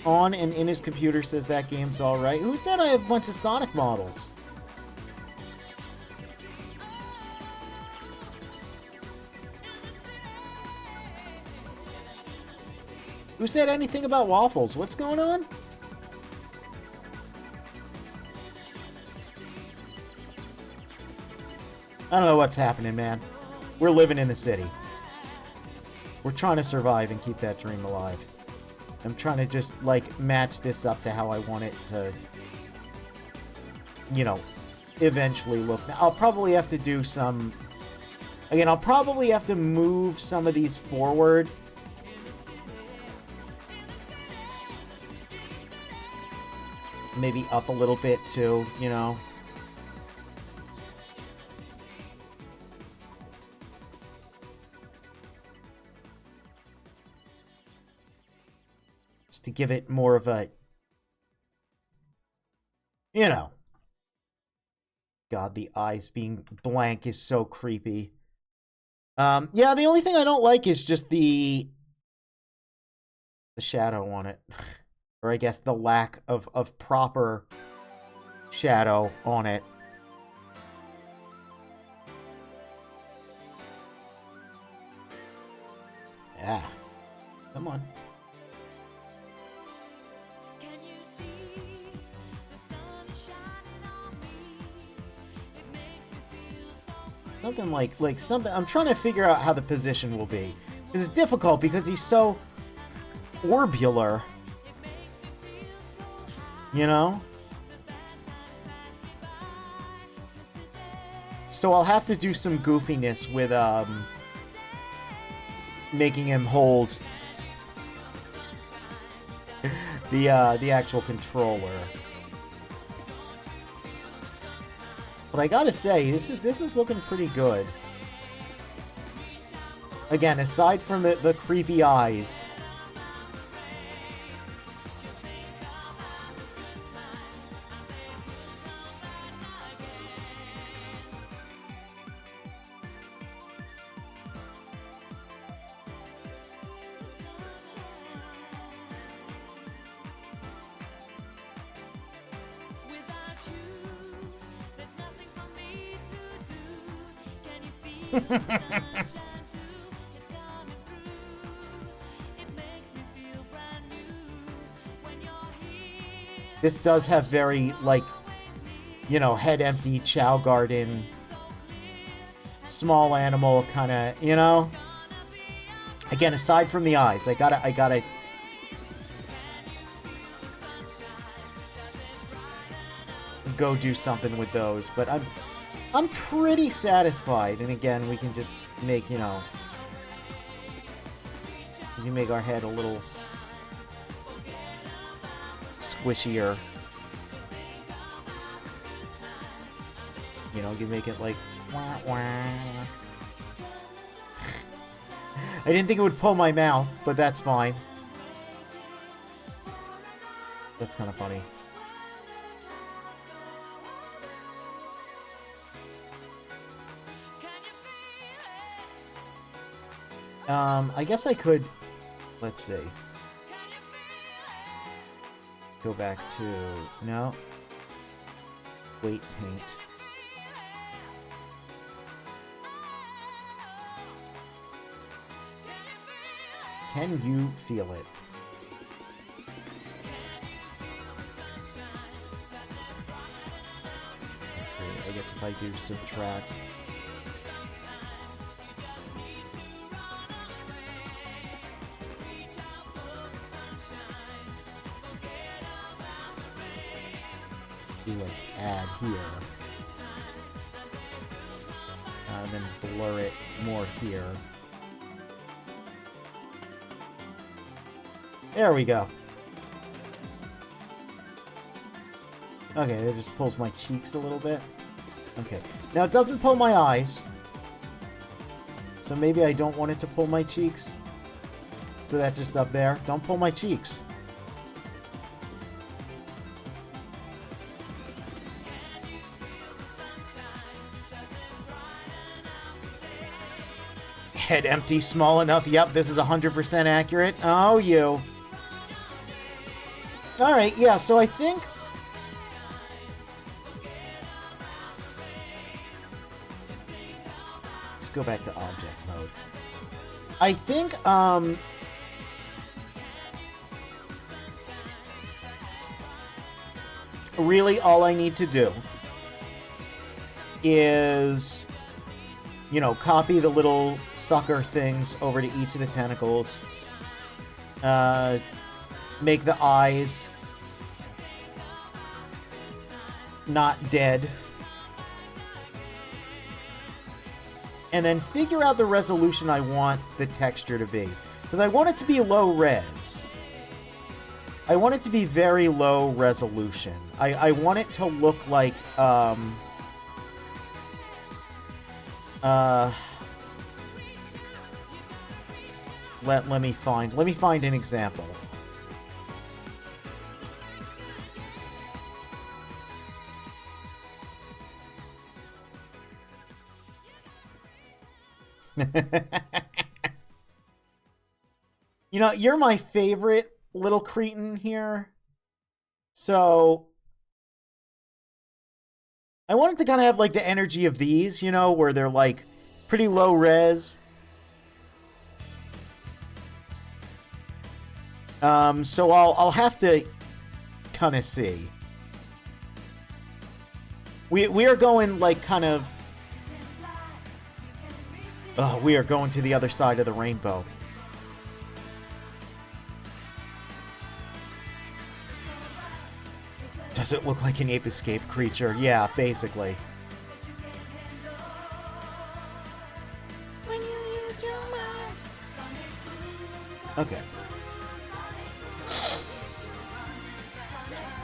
on and in his computer says that game's alright. Who said I have a bunch of Sonic models? Who said anything about waffles? What's going on? I don't know what's happening, man. We're living in the city. We're trying to survive and keep that dream alive. I'm trying to just, like, match this up to how I want it to, you know, eventually look. Now, I'll probably have to do some... Again, I'll probably have to move some of these forward. Maybe up a little bit, too, you know. To give it more of a, you know. God, the eyes being blank is so creepy. Yeah, the only thing I don't like is just the shadow on it. Or I guess the lack of proper shadow on it. Yeah. Come on. Something like something. I'm trying to figure out how the position will be. This is difficult because he's so orbular. You know? So I'll have to do some goofiness with making him hold the actual controller. But I gotta say, this is looking pretty good. Again, aside from the creepy eyes. This does have very, like, you know, head empty, Chow Garden, small animal kind of, you know? Again, aside from the eyes, I gotta go do something with those, but I'm pretty satisfied. And again, we can just make, you know, we can make our head a little squishier. You know, you make it like... Wah, wah. I didn't think it would pull my mouth, but that's fine. That's kind of funny. I guess I could... Let's see. Go back to... No. Weight paint. Can you feel it? Let's see. I guess if I do subtract... do like add here, and then blur it more here. There we go. Okay, that just pulls my cheeks a little bit. Okay, now it doesn't pull my eyes, so maybe I don't want it to pull my cheeks. So that's just up there. Don't pull my cheeks. Head empty, small enough. Yep, this is 100% accurate. Oh, you. Alright, yeah, so I think... Let's go back to object mode. I think, really all I need to do is... you know, copy the little sucker things over to each of the tentacles. Make the eyes not dead. And then figure out the resolution I want the texture to be. Because I want it to be low res. I want it to be very low resolution. I want it to look like, let me find an example. You know, you're my favorite little cretin here. So I wanted to kind of have like the energy of these, you know, where they're like pretty low res. So I'll have to kind of see. We are going like kind of... we are going to the other side of the rainbow. Does it look like an ape escape creature? Yeah, basically. Okay.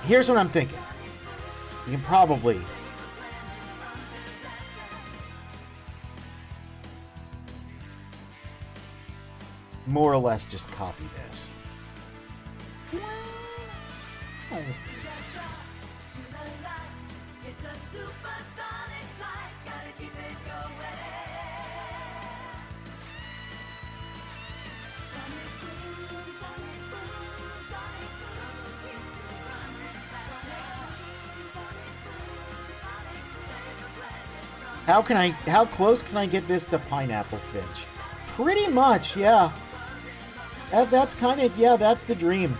Here's what I'm thinking. You can probably... more or less just copy this. Oh. How close can I get this to Pineapple Finch? Pretty much, yeah. That's kind of, yeah, that's the dream.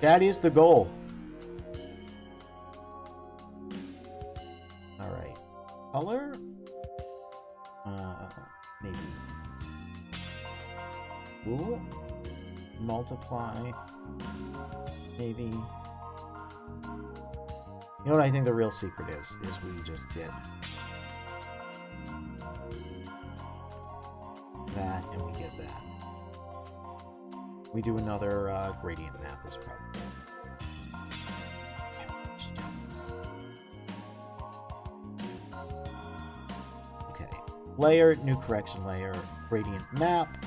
That is the goal. Alright. Color? Maybe. Ooh. Multiply. Maybe. You know what I think the real secret is we just get that and we get that. We do another gradient map is probably. Okay. Layer, new correction layer, gradient map.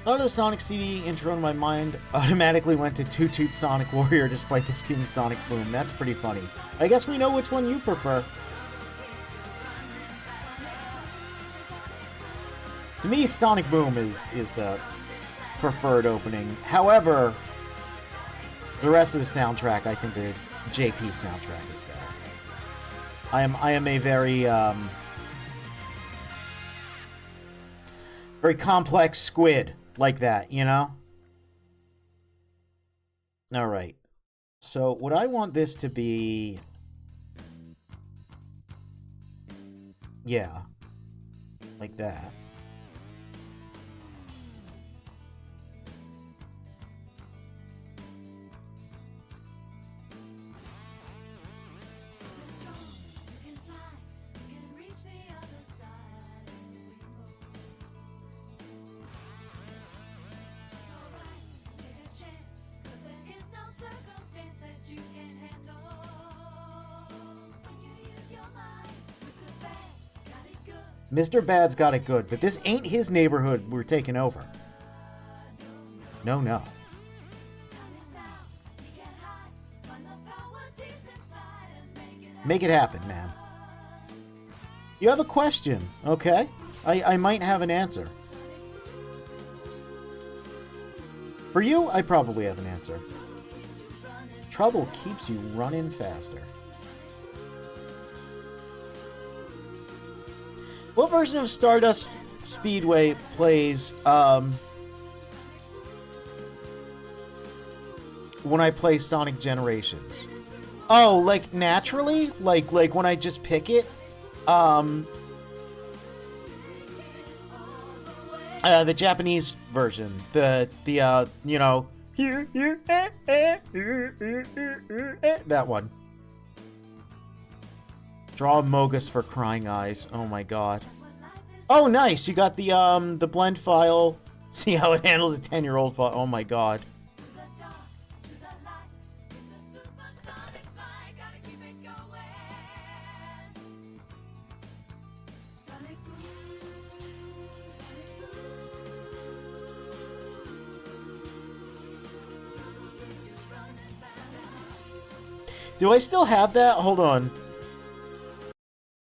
Out of the Sonic CD intro in my mind automatically went to Toot Toot Sonic Warrior despite this being Sonic Boom. That's pretty funny. I guess we know which one you prefer. To me, Sonic Boom is the preferred opening. However, the rest of the soundtrack, I think the JP soundtrack is better. I am a very very complex squid. Like that, you know? Alright. So, what I want this to be... Yeah. Like that. Mr. Bad's got it good, but this ain't his neighborhood we're taking over. No, no. Make it happen, man. You have a question, okay? I might have an answer. For you, I probably have an answer. Trouble keeps you running faster. What version of Stardust Speedway plays when I play Sonic Generations? Oh, like naturally? Like when I just pick it? The Japanese version. The you know, that one. Draw Mogus for crying eyes. Oh my god. Oh, nice. You got the blend file. See how it handles a 10-year-old file. Oh my god. Do I still have that? Hold on.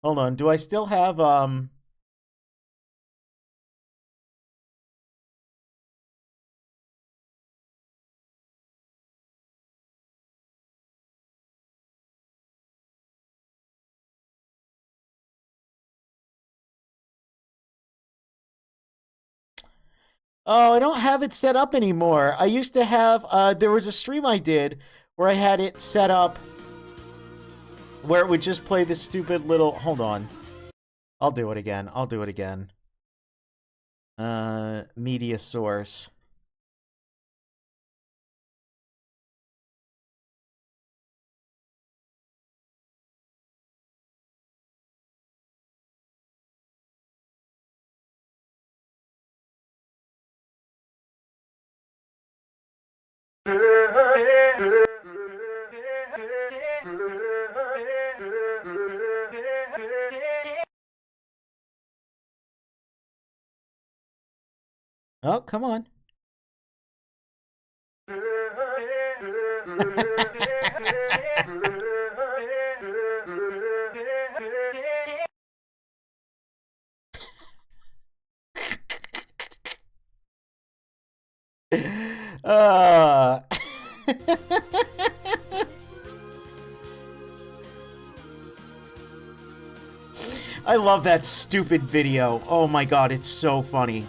Hold on, do I still have, Oh, I don't have it set up anymore. I used to have, there was a stream I did where I had it set up where it would just play this stupid little... Hold on. I'll do it again. I'll do it again. Media source. Oh, come on. I love that stupid video. Oh my god, it's so funny.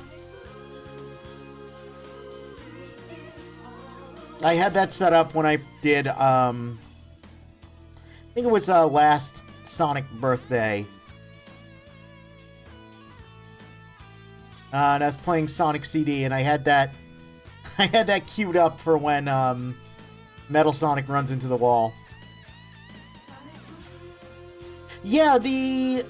I had that set up when I did think it was last Sonic birthday. And I was playing Sonic CD, and I had that queued up for when Metal Sonic runs into the wall. Yeah, they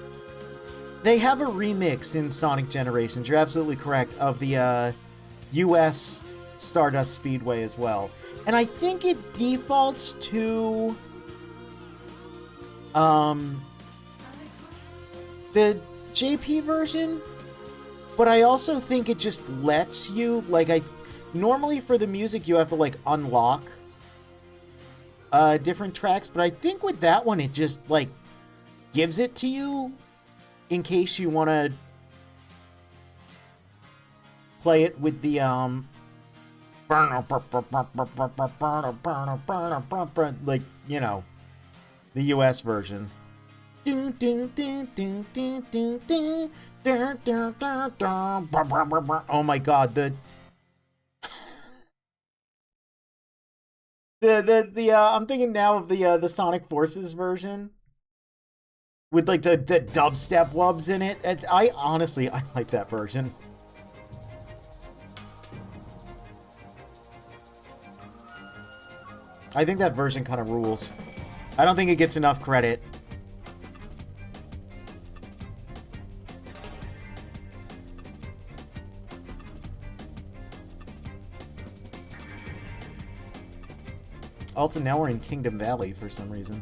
have a remix in Sonic Generations. You're absolutely correct, of the US Stardust Speedway as well. And I think it defaults to the JP version, but I also think it just lets you, like, normally for the music you have to, like, unlock different tracks, but I think with that one it just, like, gives it to you in case you want to play it with the like, you know, the US version. Oh my god, the I'm thinking now of the Sonic Forces version with, like, the dubstep wubs in it. And I like that version. I think that version kind of rules. I don't think it gets enough credit. Also, now we're in Kingdom Valley for some reason.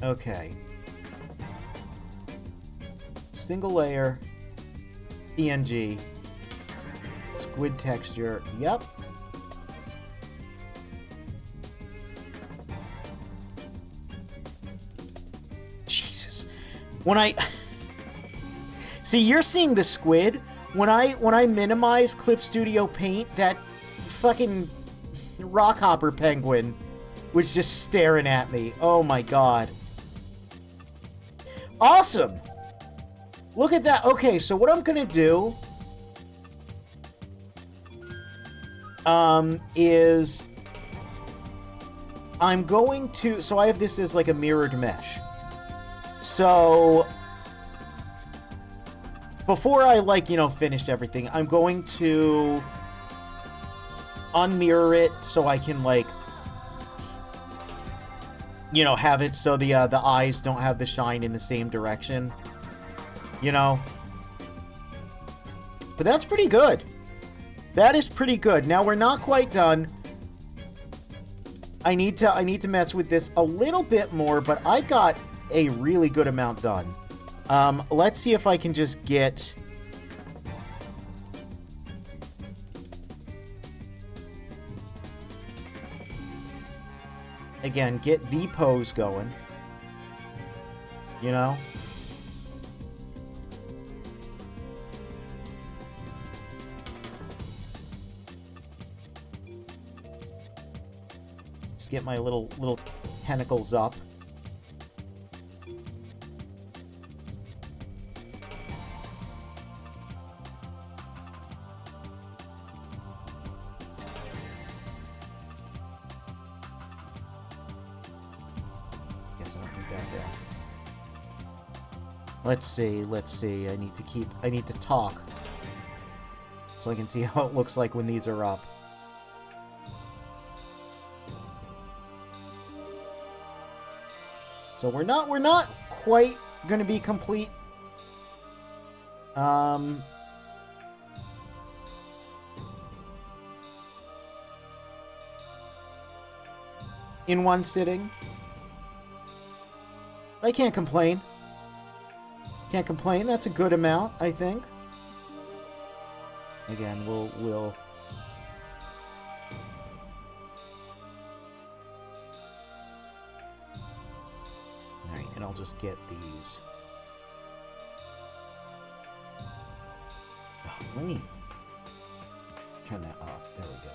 Okay. Single layer, PNG, squid texture, yep. Jesus. When I... See, you're seeing the squid. When I minimize Clip Studio Paint, that fucking Rockhopper penguin was just staring at me. Oh my god. Awesome! Look at that. Okay, so what I'm gonna do is I'm going to... So I have this as like a mirrored mesh. So before I, like, you know, finish everything, I'm going to unmirror it so I can, like, you know, have it so the eyes don't have the shine in the same direction. You know? But that's pretty good. That is pretty good. Now, we're not quite done. I need to mess with this a little bit more, but I got a really good amount done. Let's see if I can just get... Again, get the pose going. You know? Just get my little tentacles up. Let's see. I need to talk. So I can see how it looks like when these are up. So we're not quite gonna be complete. In one sitting. I can't complain. Can't complain. That's a good amount, I think. Again, we'll... Alright, and I'll just get these. Oh, let me turn that off. There we go.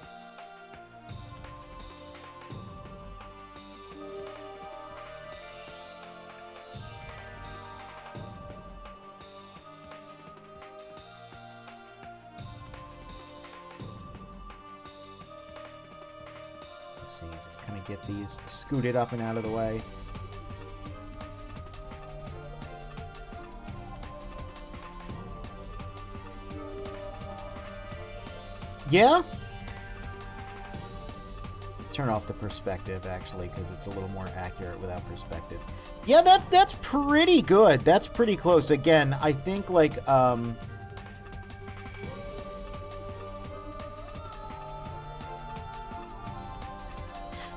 Let's see, just kind of get these scooted up and out of the way. Yeah? Let's turn off the perspective, actually, because it's a little more accurate without perspective. Yeah, that's pretty good. That's pretty close. Again, I think, like,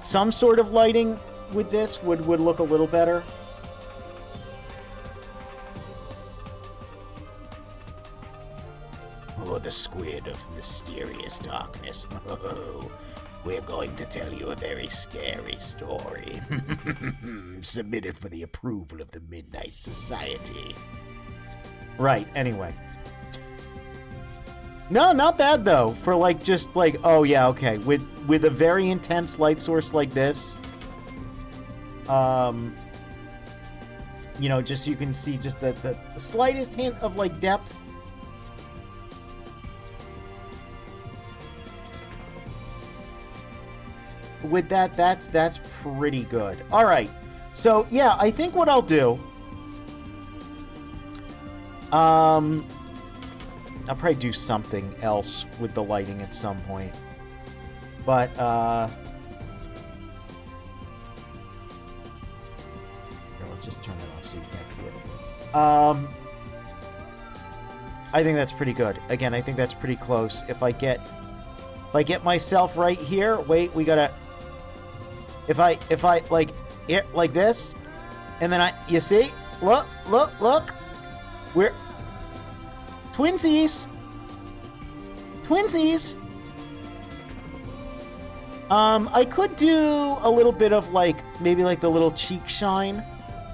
some sort of lighting with this would look a little better. Oh, the squid of mysterious darkness. Oh, we're going to tell you a very scary story. Submitted for the approval of the Midnight Society. Right, anyway. No, not bad though. For like, just like, oh yeah, okay. With a very intense light source like this, you know, just you can see just the slightest hint of like depth. With that, that's pretty good. All right, so yeah, I think what I'll do, I'll probably do something else with the lighting at some point, but here, let's just turn it off so you can't see it. I think that's pretty good. Again, I think that's pretty close. If I get myself right here, wait, we gotta. If I like it like this, and then you see, look, we're twinsies. I could do a little bit of like, maybe like the little cheek shine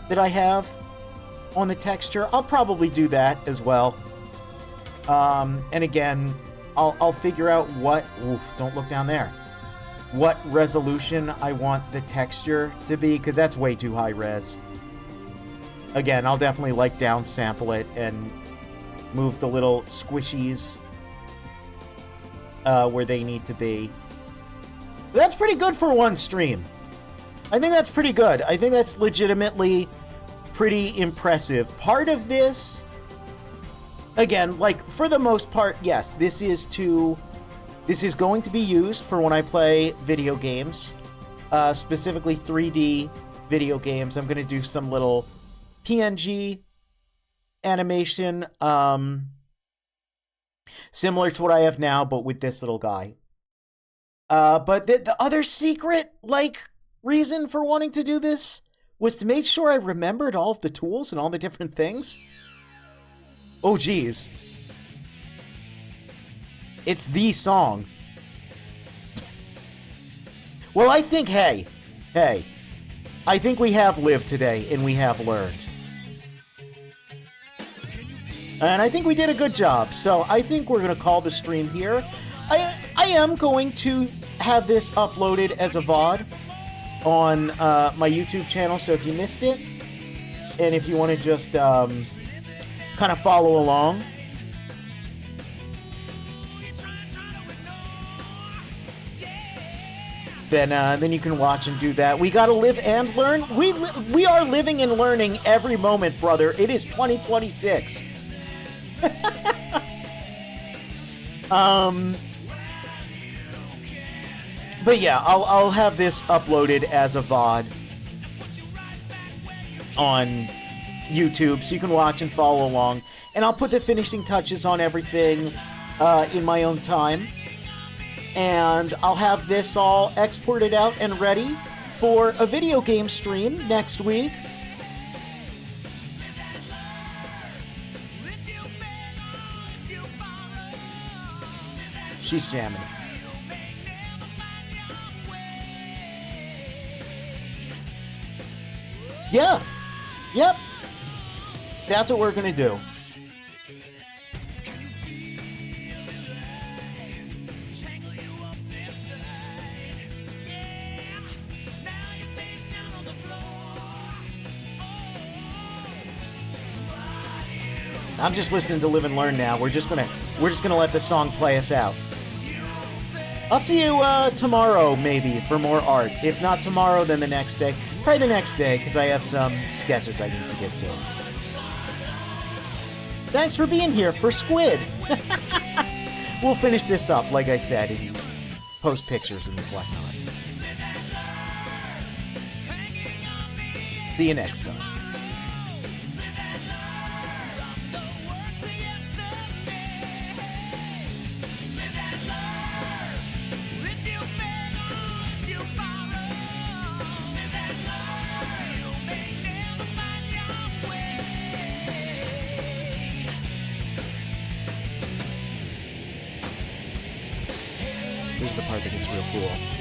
that I have on the texture. I'll probably do that as well. And again, I'll figure out what, oof, don't look down there, what resolution I want the texture to be, because that's way too high res. Again, I'll definitely like downsample it and move the little squishies where they need to be. That's pretty good for one stream. I think that's pretty good. I think that's legitimately pretty impressive. Part of this, again, like for the most part, yes, this is going to be used for when I play video games, specifically 3D video games. I'm going to do some little PNG animation, similar to what I have now, but with this little guy. But the other secret, like, reason for wanting to do this was to make sure I remembered all of the tools and all the different things. Oh, geez. It's the song. Well, I think, hey, I think we have lived today and we have learned. And I think we did a good job, so I think we're going to call the stream here. I am going to have this uploaded as a VOD on my YouTube channel, so if you missed it, and if you want to just kind of follow along, then you can watch and do that. We gotta live and learn. We are living and learning every moment, brother. It is 2026. But yeah, I'll have this uploaded as a VOD on YouTube, so you can watch and follow along. And I'll put the finishing touches on everything in my own time. And I'll have this all exported out and ready for a video game stream next week. She's jamming. Yeah. Yep. That's what we're gonna do. I'm just listening to Live and Learn now. We're just gonna let the song play us out. I'll see you tomorrow, maybe, for more art. If not tomorrow, then the next day. Probably the next day, because I have some sketches I need to get to. Thanks for being here for Squid. We'll finish this up, like I said, and post pictures and whatnot. See you next time. This is the part that gets real cool.